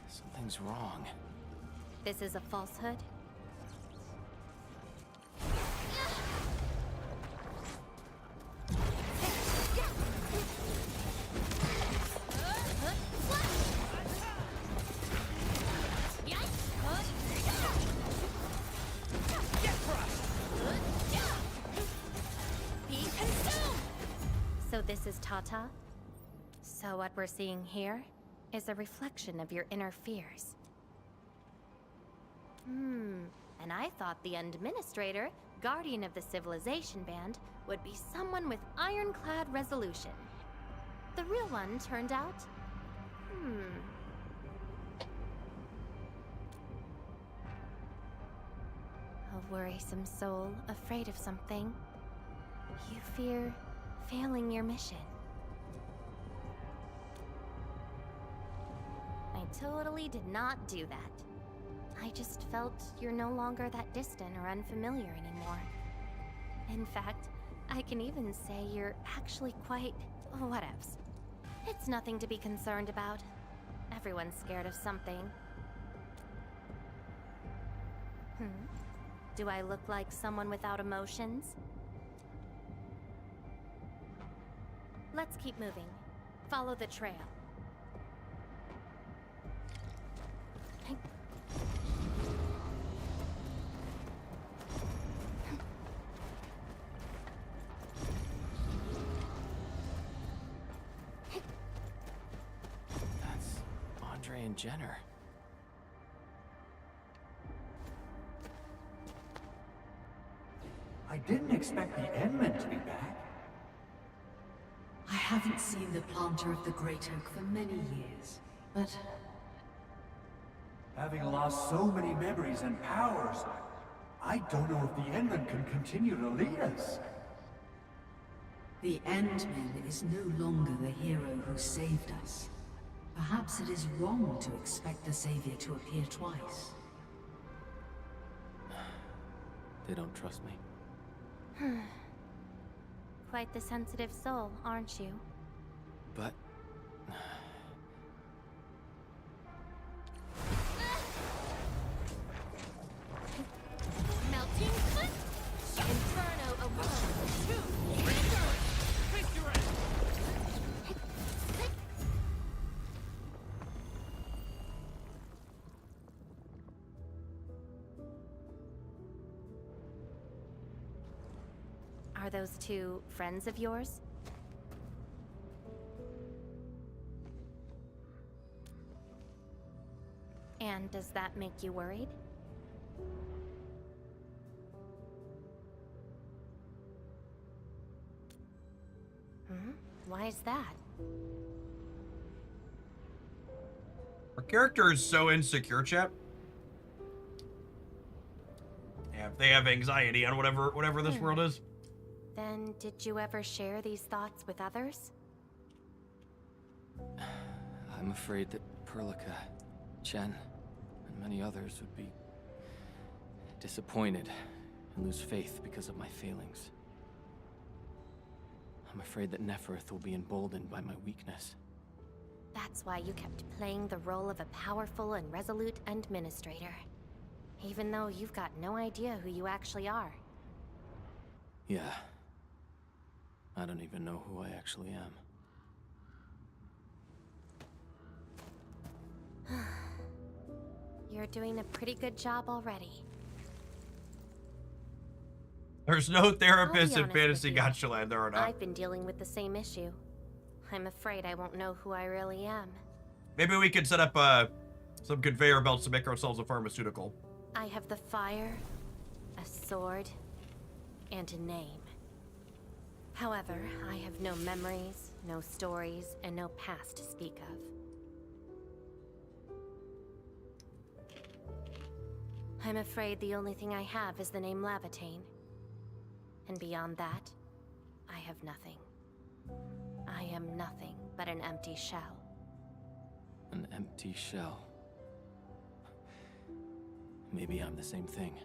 Something's wrong. This is a falsehood? So this is Tata? So what we're seeing here is a reflection of your inner fears. And I thought the Administrator, Guardian of the Civilization Band, would be someone with ironclad resolution. The real one turned out... A worrisome soul, afraid of something. You fear failing your mission. I totally did not do that. I just felt you're no longer that distant or unfamiliar anymore. In fact, I can even say you're actually quite... whatevs. It's nothing to be concerned about. Everyone's scared of something. Do I look like someone without emotions? Let's keep moving. Follow the trail. That's Andre and Jenner. I didn't expect the Endmen to be back. haven't seen the planter of the Great Oak for many years, but Having lost so many memories and powers, I don't know if the Endman can continue to lead us. the Endman is no longer the hero who saved us. Perhaps it is wrong to expect the Savior to appear twice. They don't trust me. Quite the sensitive soul, aren't you? But... Melting foot! Inferno arose! Are those two friends of yours? And does that make you worried? Why is that? Our character is so insecure, chat. Yeah, they have anxiety on whatever this world is. Then did you ever share these thoughts with others? I'm afraid that Perlica, Chen, and many others would be disappointed and lose faith because of my failings. I'm afraid that Neferth will be emboldened by my weakness. That's why you kept playing the role of a powerful and resolute administrator. Even though you've got no idea who you actually are. Yeah. I don't even know who I actually am. You're doing a pretty good job already. There's no therapist I'll in be honest Fantasy with you. Gacha Land, there are not. I've been dealing with the same issue. I'm afraid I won't know who I really am. Maybe we could set up some conveyor belts to make ourselves a pharmaceutical. I have the fire, a sword, and a name. However, I have no memories, no stories, and no past to speak of. I'm afraid the only thing I have is the name Lavatane. And beyond that, I have nothing. I am nothing but an empty shell. An empty shell. Maybe I'm the same thing.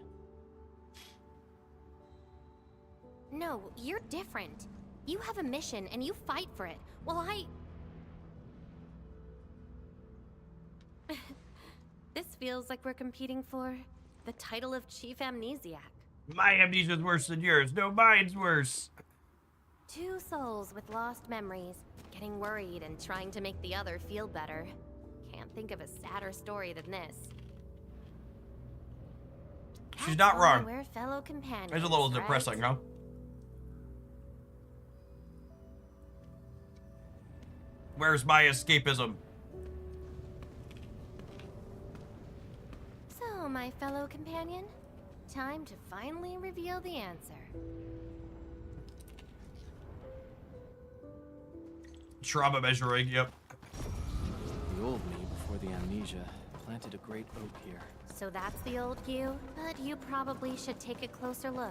No, you're different. You have a mission and you fight for it, while This feels like we're competing for the title of Chief Amnesiac. My amnesia's worse than yours. No, mine's worse. Two souls with lost memories, getting worried and trying to make the other feel better. Can't think of a sadder story than this. She's not wrong. We're fellow companions. It's a little right? depressing, huh? Where's my escapism? So, my fellow companion, time to finally reveal the answer. Trauma measuring, yep. The old me before the amnesia planted a great oak here. So that's the old you, but you probably should take a closer look.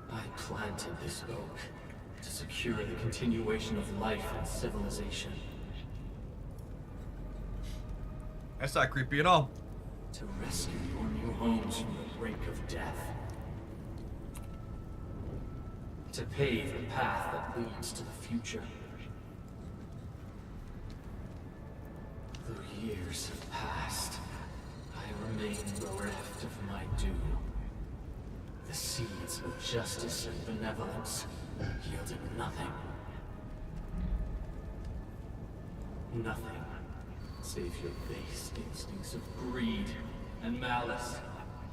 I planted this oak to secure the continuation of life and civilization. That's not creepy at all. To rescue your new homes from the brink of death. To pave the path that leads to the future. Though years have passed, I remain bereft of my due. The seeds of justice and benevolence yielded nothing. Nothing save your base instincts of greed and malice,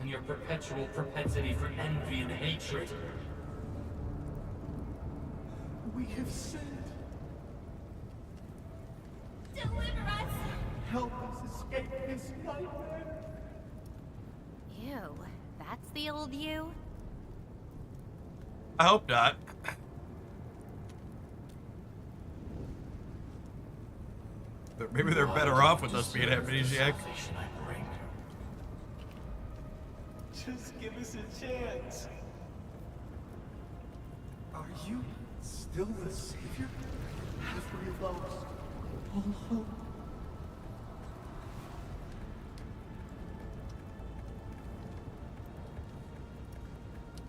and your perpetual propensity for envy and hatred. We have sinned. Deliver us! Help us escape this nightmare. Ew, that's the old you? I hope not. Maybe they're better off with us being amnesiac. Just give us a chance. Are you still the savior? Have we lost all hope?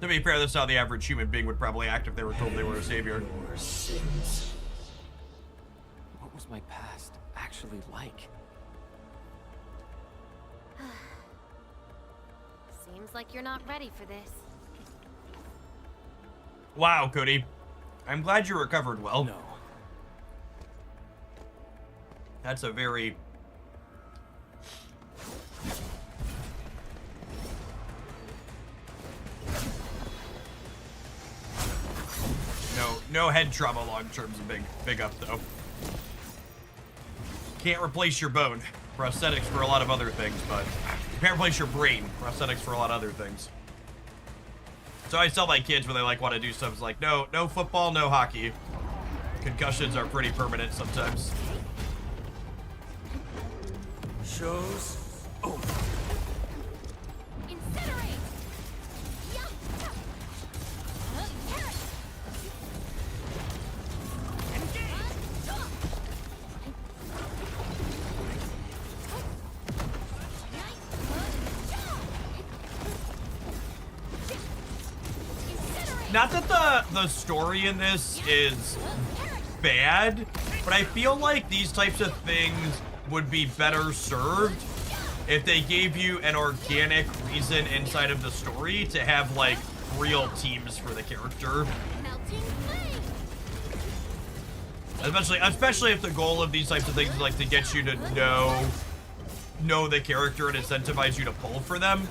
To be fair, that's how the average human being would probably act if they were told they were a savior. Your sins. What was my past actually like? Seems like you're not ready for this. Wow, Cody. I'm glad you recovered well. No. That's a very... No head trauma long term's a big up though. Can't replace your bone. Prosthetics for a lot of other things, but you can't replace your brain. Prosthetics for a lot of other things. So I tell my kids when they like want to do stuff, it's like, no football, no hockey. Concussions are pretty permanent sometimes. Shows over. Incinerate! Not that the story in this is bad, but I feel like these types of things would be better served if they gave you an organic reason inside of the story to have like real teams for the character. Especially if the goal of these types of things is like to get you to know the character and incentivize you to pull for them.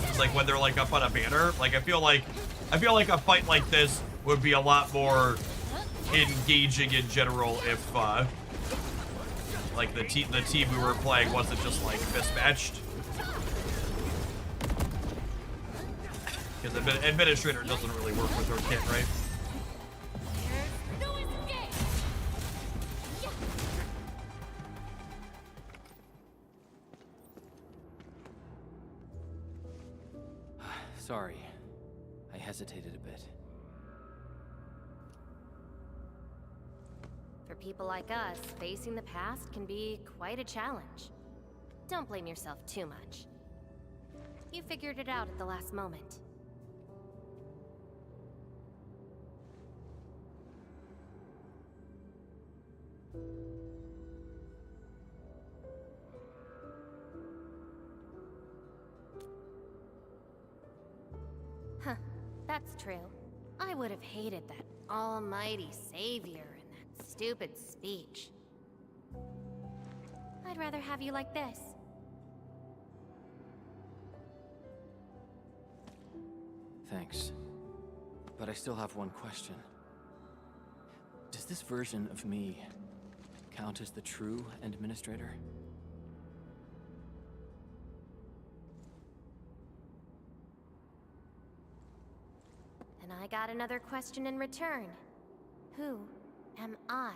It's like when they're like up on a banner. Like I feel like a fight like this would be a lot more engaging in general if like the team we were playing wasn't just like mismatched. Because administrator doesn't really work with her kit, right? Sorry, I hesitated a bit. For people like us, facing the past can be quite a challenge. Don't blame yourself too much. You figured it out at the last moment. Huh, that's true. I would have hated that almighty savior and that stupid speech. I'd rather have you like this. Thanks. But I still have one question. Does this version of me count as the true administrator? And I got another question in return. Who am I?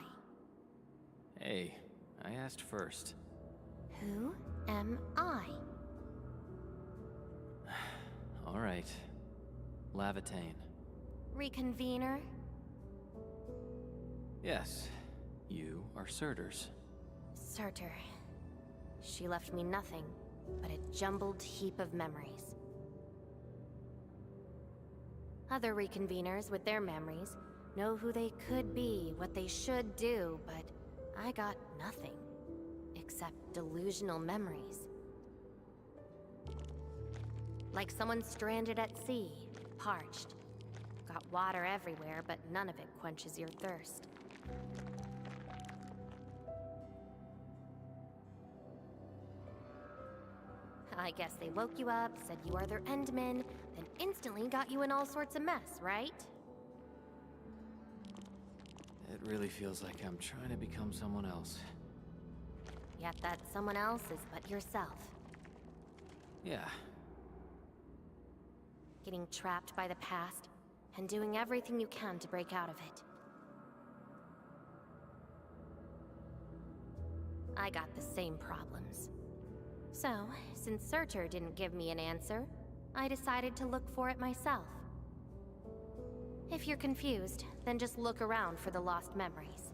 Hey, I asked first. Who am I? All right. Lavatane. Reconvener? Yes, you are Surtur's. Surtur. She left me nothing but a jumbled heap of memories. Other reconveners with their memories know who they could be, what they should do, but I got nothing except delusional memories. Like someone stranded at sea, parched. Got water everywhere, but none of it quenches your thirst. I guess they woke you up, said you are their endman, then instantly got you in all sorts of mess, right? really feels like I'm trying to become someone else. Yet that someone else is but yourself. Yeah. Getting trapped by the past, and doing everything you can to break out of it. I got the same problems. So, since Surtur didn't give me an answer, I decided to look for it myself. If you're confused, then just look around for the lost memories.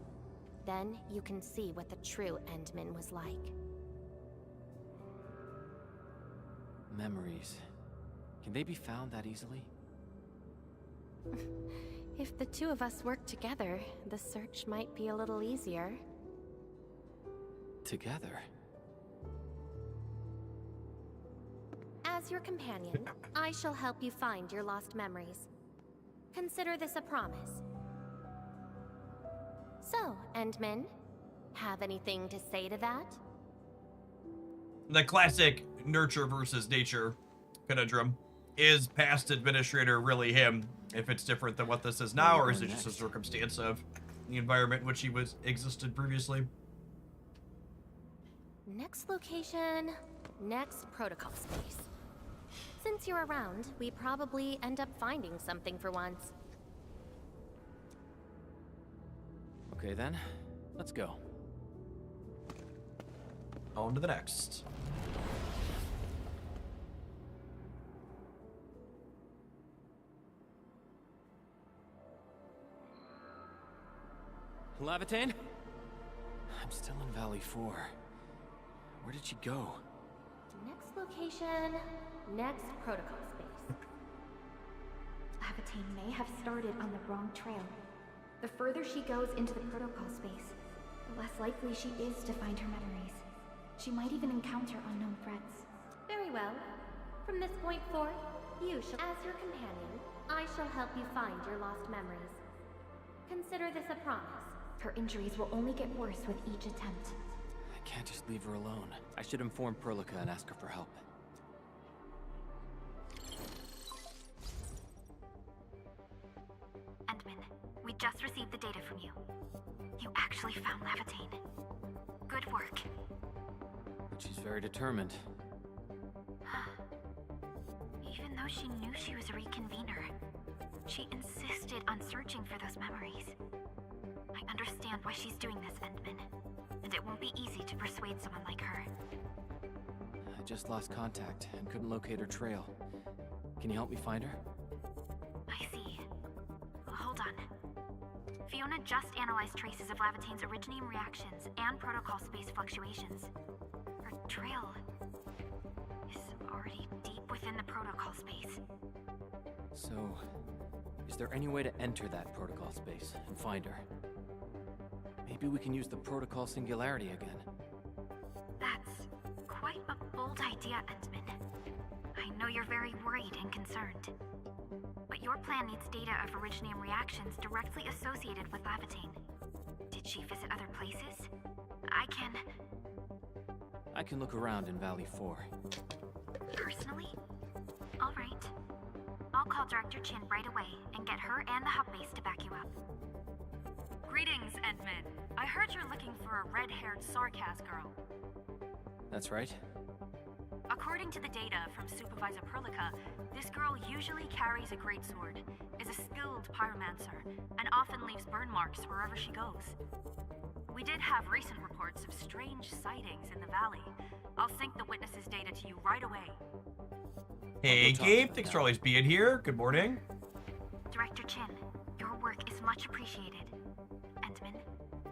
Then you can see what the true Endman was like. Memories. Can they be found that easily? If the two of us work together, the search might be a little easier. Together? As your companion, I shall help you find your lost memories. Consider this a promise. So, Endman, have anything to say to that? The classic nurture versus nature conundrum. Is past administrator really him, if it's different than what this is now, or is it just a circumstance of the environment in which he existed previously? Next location, next protocol space. Since you're around, we probably end up finding something for once. Okay then, let's go. On to the next. Lavitain? I'm still in Valley 4. Where did she go? Next location, next protocol space. Lavitain may have started on the wrong trail. The further she goes into the protocol space, the less likely she is to find her memories. She might even encounter unknown threats. Very well. From this point forth, you shall, as your companion, I shall help you find your lost memories. Consider this a promise. Her injuries will only get worse with each attempt. I can't just leave her alone. I should inform Perlica and ask her for help. Endman, we just received the data from you. You actually found Lavitain. Good work. But she's very determined. Even though she knew she was a reconvener, she insisted on searching for those memories. I understand why she's doing this, Endman. And it won't be easy to persuade someone like her. I just lost contact and couldn't locate her trail. Can you help me find her? I see. Hold on. Fiona just analyzed traces of Lavitain's originium reactions and protocol space fluctuations. Her trail is already deep within the protocol space. So, is there any way to enter that protocol space and find her? Maybe we can use the protocol singularity again. That's quite a bold idea, Endman. I know you're very worried and concerned. But your plan needs data of originium reactions directly associated with Lavitain. Did she visit other places? I can look around in Valley 4. Personally? All right. I'll call Director Chin right away and get her and the hub base to back you up. Greetings, Endman. I heard you're looking for a red-haired Sarkaz girl. That's right. According to the data from Supervisor Perlica, this girl usually carries a greatsword, is a skilled pyromancer, and often leaves burn marks wherever she goes. We did have recent reports of strange sightings in the valley. I'll sync the witnesses' data to you right away. Hey, Gabe. Thanks for always being here. Good morning. Director Chin, your work is much appreciated. Endman,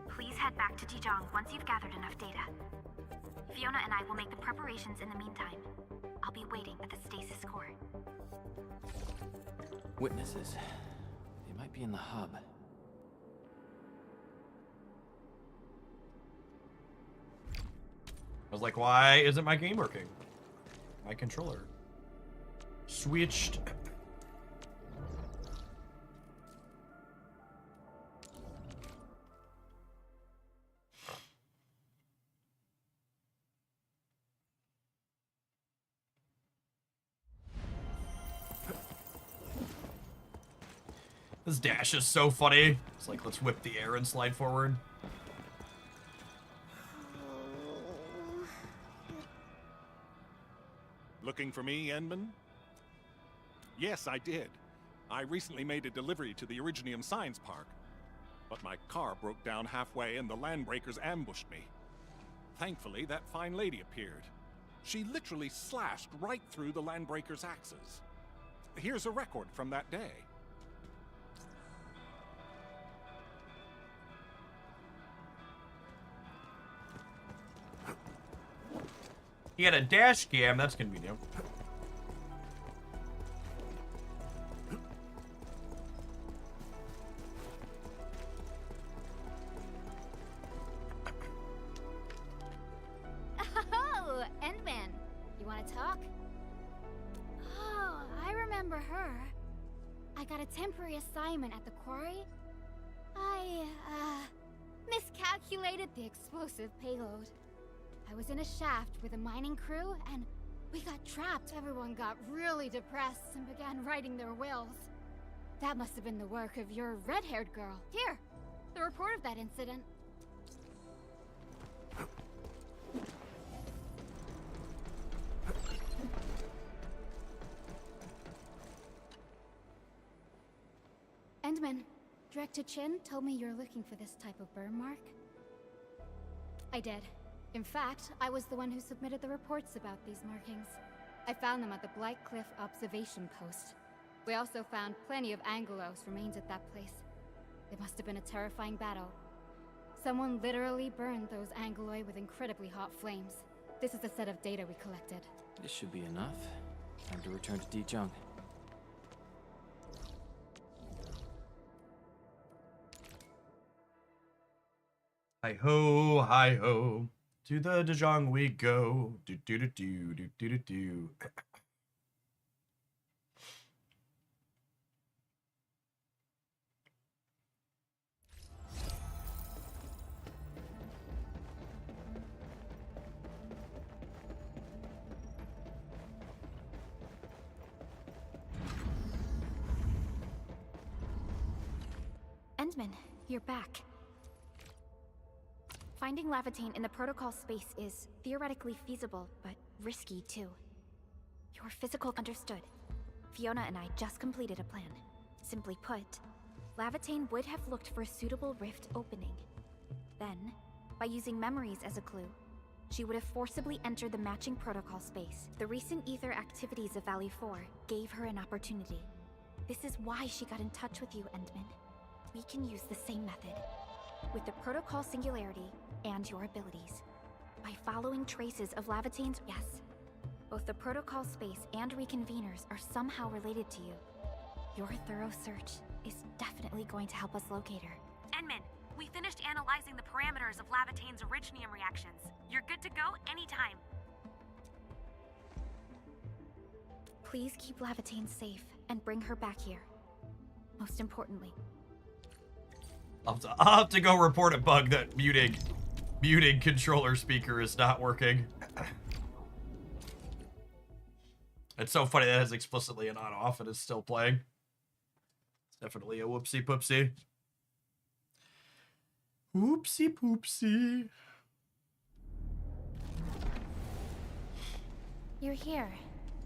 please head back to Dijong once you've gathered enough data. Fiona and I will make the preparations in the meantime. I'll be waiting at the stasis core. Witnesses. They might be in the hub. I was like, why isn't my game working? My controller switched. This dash is so funny. It's like, let's whip the air and slide forward. Looking for me, Endman? Yes, I did. I recently made a delivery to the Originium Science Park. But my car broke down halfway and the Landbreakers ambushed me. Thankfully, that fine lady appeared. She literally slashed right through the Landbreakers' axes. Here's a record from that day. He had a dash cam, that's convenient. Oh, Endman. You want to talk? Oh, I remember her. I got a temporary assignment at the quarry. I, miscalculated the explosive payload. I was in a shaft with a mining crew, and we got trapped. Everyone got really depressed and began writing their wills. That must have been the work of your red-haired girl. Here, the report of that incident. Endman, Director Chin told me you're looking for this type of burn mark. I did. In fact, I was the one who submitted the reports about these markings. I found them at the Blight Cliff observation post. We also found plenty of Angelos remains at that place. It must have been a terrifying battle. Someone literally burned those Angeloi with incredibly hot flames. This is a set of data we collected. This should be enough. Time to return to Dijong. Hi-ho, hi-ho. To the Dijong we go. Do-do-do-do-do-do-do. Endman, you're back. Finding Lavatane in the protocol space is theoretically feasible, but risky too. Your physical understood. Fiona and I just completed a plan. Simply put, Lavatane would have looked for a suitable rift opening. Then, by using memories as a clue, she would have forcibly entered the matching protocol space. The recent ether activities of Valley 4 gave her an opportunity. This is why she got in touch with you, Endman. We can use the same method, with the protocol singularity and your abilities. By following traces of Lavatane's... Yes, both the protocol space and reconveners are somehow related to you. Your thorough search is definitely going to help us locate her. Endman, we finished analyzing the parameters of Lavatane's Originium reactions. You're good to go anytime. Please keep Lavatane safe and bring her back here. Most importantly, I'll have to go report a bug that muting controller speaker is not working. It's so funny that it has explicitly an on-off and it's still playing. It's definitely a whoopsie poopsie. Whoopsie poopsie. You're here,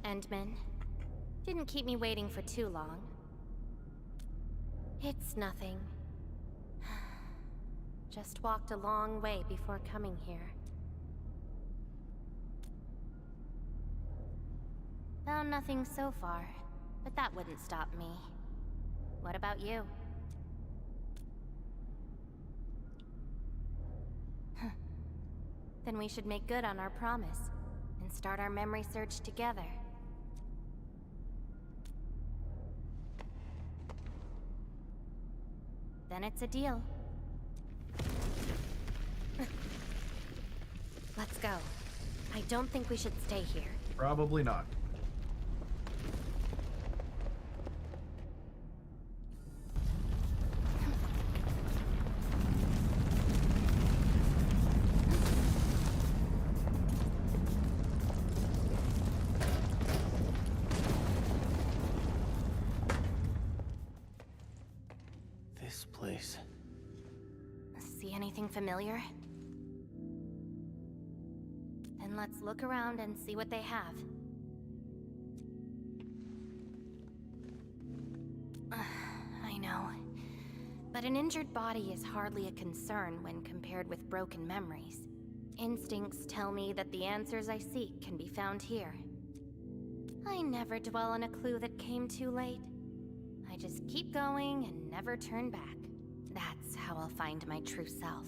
Endman. Didn't keep me waiting for too long. It's nothing. Just walked a long way before coming here. Found nothing so far, but that wouldn't stop me. What about you? Then we should make good on our promise and start our memory search together. Then it's a deal. Let's go. I don't think we should stay here. Probably not. place. See anything familiar? Then let's look around and see what they have. I know. But an injured body is hardly a concern when compared with broken memories. Instincts tell me that the answers I seek can be found here. I never dwell on a clue that came too late. I just keep going and never turn back. That's how I'll find my true self.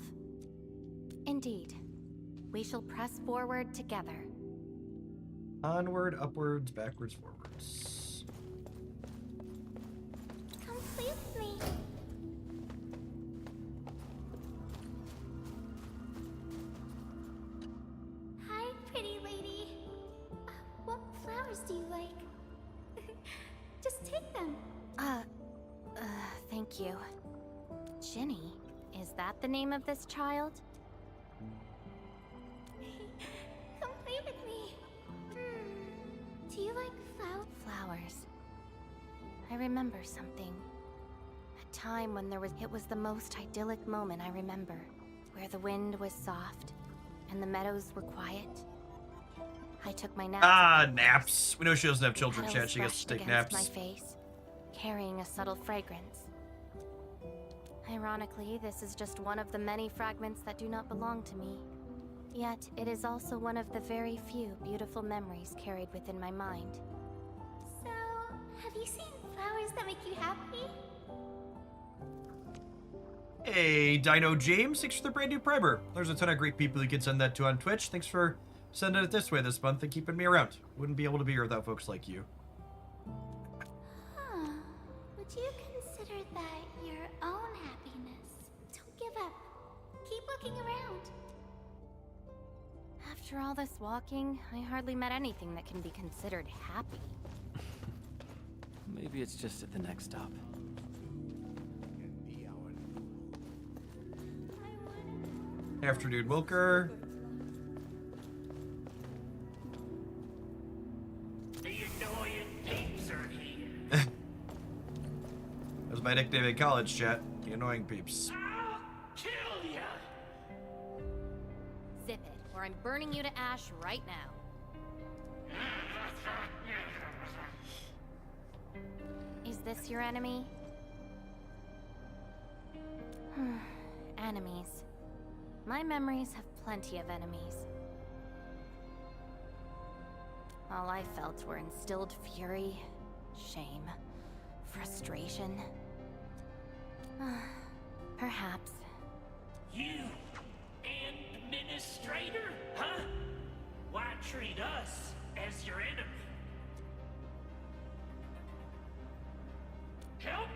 Indeed. We shall press forward together. Onward, upwards, backwards, forwards. Come play with me. Hi, pretty lady. What flowers do you like? Just take them. Thank you. Ginny, is that the name of this child? Come play with me. Do you like Flowers. I remember something. A time when it was the most idyllic moment I remember, where the wind was soft and the meadows were quiet. I took my naps. Naps. We know she doesn't have children, Petals chat. She gets to take brushed naps. against my face, carrying a subtle fragrance. Ironically, this is just one of the many fragments that do not belong to me. Yet, it is also one of the very few beautiful memories carried within my mind. So, have you seen flowers that make you happy? Hey, Dino James, thanks for the brand new primer. There's a ton of great people you can send that to on Twitch. Thanks for sending it this way this month and keeping me around. Wouldn't be able to be here without folks like you. Huh. Would you consider that your own happiness? Don't give up. Keep looking around. After all this walking, I hardly met anything that can be considered happy. Maybe it's just at the next stop. Afternoon, Wilker. The annoying peeps are here. That was my nickname in college, chat. The annoying peeps. I'll kill ya! Zip it, or I'm burning you to ash right now. Is this your enemy? Enemies. My memories have plenty of enemies. All I felt were instilled fury, shame, frustration. Perhaps. You, administrator, huh? Why treat us as your enemy? Help?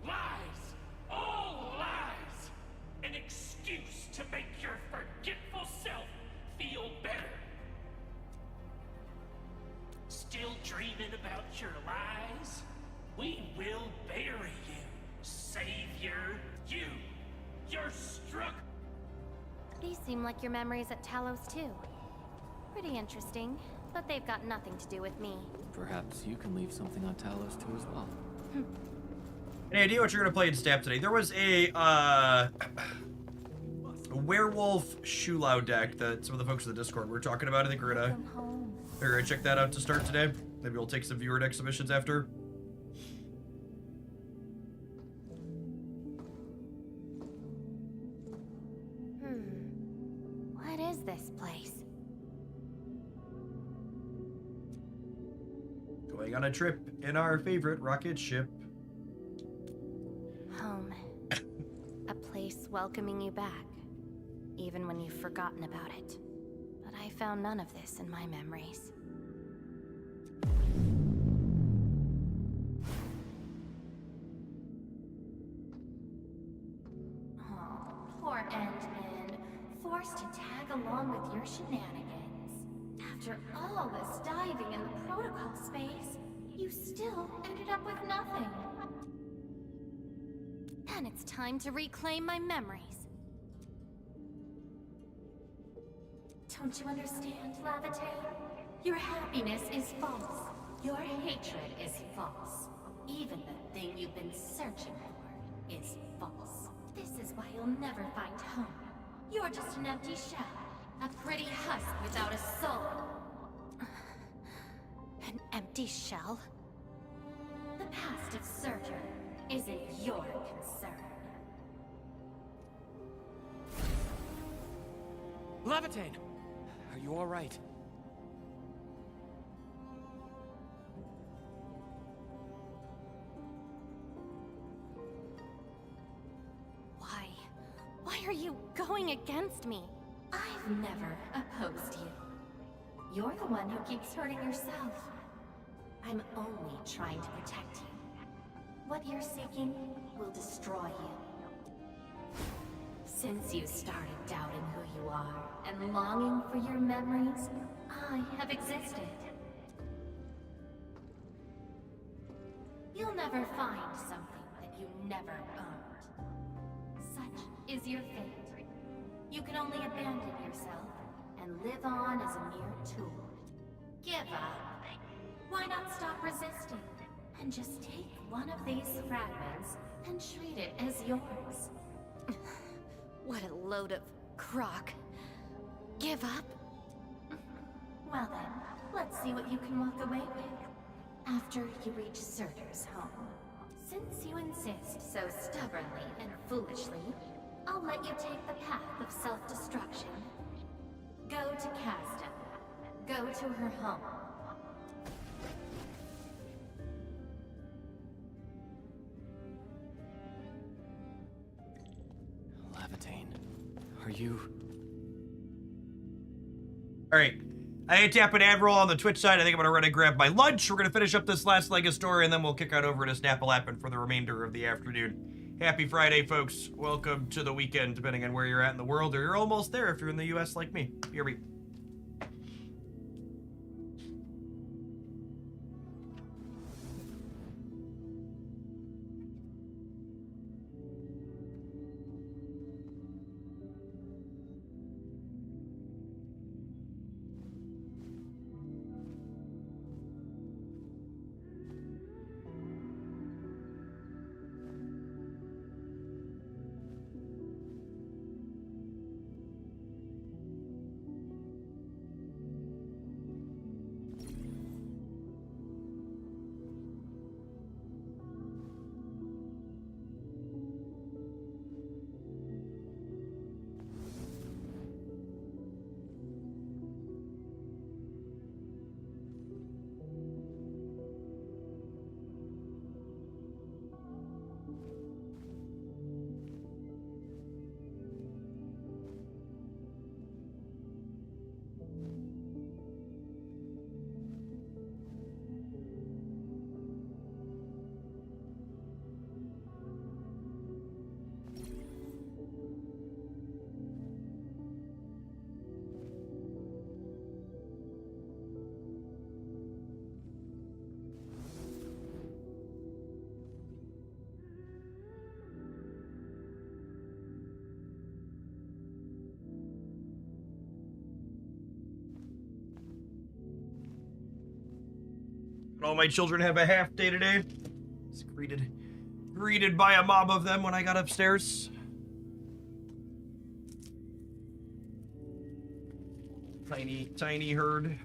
Lies. All lies. An excuse to make your forgetful self feel better. Still dreaming about your lies? We will bury you, savior. You're struck. These seem like your memories at Talos too. Pretty interesting, but they've got nothing to do with me. Perhaps you can leave something on Talos too as well. Any idea what you're gonna play in Stab today? There was a werewolf Shulau deck that some of the folks in the Discord were talking about. I think we're gonna check that out to start today. Maybe we'll take some viewer deck submissions after. What is this place? Going on a trip in our favorite rocket ship. Home. A place welcoming you back, even when you've forgotten about it. But I found none of this in my memories. Oh, poor Endman. Forced to tag along with your shenanigans. After all this diving in the protocol space, you still ended up with nothing. Then it's time to reclaim my memories. Don't you understand, Lavate? Your happiness is false. Your hatred is false. Even the thing you've been searching for is false. This is why you'll never find home. You're just an empty shell. A pretty husk without a soul. An empty shell? The past of Surtur isn't your concern. Levitate! Are you alright? Why are you going against me? I've never opposed you. You're the one who keeps hurting yourself. I'm only trying to protect you. What you're seeking will destroy you. Since you started doubting who you are and longing for your memories, I have existed. You'll never find something that you never owned. Such is your fate. You can only abandon yourself and live on as a mere tool. Give up. Why not stop resisting and just take one of these fragments and treat it as yours? What a load of crock. Give up? Well then, let's see what you can walk away with after you reach Surtur's home. Since you insist so stubbornly and foolishly, I'll let you take the path of self-destruction. Go to Caston. Go to her home. Levitate, are you... Alright. I hate tapping Admiral on the Twitch side. I think I'm going to run and grab my lunch. We're going to finish up this last leg of story, and then we'll kick out over to Snappalappin for the remainder of the afternoon. Happy Friday, folks. Welcome to the weekend, depending on where you're at in the world, or you're almost there if you're in the US like me. Here we go. All my children have a half day today. It's greeted by a mob of them when I got upstairs. Tiny herd.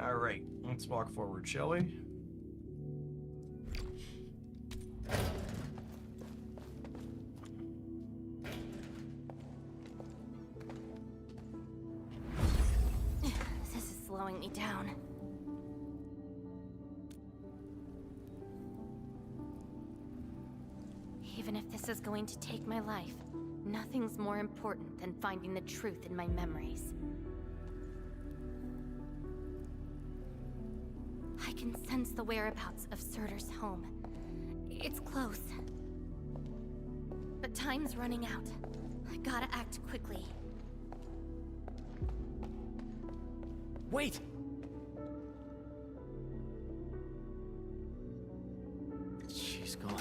All right, let's walk forward, shall we? Slowing me down. Even if this is going to take my life, nothing's more important than finding the truth in my memories. I can sense the whereabouts of Surtur's home. It's close. But time's running out. I gotta act quickly. Wait! She's gone.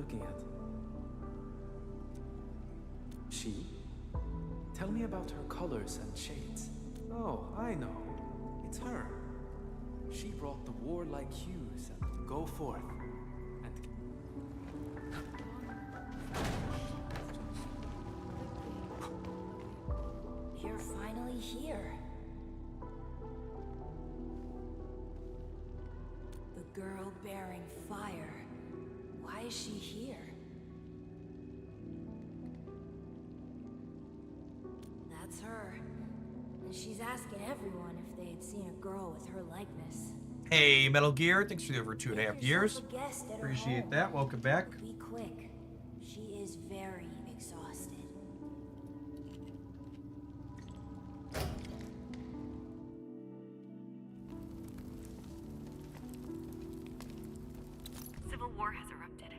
looking at? She? Tell me about her colors and shades. Oh, I know. It's her. She brought the warlike hues and go forth. And You're finally here. The girl bearing fire. Why is she here? That's her. And she's asking everyone if they had seen a girl with her likeness. Hey, Metal Gear, thanks for the over 2.5 Make years. yourself a guest at her Appreciate home. that. Welcome back. Be quick. She is very exhausted. Civil war has erupted,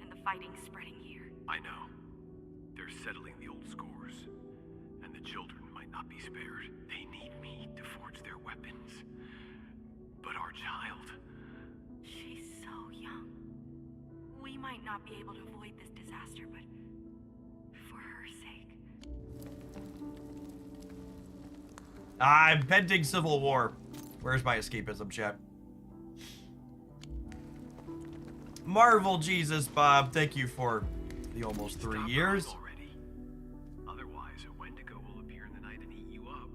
and the fighting's spreading here. I know. They're settling the old scores, and the children might not be spared. They need me to forge their weapons. But our child... She's so young. We might not be able to avoid this disaster, but for her sake. Impending civil war. Where's my escapism, chat? Marvel Jesus, Bob. Thank you for the almost 3 years. Otherwise, a Wendigo will appear in the night and eat you up.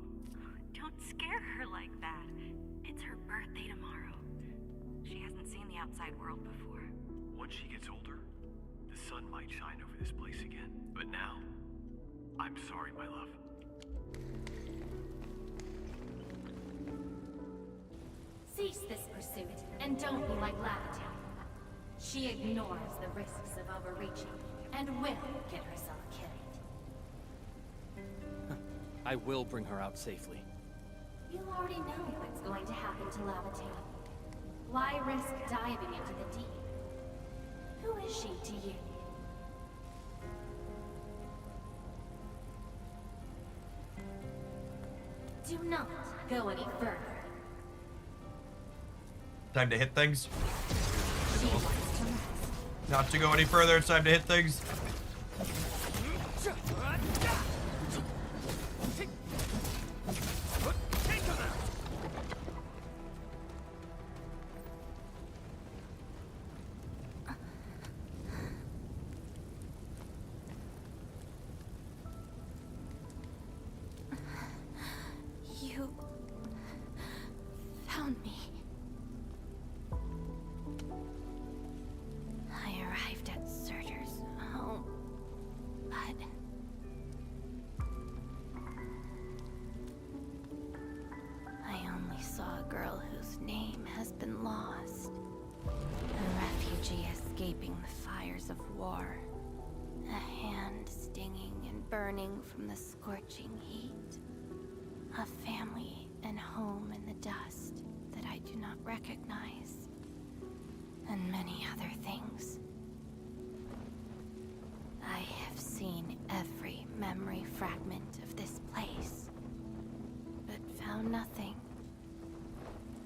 Don't scare her like that. It's her birthday tomorrow. She hasn't seen the outside world before. Once she gets older, the sun might shine over this place again. But now, I'm sorry, my love. Cease this pursuit, and don't be like Lavity. She ignores the risks of overreaching, and will get herself killed. I will bring her out safely. You already know what's going to happen to Lavity. Why risk diving into the deep? Who is she to you? Do not go any further. Time to hit things. She wants to rest. Not to go any further, it's time to hit things. You found me. I arrived at Surtur's home, but I only saw a girl whose name has been lost. A refugee escaping the fires of war. A hand stinging and burning from the scorching heat. A family and home in the dust that I do not recognize. And many other things. I have seen every memory fragment of this place, but found nothing.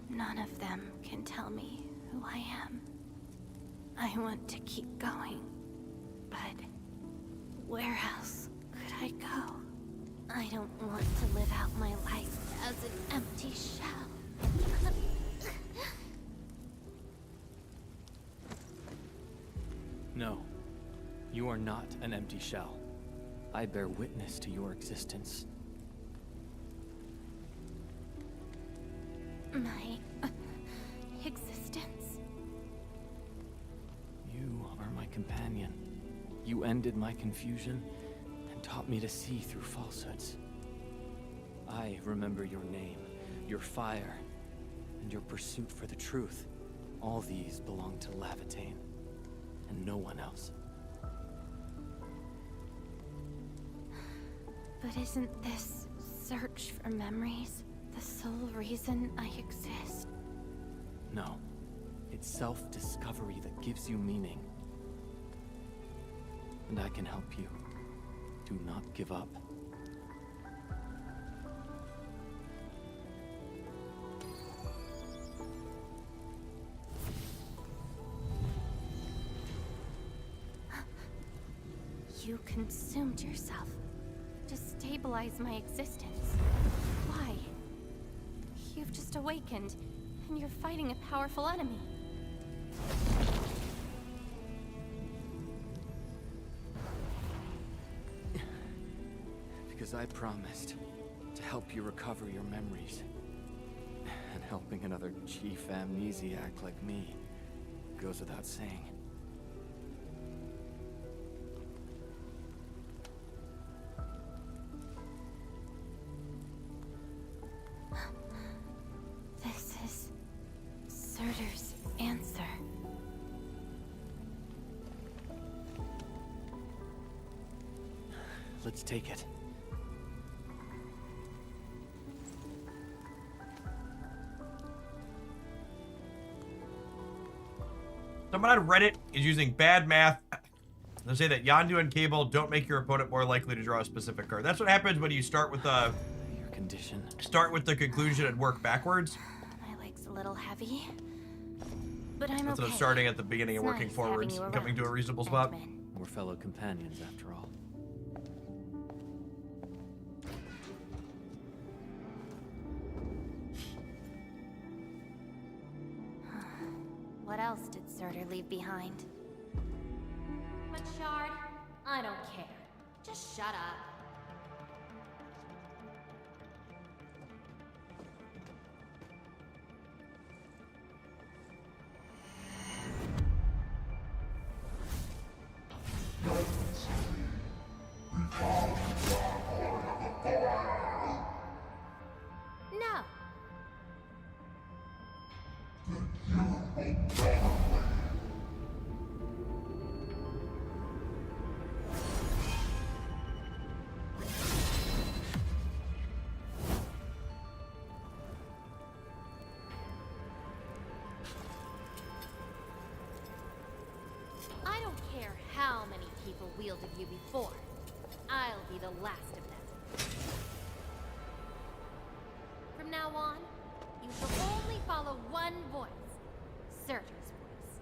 None of them can tell me who I am. I want to keep going, but where else could I go? I don't want to live out my life as an empty shell. No, you are not an empty shell. I bear witness to your existence. My existence? You are my companion. You ended my confusion and taught me to see through falsehoods. I remember your name, your fire, and your pursuit for the truth. All these belong to Lavitane, and no one else. But isn't this search for memories the sole reason I exist? No. It's self-discovery that gives you meaning. And I can help you. Do not give up. You consumed yourself to stabilize my existence. Why? You've just awakened, and you're fighting a powerful enemy. Because I promised to help you recover your memories. And helping another chief amnesiac like me goes without saying. This is Surtur's answer. Let's take it. Someone on Reddit is using bad math. They say that Yondu and Cable don't make your opponent more likely to draw a specific card. That's what happens when you start with the condition. Start with the conclusion and work backwards. My leg's a little heavy, but I'm Instead okay. of starting at the beginning and It's working nice forwards having and you coming to a around, reasonable spot. We're fellow companions, after all. What else did Surtur leave behind? But Shard, I don't care. Just shut up. No. I don't care how many people wielded you before. I'll be the last of them. From now on, you shall only follow one voice. Surtur's voice.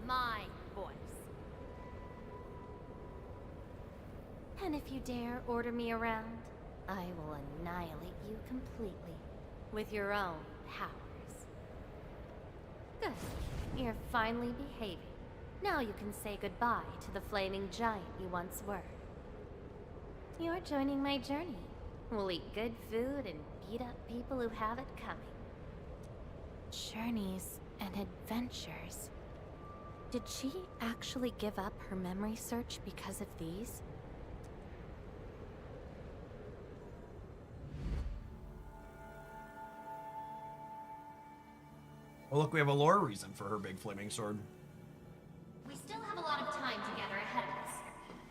My voice. And if you dare order me around, I will annihilate you completely with your own powers. Good. You're finally behaving. Now you can say goodbye to the flaming giant you once were. You're joining my journey. We'll eat good food and beat up people who have it coming. Journeys and adventures. Did she actually give up her memory search because of these? Well, look, we have a lore reason for her big flaming sword. We still have a lot of time together ahead of us.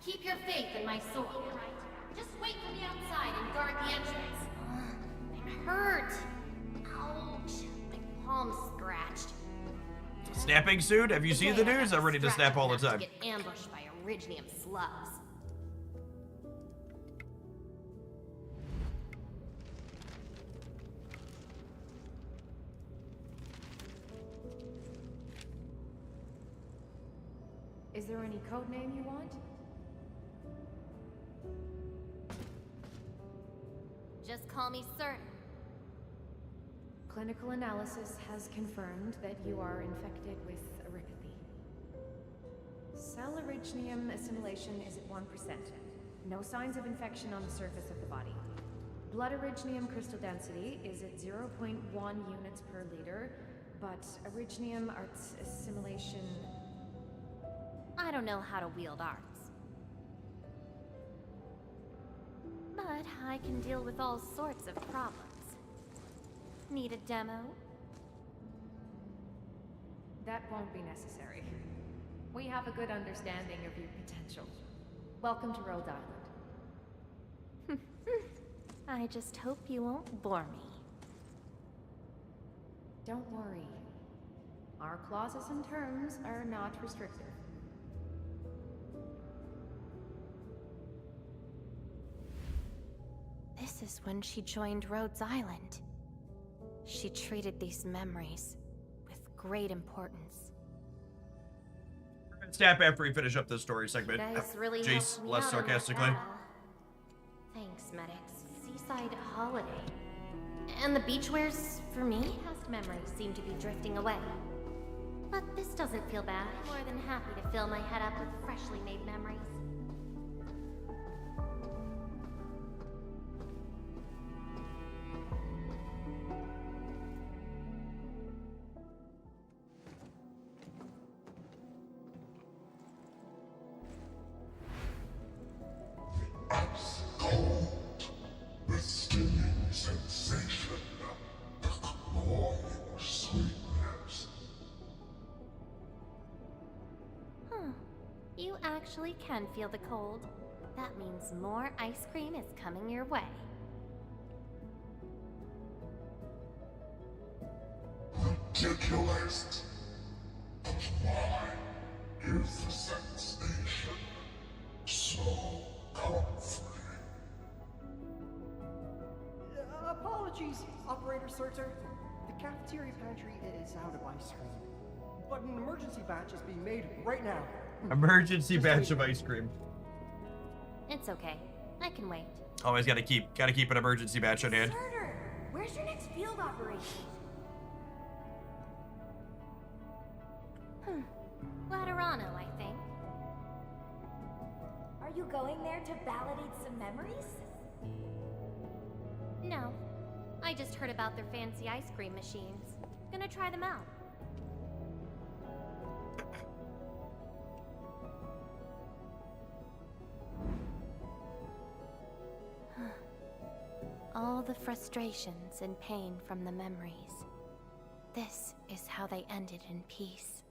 Keep your faith in my sword, alright? Just wait for me outside and guard the entrance. I'm hurt. Ouch. My palm's scratched. Snapping soon? Have you seen the news? I'm ready to snap all the time. Get ambushed by Originium slugs. Is there any code name you want? Just call me Surtur. Clinical analysis has confirmed that you are infected with erypathy. Cell originium assimilation is at 1%. No signs of infection on the surface of the body. Blood originium crystal density is at 0.1 units per liter, but originium arts assimilation... I don't know how to wield arts. But I can deal with all sorts of problems. Need a demo? That won't be necessary. We have a good understanding of your potential. Welcome to Rhode Island. I just hope you won't bore me. Don't worry. Our clauses and terms are not restrictive. This is when she joined Rhodes Island. She treated these memories with great importance. snap after we finish up this story segment. You guys really Jace, helped me less out on that sarcastically. battle. Thanks, medics. Seaside holiday. And the beachwares for me? Past memories seem to be drifting away. But this doesn't feel bad. I'm more than happy to fill my head up with freshly made memories. Ice cold, the stinging sensation, the clawing sweetness. Huh. You actually can feel the cold. That means more ice cream is coming your way. Ridiculous. But why is the sensation so comforting? Apologies, Operator Surtur. The cafeteria pantry is out of ice cream. But an emergency batch is being made right now. Emergency batch of ice cream. It's okay. I can wait. Always gotta keep an emergency batch on hand. Surtur, where's your next field operation? Laterano, I think. Are you going there to validate some memories? No. I just heard about their fancy ice cream machines. Gonna try them out. All the frustrations and pain from the memories. This is how they ended in peace.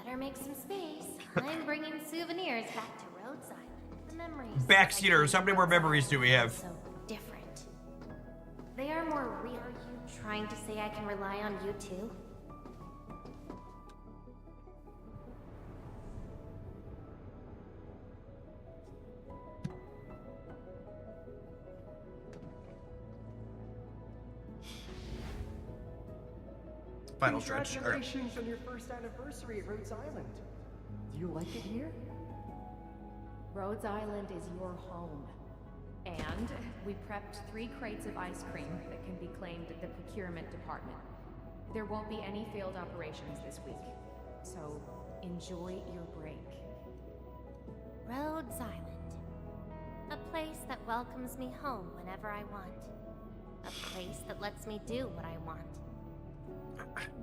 Better make some space. I'm bringing souvenirs back to Rhodes Island. The memories. Backseaters, how many more memories do we have? So different. They are more real. Are you trying to say I can rely on you too? Final stretch. Congratulations on your first anniversary at Rhodes Island. Do you like it here? Rhodes Island is your home. And we prepped 3 crates of ice cream that can be claimed at the procurement department. There won't be any failed operations this week, so enjoy your break. Rhodes Island. A place that welcomes me home whenever I want. A place that lets me do what I want.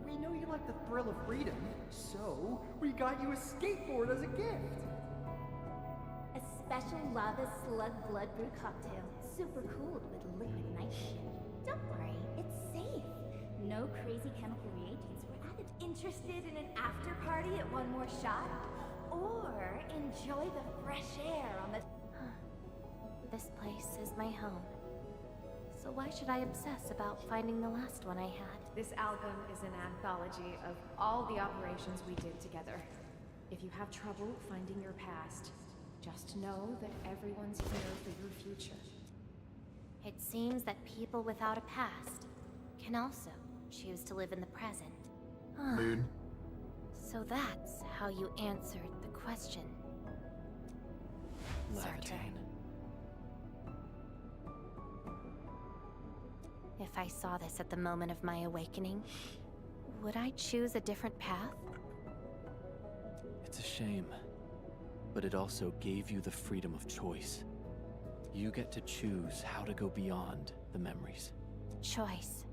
We know you like the thrill of freedom, so we got you a skateboard as a gift. A special lava slug blood brew cocktail. Super cooled with liquid nitrogen. Don't worry, it's safe. No crazy chemical reagents were added. Interested in an after party at One More Shot? Or enjoy the fresh air on the... This place is my home. So why should I obsess about finding the last one I had? This album is an anthology of all the operations we did together. If you have trouble finding your past, just know that everyone's here for your future. It seems that people without a past can also choose to live in the present. Mood. So that's how you answered the question. Surtur. If I saw this at the moment of my awakening, would I choose a different path? It's a shame, but it also gave you the freedom of choice. You get to choose how to go beyond the memories. Choice.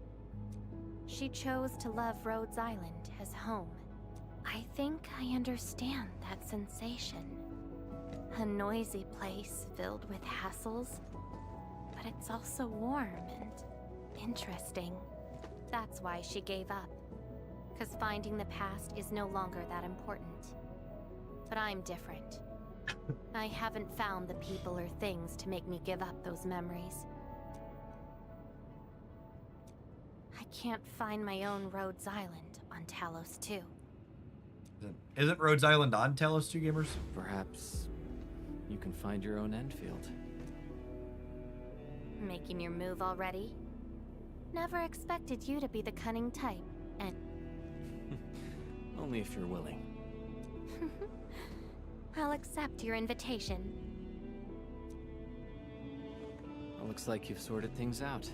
She chose to love Rhodes Island as home. I think I understand that sensation. A noisy place filled with hassles, but it's also warm and interesting. That's why she gave up. 'Cause finding the past is no longer that important. But I'm different. I haven't found the people or things to make me give up those memories. I can't find my own Rhodes Island on Talos 2. Isn't Rhodes Island on Talos 2, gamers? Perhaps you can find your own Endfield. Making your move already? Never expected you to be the cunning type, and... Only if you're willing. I'll accept your invitation. Well, looks like you've sorted things out.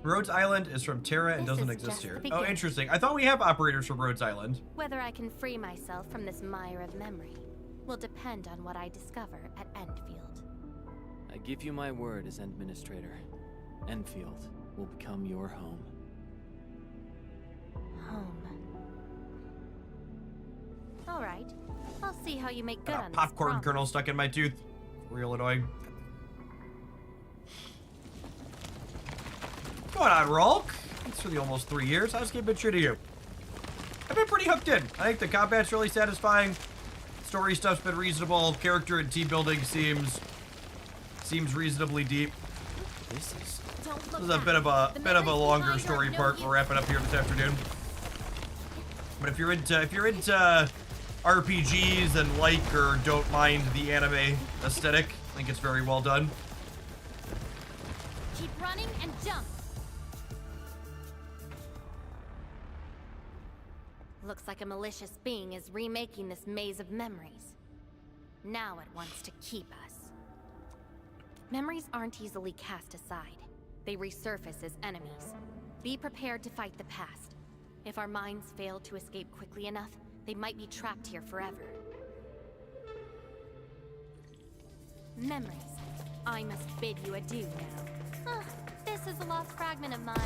Rhodes Island is from Terra and This doesn't is exist just here. the Oh, beginning. interesting. I thought we have operators from Rhodes Island. Whether I can free myself from this mire of memory will depend on what I discover at Endfield. I give you my word as Administrator. Enfield will become your home. Home. All right. I'll see how you make good on this Popcorn promise. kernel stuck in my tooth. Real annoying. What's going on, Rolk? Thanks for the almost 3 years. How's the game been treating you? I've been pretty hooked in. I think the combat's really satisfying. Story stuff's been reasonable. Character and team building seems reasonably deep. This is a bit of a longer story part. We're wrapping up here this afternoon. But if you're into RPGs and like or don't mind the anime aesthetic, I think it's very well done. Keep running and jump. Looks like a malicious being is remaking this maze of memories. Now it wants to keep us. Memories aren't easily cast aside. They resurface as enemies. Be prepared to fight the past. If our minds fail to escape quickly enough, they might be trapped here forever. Memories. I must bid you adieu now. This is a lost fragment of mine.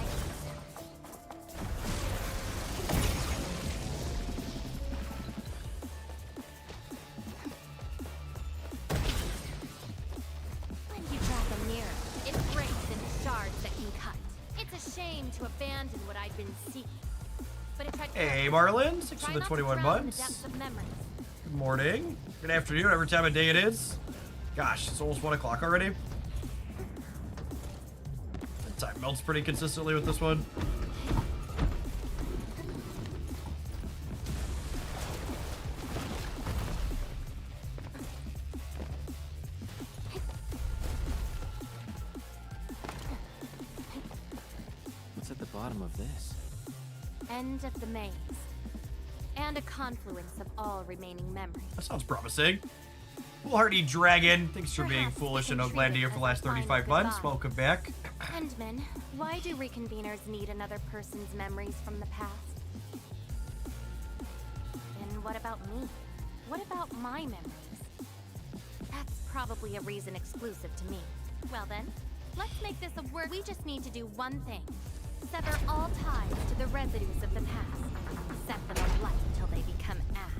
When you drop them near, it breaks into shards that can cut. It's a shame to abandon what I've been seeking. But if I Hey, Marlin. Thanks for the 21 drown in the months. depths of memories. Good morning. Good afternoon, whatever time of day it is. Gosh, it's almost 1 o'clock already. The time melts pretty consistently with this one. What's at the bottom of this? End of the maze. And a confluence of all remaining memories. That sounds promising. Foolhardy Dragon, thanks for being foolish and Outlandia for the last 35 months. Welcome back. Endman, why do reconveners need another person's memories from the past? And what about me? What about my memories? That's probably a reason exclusive to me. Well then, let's make this a word. We just need to do one thing. Sever all ties to the residues of the past. Set them alight till they become ash.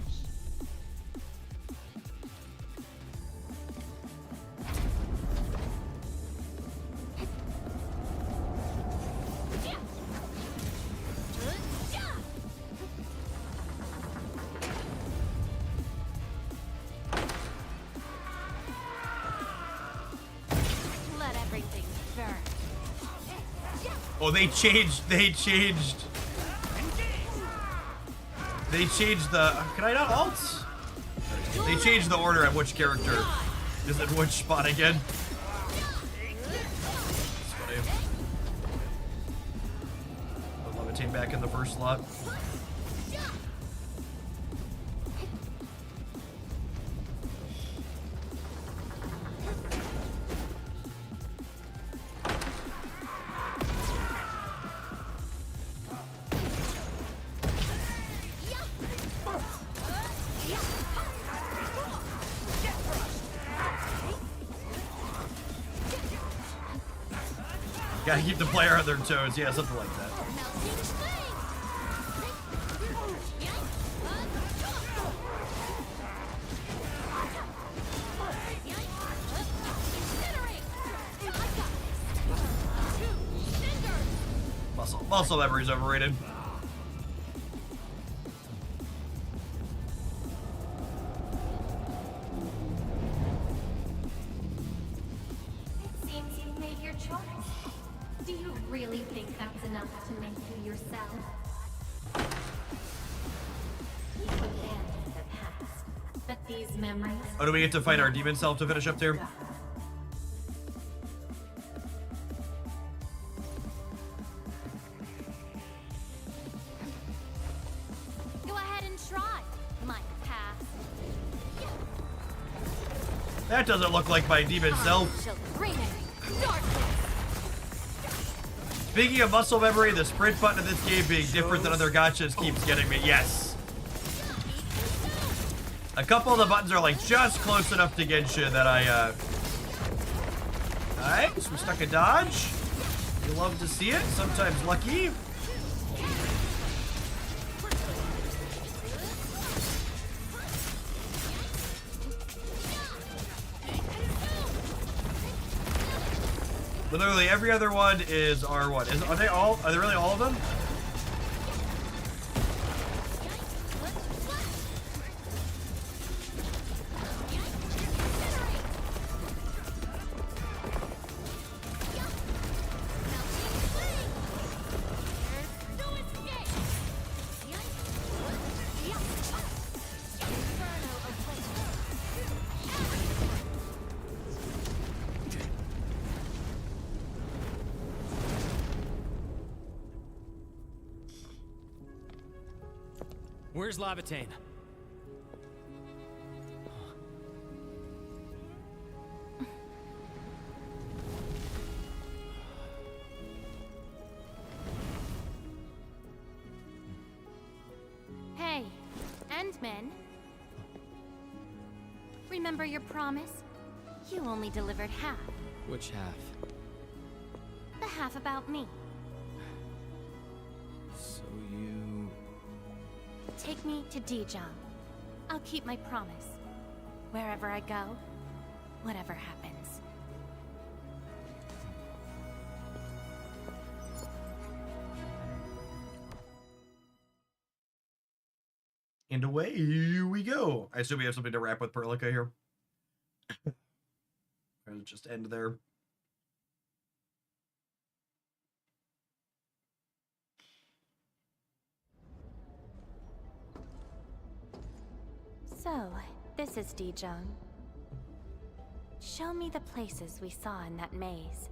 Let everything burn. Oh, they changed the... Can I not alt? They changed the order at which character is in which spot again. That's funny. I'll levitate back in the first slot. Gotta keep the player on their toes. Yeah, something like that. Muscle memory is overrated. It seems you've made your choice. Do you really think that's enough to make you yourself? You abandoned the past, but these memories... Oh, do we get to fight our demon self to finish up there? That doesn't look like my demon self. Speaking of muscle memory, the sprint button in this game being different than other gachas keeps getting me. Yes. A couple of the buttons are like just close enough to Genshin that I, Nice, we stuck a dodge. You love to see it, sometimes lucky. Literally every other one is R1. Are they really all of them? Where's Lavatane? Hey, Endman. Remember your promise? You only delivered half. Which half? The half about me. So you... Take me to Dijon. I'll keep my promise. Wherever I go, whatever happens. And away we go. I assume we have something to wrap with Perlica here. Or just end there. So, this is Dijon. Show me the places we saw in that maze.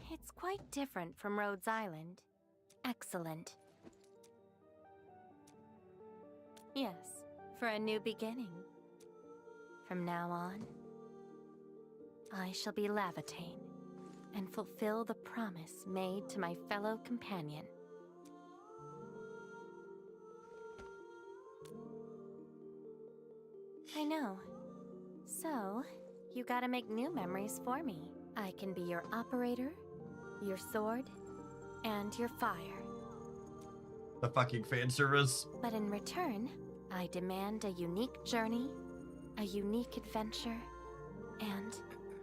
It's quite different from Rhodes Island. Excellent. Yes, for a new beginning. From now on, I shall be Lavatane and fulfill the promise made to my fellow companion. I know. So, you gotta make new memories for me. I can be your operator, your sword, and your fire. The fucking fan service. But in return, I demand a unique journey, a unique adventure, and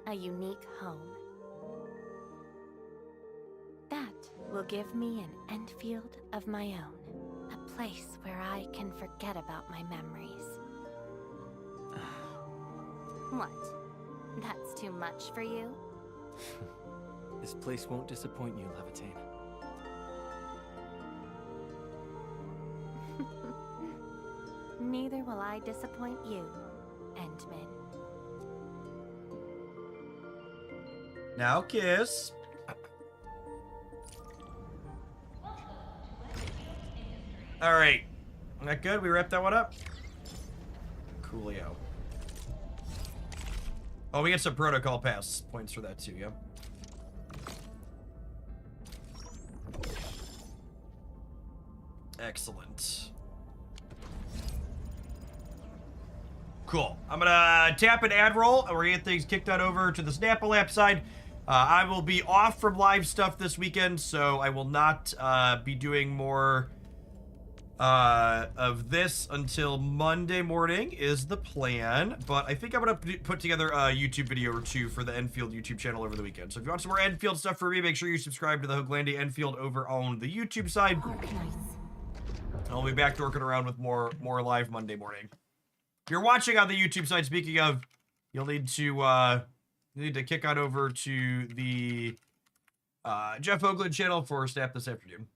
a unique home. That will give me an Endfield of my own, a place where I can forget about my memories. What? That's too much for you? This place won't disappoint you, Lavatane. Neither will I disappoint you, Endman. Now kiss. All right. That good? We wrapped that one up? Coolio. Oh, we get some protocol pass points for that too, yeah? Excellent. Cool. I'm gonna tap an ad roll, and we're gonna get things kicked on over to the Snapple app side. I will be off from live stuff this weekend, so I will not be doing more of this until Monday morning is the plan. But I think I'm gonna put together a YouTube video or two for the Endfield YouTube channel over the weekend. So if you want some more Endfield stuff for me, make sure you subscribe to the Hoaglandia Endfield over on the YouTube side. I'll be back dorking around with more live Monday morning. If you're watching on the YouTube side, speaking of, you'll need to kick on over to the Jeff Hoagland channel for Snap this afternoon.